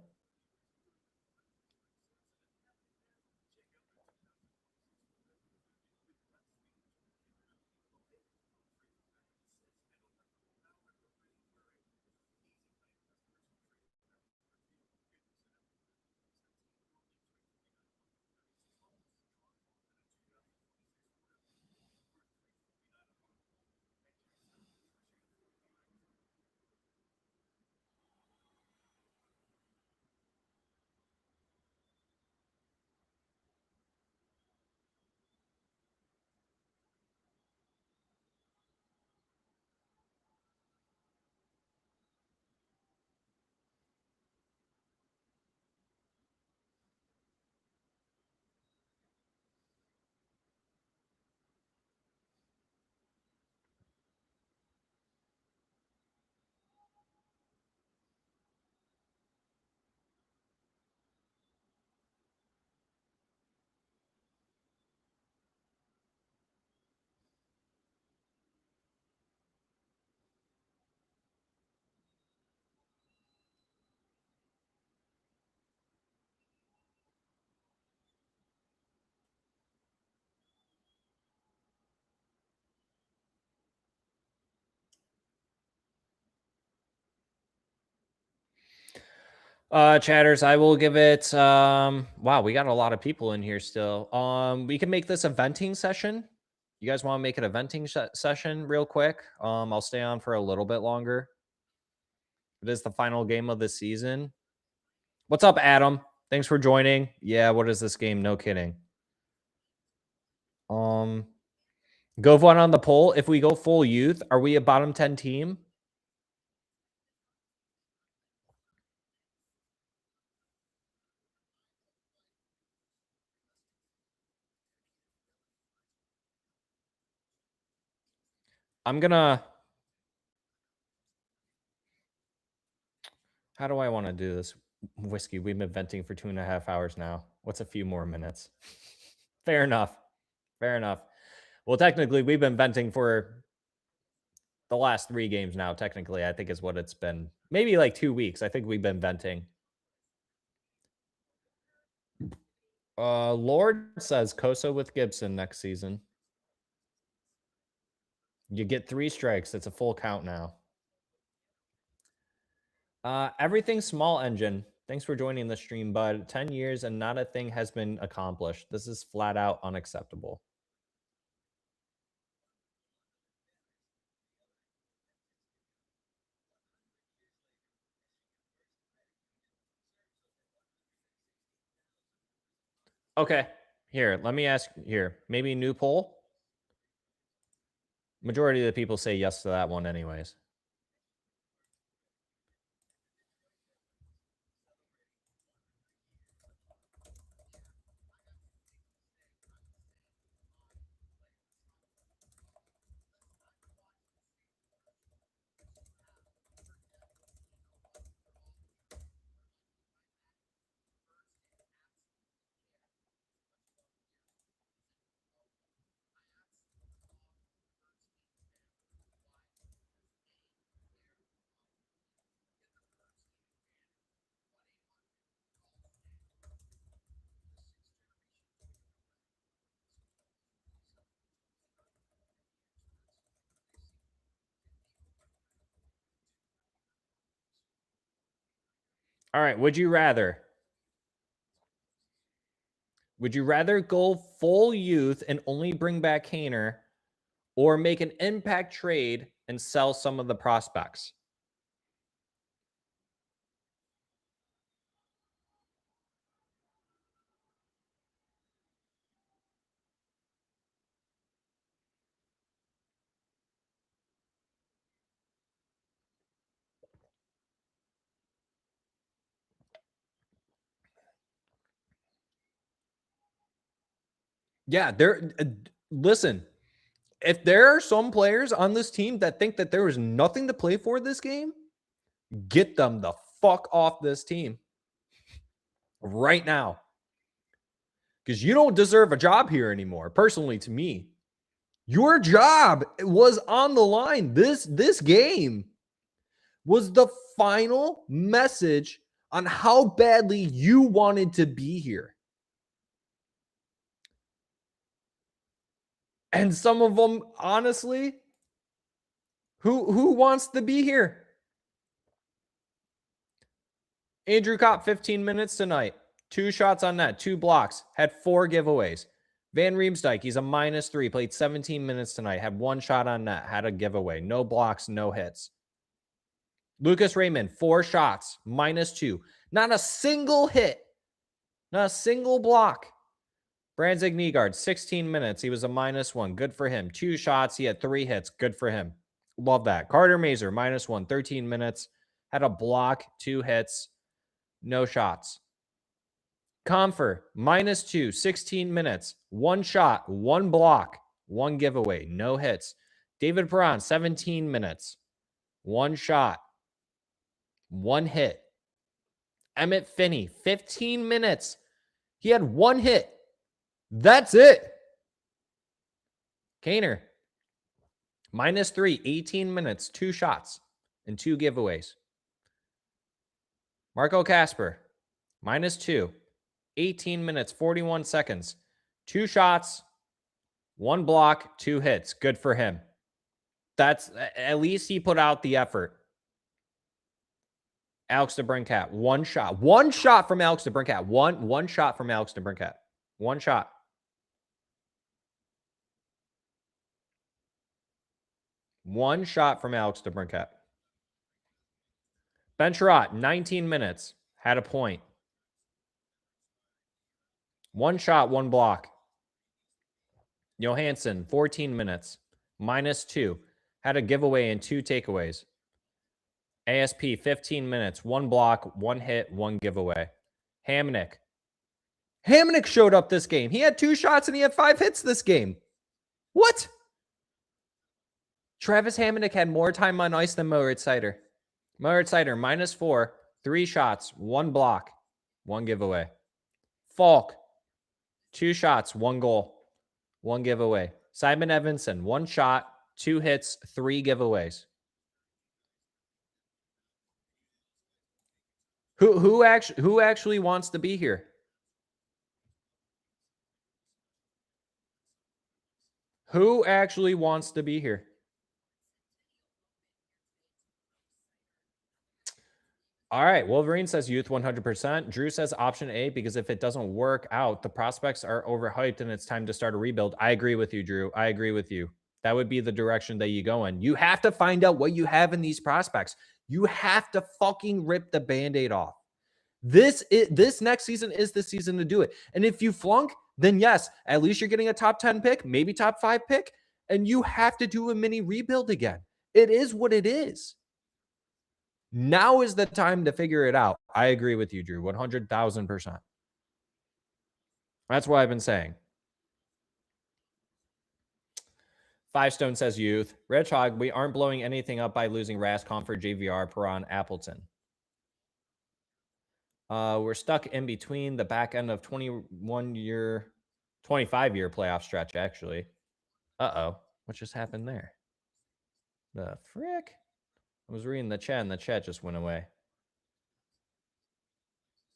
Chatters, I will give it wow, we got a lot of people in here still. We can make this a venting session. You guys want to make it a venting session real quick? I'll stay on for a little bit longer. It is the final game of the season. What's up, Adam? Thanks for joining. Yeah, what is this game? No kidding. Go vote on the poll. If we go full youth, are we a bottom 10 team? I'm gonna. How do I want to do this? Whiskey, we've been venting for 2.5 hours now. What's a few more minutes? Fair enough. Fair enough. Well, technically, we've been venting for the last 3 games now. Technically, I think is what it's been. Maybe like 2 weeks. I think we've been venting. Lord says Kosa with Gibson next season. You get 3 strikes. It's a full count now. Everything small engine. Thanks for joining the stream, bud. 10 years and not a thing has been accomplished. This is flat out unacceptable. Okay. Here, let me ask here. Maybe new poll? Majority of the people say yes to that one anyways. All right, would you rather? Would you rather go full youth and only bring back Hainer, or make an impact trade and sell some of the prospects? Yeah, listen, if there are some players on this team that think that there is nothing to play for this game, get them the fuck off this team right now. because you don't deserve a job here anymore. Personally, to me, your job was on the line. This game was the final message on how badly you wanted to be here. And some of them, honestly, who wants to be here? Andrew Kopp, 15 minutes tonight. 2 shots on net, 2 blocks, had 4 giveaways. Van Riemsdyk, he's a -3, played 17 minutes tonight, had 1 shot on net, had a giveaway. No blocks, no hits. Lucas Raymond, 4 shots, -2. Not a single hit. Not a single block. Brandon Nygaard, 16 minutes. He was a -1. Good for him. 2 shots. He had 3 hits. Good for him. Love that. Carter Mazur, -1, 13 minutes. Had a block, 2 hits, no shots. Comfer, -2, 16 minutes. 1 shot, 1 block, 1 giveaway, no hits. David Perron, 17 minutes. 1 shot, 1 hit. Emmett Finney, 15 minutes. He had 1 hit. That's it. Kaner, -3, 18 minutes, 2 shots, and 2 giveaways. Marco Casper, -2, 18 minutes, 41 seconds, 2 shots, 1 block, 2 hits. Good for him. That's at least he put out the effort. Alex DeBrincat, 1 shot. 1 shot from Alex DeBrincat. One shot from Alex DeBrincat. 1 shot. One shot from Alex DeBrincat. Ben Sherratt, 19 minutes. Had a point. 1 shot, 1 block. Johansson, 14 minutes. -2. Had a giveaway and 2 takeaways. ASP, 15 minutes. 1 block, 1 hit, 1 giveaway. Hamonic. Hamonic showed up this game. He had 2 shots and he had 5 hits this game. What? Travis Hamonic had more time on ice than Moritz Seider. Moritz Seider, -4, 3 shots, 1 block, 1 giveaway. Falk, 2 shots, 1 goal, 1 giveaway. Simon Evanson, 1 shot, 2 hits, 3 giveaways. Who actually wants to be here? Who actually wants to be here? All right. Wolverine says youth 100%. Drew says option A because if it doesn't work out, the prospects are overhyped and it's time to start a rebuild. I agree with you, Drew. I agree with you. That would be the direction that you go in. You have to find out what you have in these prospects. You have to fucking rip the Band-Aid off. This next season is the season to do it. And if you flunk, then yes, at least you're getting a top 10 pick, maybe top 5 pick, and you have to do a mini rebuild again. It is what it is. Now is the time to figure it out. I agree with you, Drew, 100,000%. That's what I've been saying. 5 Stone says youth. Rich Hog, we aren't blowing anything up by losing Rask, Comfort, JVR, Perron, Appleton. We're stuck in between the back end of 25-year playoff stretch, actually. Uh-oh. What just happened there? The frick? I was reading the chat, and the chat just went away.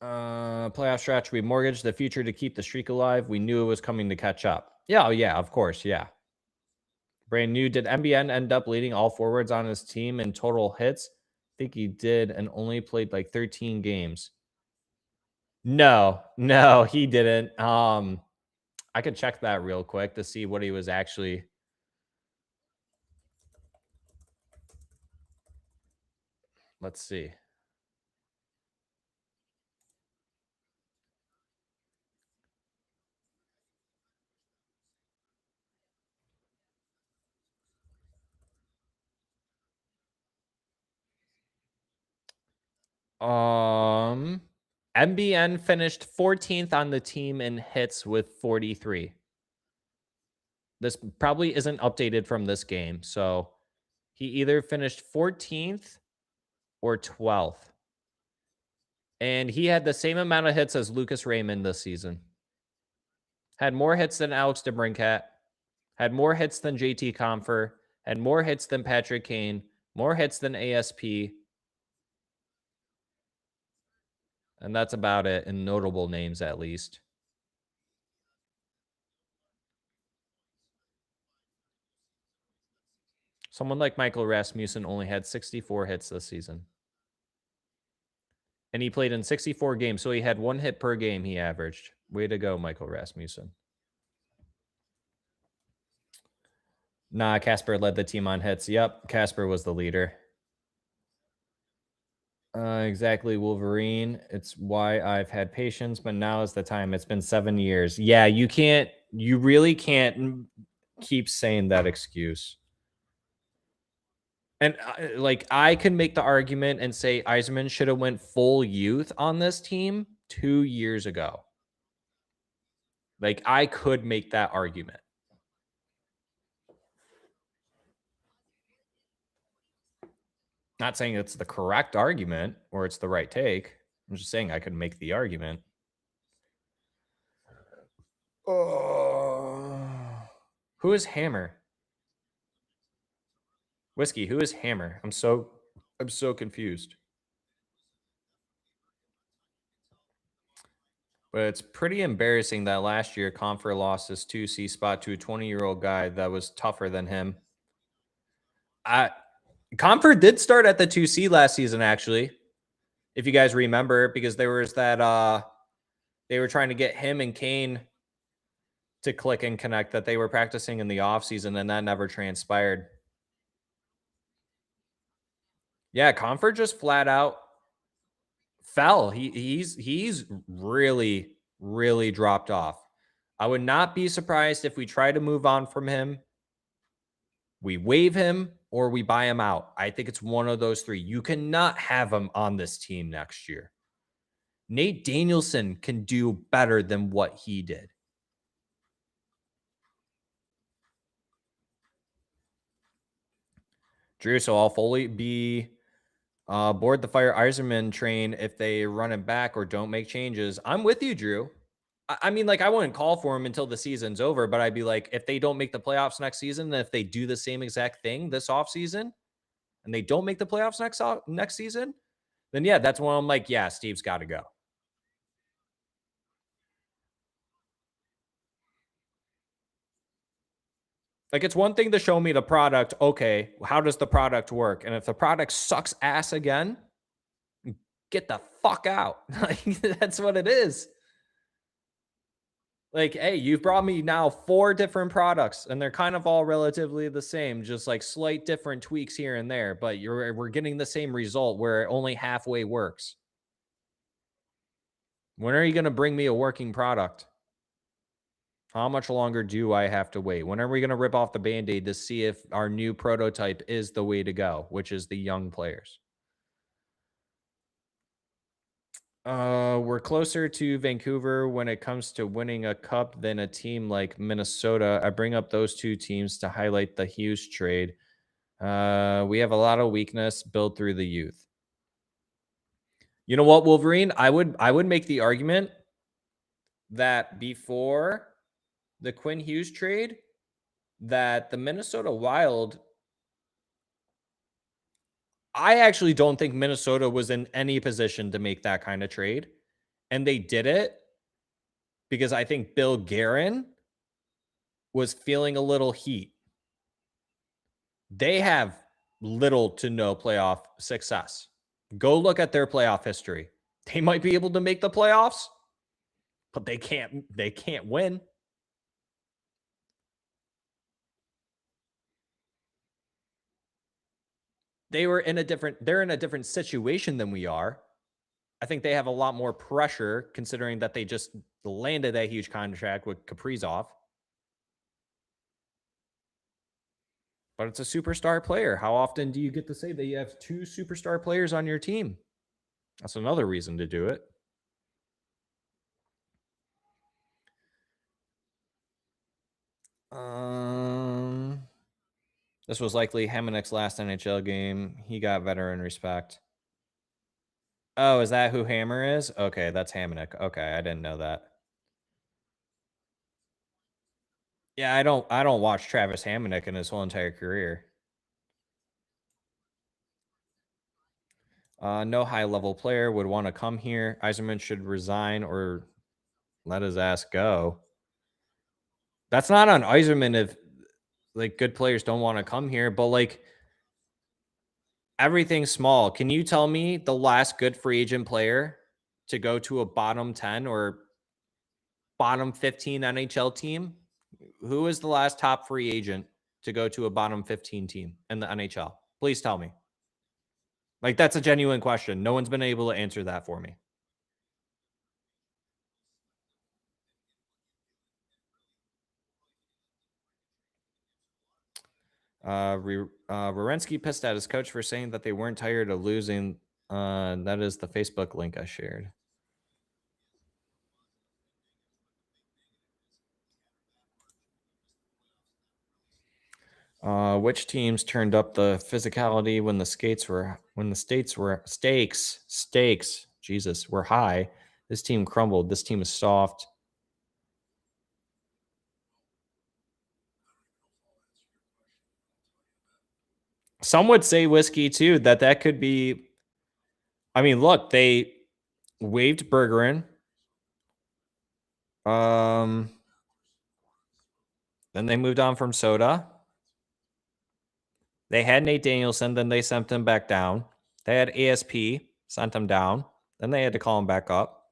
Playoff stretch. We mortgaged the future to keep the streak alive. We knew it was coming to catch up. Yeah, oh, yeah, of course, yeah. Brand new. Did MBN end up leading all forwards on his team in total hits? I think he did, and only played like 13 games. No, he didn't. I could check that real quick to see what he was actually. Let's see. MBN finished 14th on the team in hits with 43. This probably isn't updated from this game, so he either finished 14th or 12th. And he had the same amount of hits as Lucas Raymond this season. Had more hits than Alex DeBrincat. Had more hits than JT Compher. Had more hits than Patrick Kane. More hits than ASP. And that's about it in notable names, at least. Someone like Michael Rasmussen only had 64 hits this season. And he played in 64 games, so he had 1 hit per game he averaged. Way to go, Michael Rasmussen. Nah, Casper led the team on hits. Yep, Casper was the leader. Exactly, Wolverine. It's why I've had patience, but now is the time. It's been 7 years. Yeah, you really can't keep saying that excuse. And like, I can make the argument and say Yzerman should have went full youth on this team 2 years ago. Like, I could make that argument. Not saying it's the correct argument or it's the right take. I'm just saying I could make the argument. Who is Hammer? Whiskey, who is Hammer? I'm so confused. But it's pretty embarrassing that last year Confer lost his 2C spot to a 20-year-old guy that was tougher than him. Confer did start at the 2C last season, actually, if you guys remember, because there was that they were trying to get him and Kane to click and connect that they were practicing in the offseason, and that never transpired. Yeah, Confer just flat out fell. He's really, really dropped off. I would not be surprised if we try to move on from him, we waive him, or we buy him out. I think it's one of those 3. You cannot have him on this team next year. Nate Danielson can do better than what he did. Drew, so I'll fully be board the Fire Yzerman train if they run it back or don't make changes. I'm with you, Drew. I mean, like, I wouldn't call for him until the season's over, but I'd be like, if they don't make the playoffs next season, if they do the same exact thing this offseason and they don't make the playoffs next season, then yeah, that's when I'm like, yeah, Steve's got to go. Like, it's one thing to show me the product. Okay, how does the product work? And if the product sucks ass again, get the fuck out. Like, that's what it is. Like, hey, you've brought me now 4 different products, and they're kind of all relatively the same, just like slight different tweaks here and there, but we're getting the same result where it only halfway works. When are you going to bring me a working product? How much longer do I have to wait? When are we going to rip off the Band-Aid to see if our new prototype is the way to go, which is the young players? We're closer to Vancouver when it comes to winning a cup than a team like Minnesota. I bring up those 2 teams to highlight the Hughes trade. We have a lot of weakness built through the youth. You know what, Wolverine? I would make the argument that before the Quinn Hughes trade, that the Minnesota Wild, I actually don't think Minnesota was in any position to make that kind of trade. And they did it because I think Bill Guerin was feeling a little heat. They have little to no playoff success. Go look at their playoff history. They might be able to make the playoffs, but they can't win. They're in a different situation than we are. I think they have a lot more pressure considering that they just landed that huge contract with Kaprizov. But it's a superstar player. How often do you get to say that you have 2 superstar players on your team? That's another reason to do it. This was likely Hamanek's last NHL game. He got veteran respect. Oh, is that who Hammer is? Okay, that's Hamanek. Okay, I didn't know that. Yeah, I don't watch Travis Hamonic in his whole entire career. No high-level player would want to come here. Yzerman should resign or let his ass go. That's not on Yzerman if like good players don't want to come here, but like everything's small. Can you tell me the last good free agent player to go to a bottom 10 or bottom 15 NHL team? Who is the last top free agent to go to a bottom 15 team in the NHL? Please tell me. Like, that's a genuine question. No one's been able to answer that for me. Werenski pissed at his coach for saying that they weren't tired of losing. That is the Facebook link I shared. Which teams turned up the physicality when the stakes, Jesus, were high? This team crumbled. This team is soft. Some would say whiskey too, that could be. I mean, look, they waived Bergeron. Then they moved on from Soda. They had Nate Danielson, then they sent him back down. They had ASP, sent him down. Then they had to call him back up.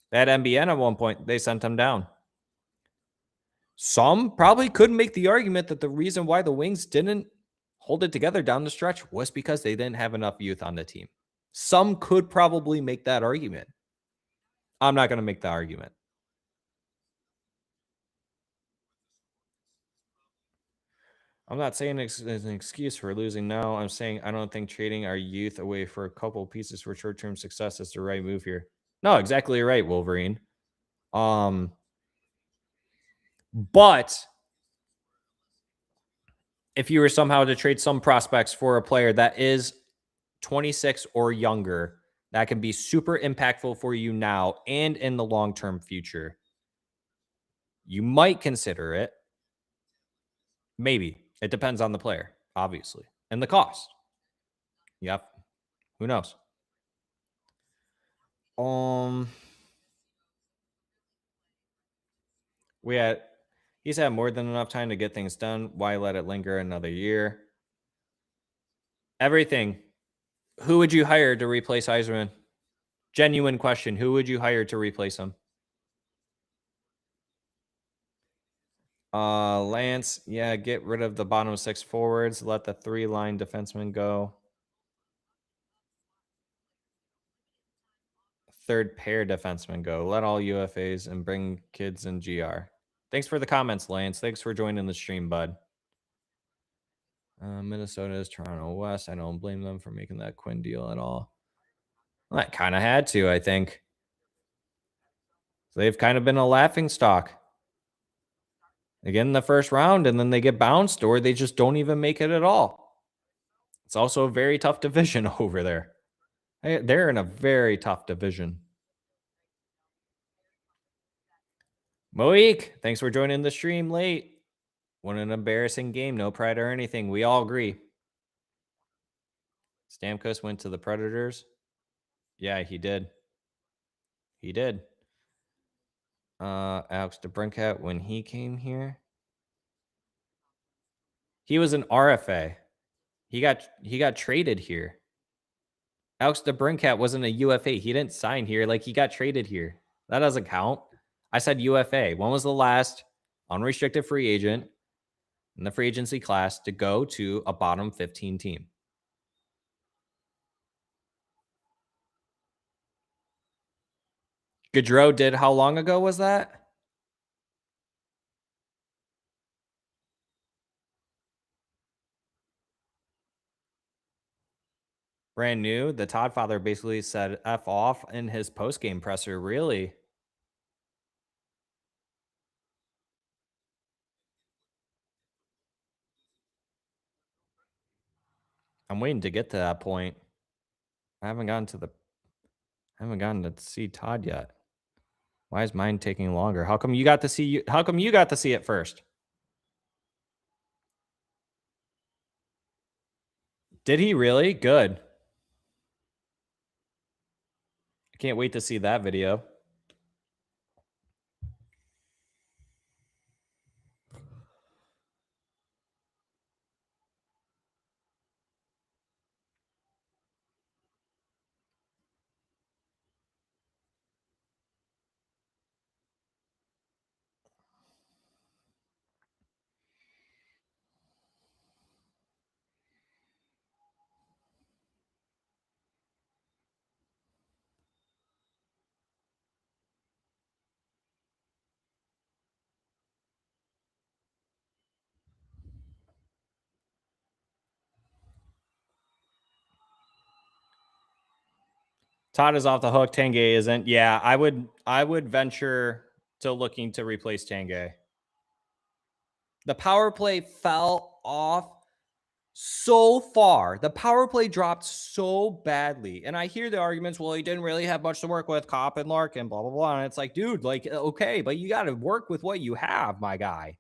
They had MBN at one point, they sent him down. Some probably could make the argument that the reason why the Wings didn't hold it together down the stretch was because they didn't have enough youth on the team. Some could probably make that argument. I'm not going to make that argument. I'm not saying it's an excuse for losing now. I'm saying I don't think trading our youth away for a couple pieces for short-term success is the right move here. No, exactly right, Wolverine. But if you were somehow to trade some prospects for a player that is 26 or younger, that can be super impactful for you now and in the long-term future, you might consider it. Maybe. It depends on the player, obviously, and the cost. Yep. Who knows? He's had more than enough time to get things done. Why let it linger another year? Everything. Who would you hire to replace Yzerman? Genuine question. Who would you hire to replace him? Lance, yeah, get rid of the bottom 6 forwards. Let the 3-line defensemen go. Third pair defensemen go. Let all UFAs and bring kids in GR. Thanks for the comments, Lance. Thanks for joining the stream, bud. Minnesota is Toronto West. I don't blame them for making that Quinn deal at all. Well, that kind of had to, I think. So they've kind of been a laughing stock. They get in the first round and then they get bounced, or they just don't even make it at all. It's also a very tough division over there. They're in a very tough division. Moik, thanks for joining the stream late. What an embarrassing game. No pride or anything. We all agree. Stamkos went to the Predators. Yeah, he did. He did. Alex DeBrincat, when he came here, he was an RFA. He got traded here. Alex DeBrincat wasn't a UFA. He didn't sign here. Like, he got traded here. That doesn't count. I said UFA. When was the last unrestricted free agent in the free agency class to go to a bottom 15 team? Gaudreau did. How long ago was that? Brand new. The Todd father basically said F off in his post-game presser. Really? I'm waiting to get to that point. I haven't gotten to see Todd yet. Why is mine taking longer? How come you got to see it first? Did he really? Good. I can't wait to see that video. Todd is off the hook. Tanguay isn't. Yeah, I would venture to looking to replace Tanguay. The power play fell off so far. The power play dropped so badly. And I hear the arguments, well, he didn't really have much to work with, Kopp and Larkin, blah, blah, blah. And it's like, dude, like, okay, but you got to work with what you have, my guy.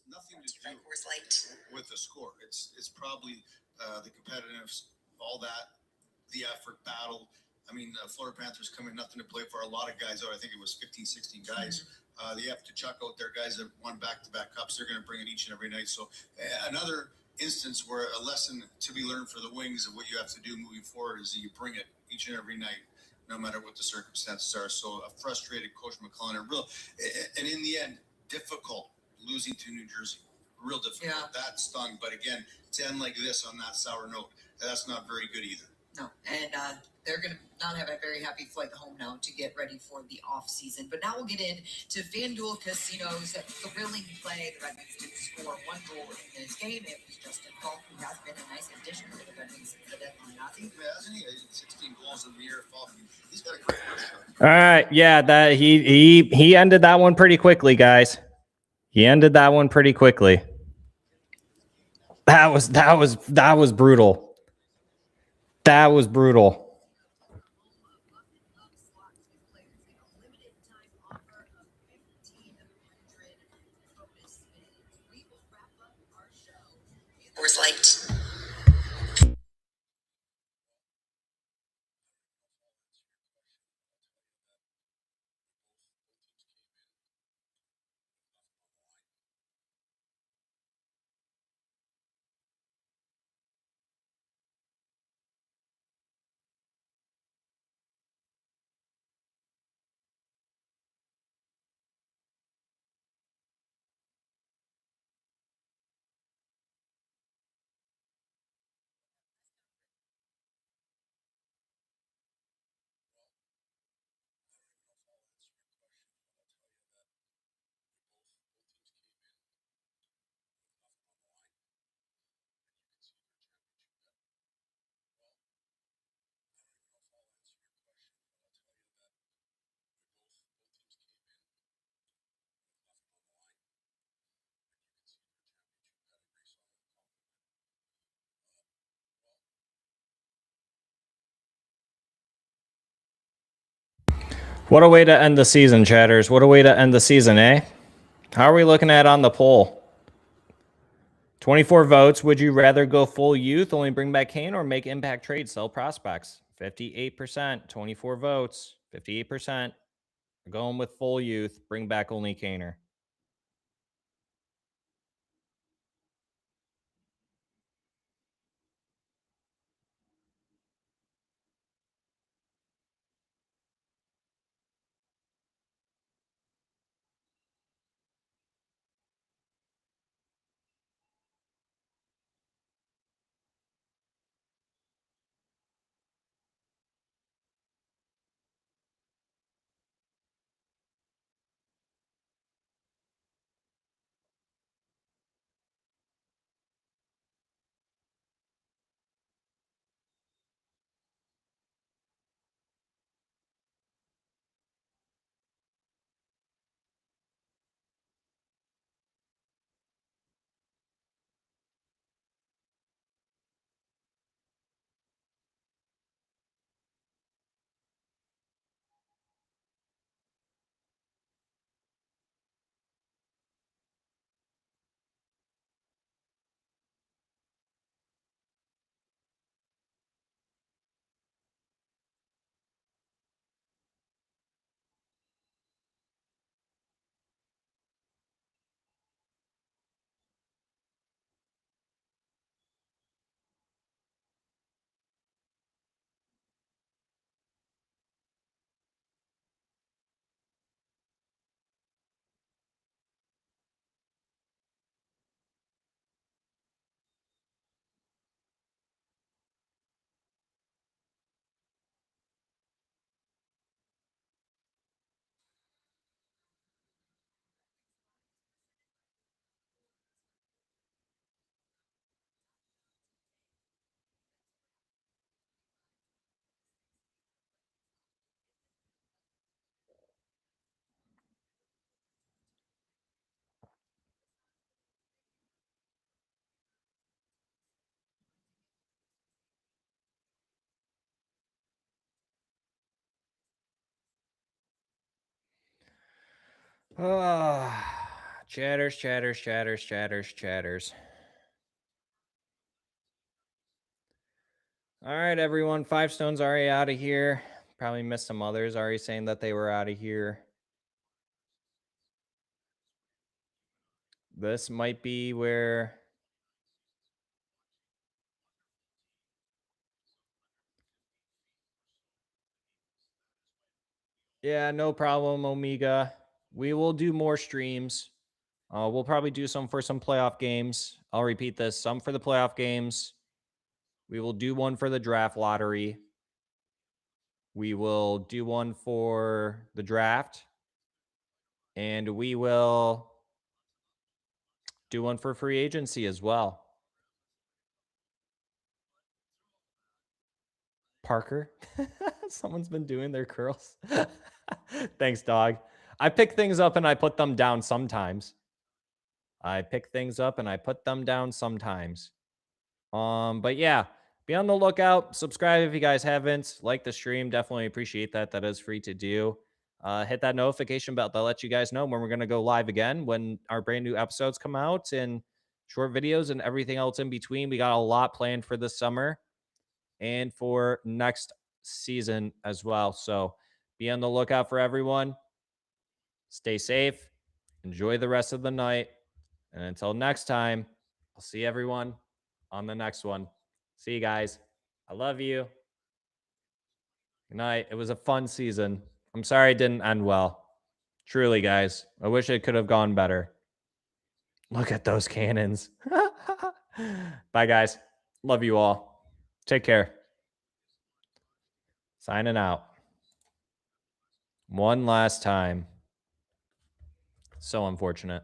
Nothing to do with the score. It's probably the competitiveness, all that, the effort, battle. I mean, Florida Panthers coming nothing to play for. A lot of guys out. I think it was 15, 16 guys. They have to chuck out their guys that won back-to-back cups. They're going to bring it each and every night. So another instance where a lesson to be learned for the Wings of what you have to do moving forward is that you bring it each and every night, no matter what the circumstances are. So a frustrated Coach McClellan, and in the end, difficult losing to New Jersey. Real difficult. Yeah. That stung. But again, to end like this on that sour note, that's not very good either. No, and they're going to not have a very happy flight home now to get ready for the off season. But now we'll get into FanDuel Casino's thrilling play. The Red Wings did score one goal in this game. It was Justin Falk, who has been a nice addition to the Red Wings since the deadline. Hasn't he? 16 goals in the year. Falk. He's got a great record. All right, yeah, that he ended that one pretty quickly, guys. He ended that one pretty quickly. That was brutal. That was brutal. What a way to end the season, chatters. What a way to end the season, eh? How are we looking at on the poll? 24 votes. Would you rather go full youth, only bring back Kane, or make impact trades, sell prospects? 58%. 24 votes. 58%. We're going with full youth, bring back only Kaner. Chatters, chatters, chatters, chatters, chatters. All right, everyone. 5 Stones already out of here. Probably missed some others already saying that they were out of here. This might be where... Yeah, no problem, Omega. We will do more streams. We'll probably do some for some playoff games. I'll repeat this. Some for the playoff games. We will do one for the draft lottery. We will do one for the draft. And we will do one for free agency as well. Parker. Someone's been doing their curls. Thanks, dog. I pick things up and I put them down sometimes. But yeah, be on the lookout. Subscribe if you guys haven't. Like the stream. Definitely appreciate that. That is free to do. Hit that notification bell. That'll let you guys know when we're going to go live again, when our brand new episodes come out, and short videos and everything else in between. We got a lot planned for this summer and for next season as well. So be on the lookout for everyone. Stay safe. Enjoy the rest of the night. And until next time, I'll see everyone on the next one. See you guys. I love you. Good night. It was a fun season. I'm sorry it didn't end well. Truly, guys. I wish it could have gone better. Look at those cannons. Bye, guys. Love you all. Take care. Signing out. One last time. So unfortunate.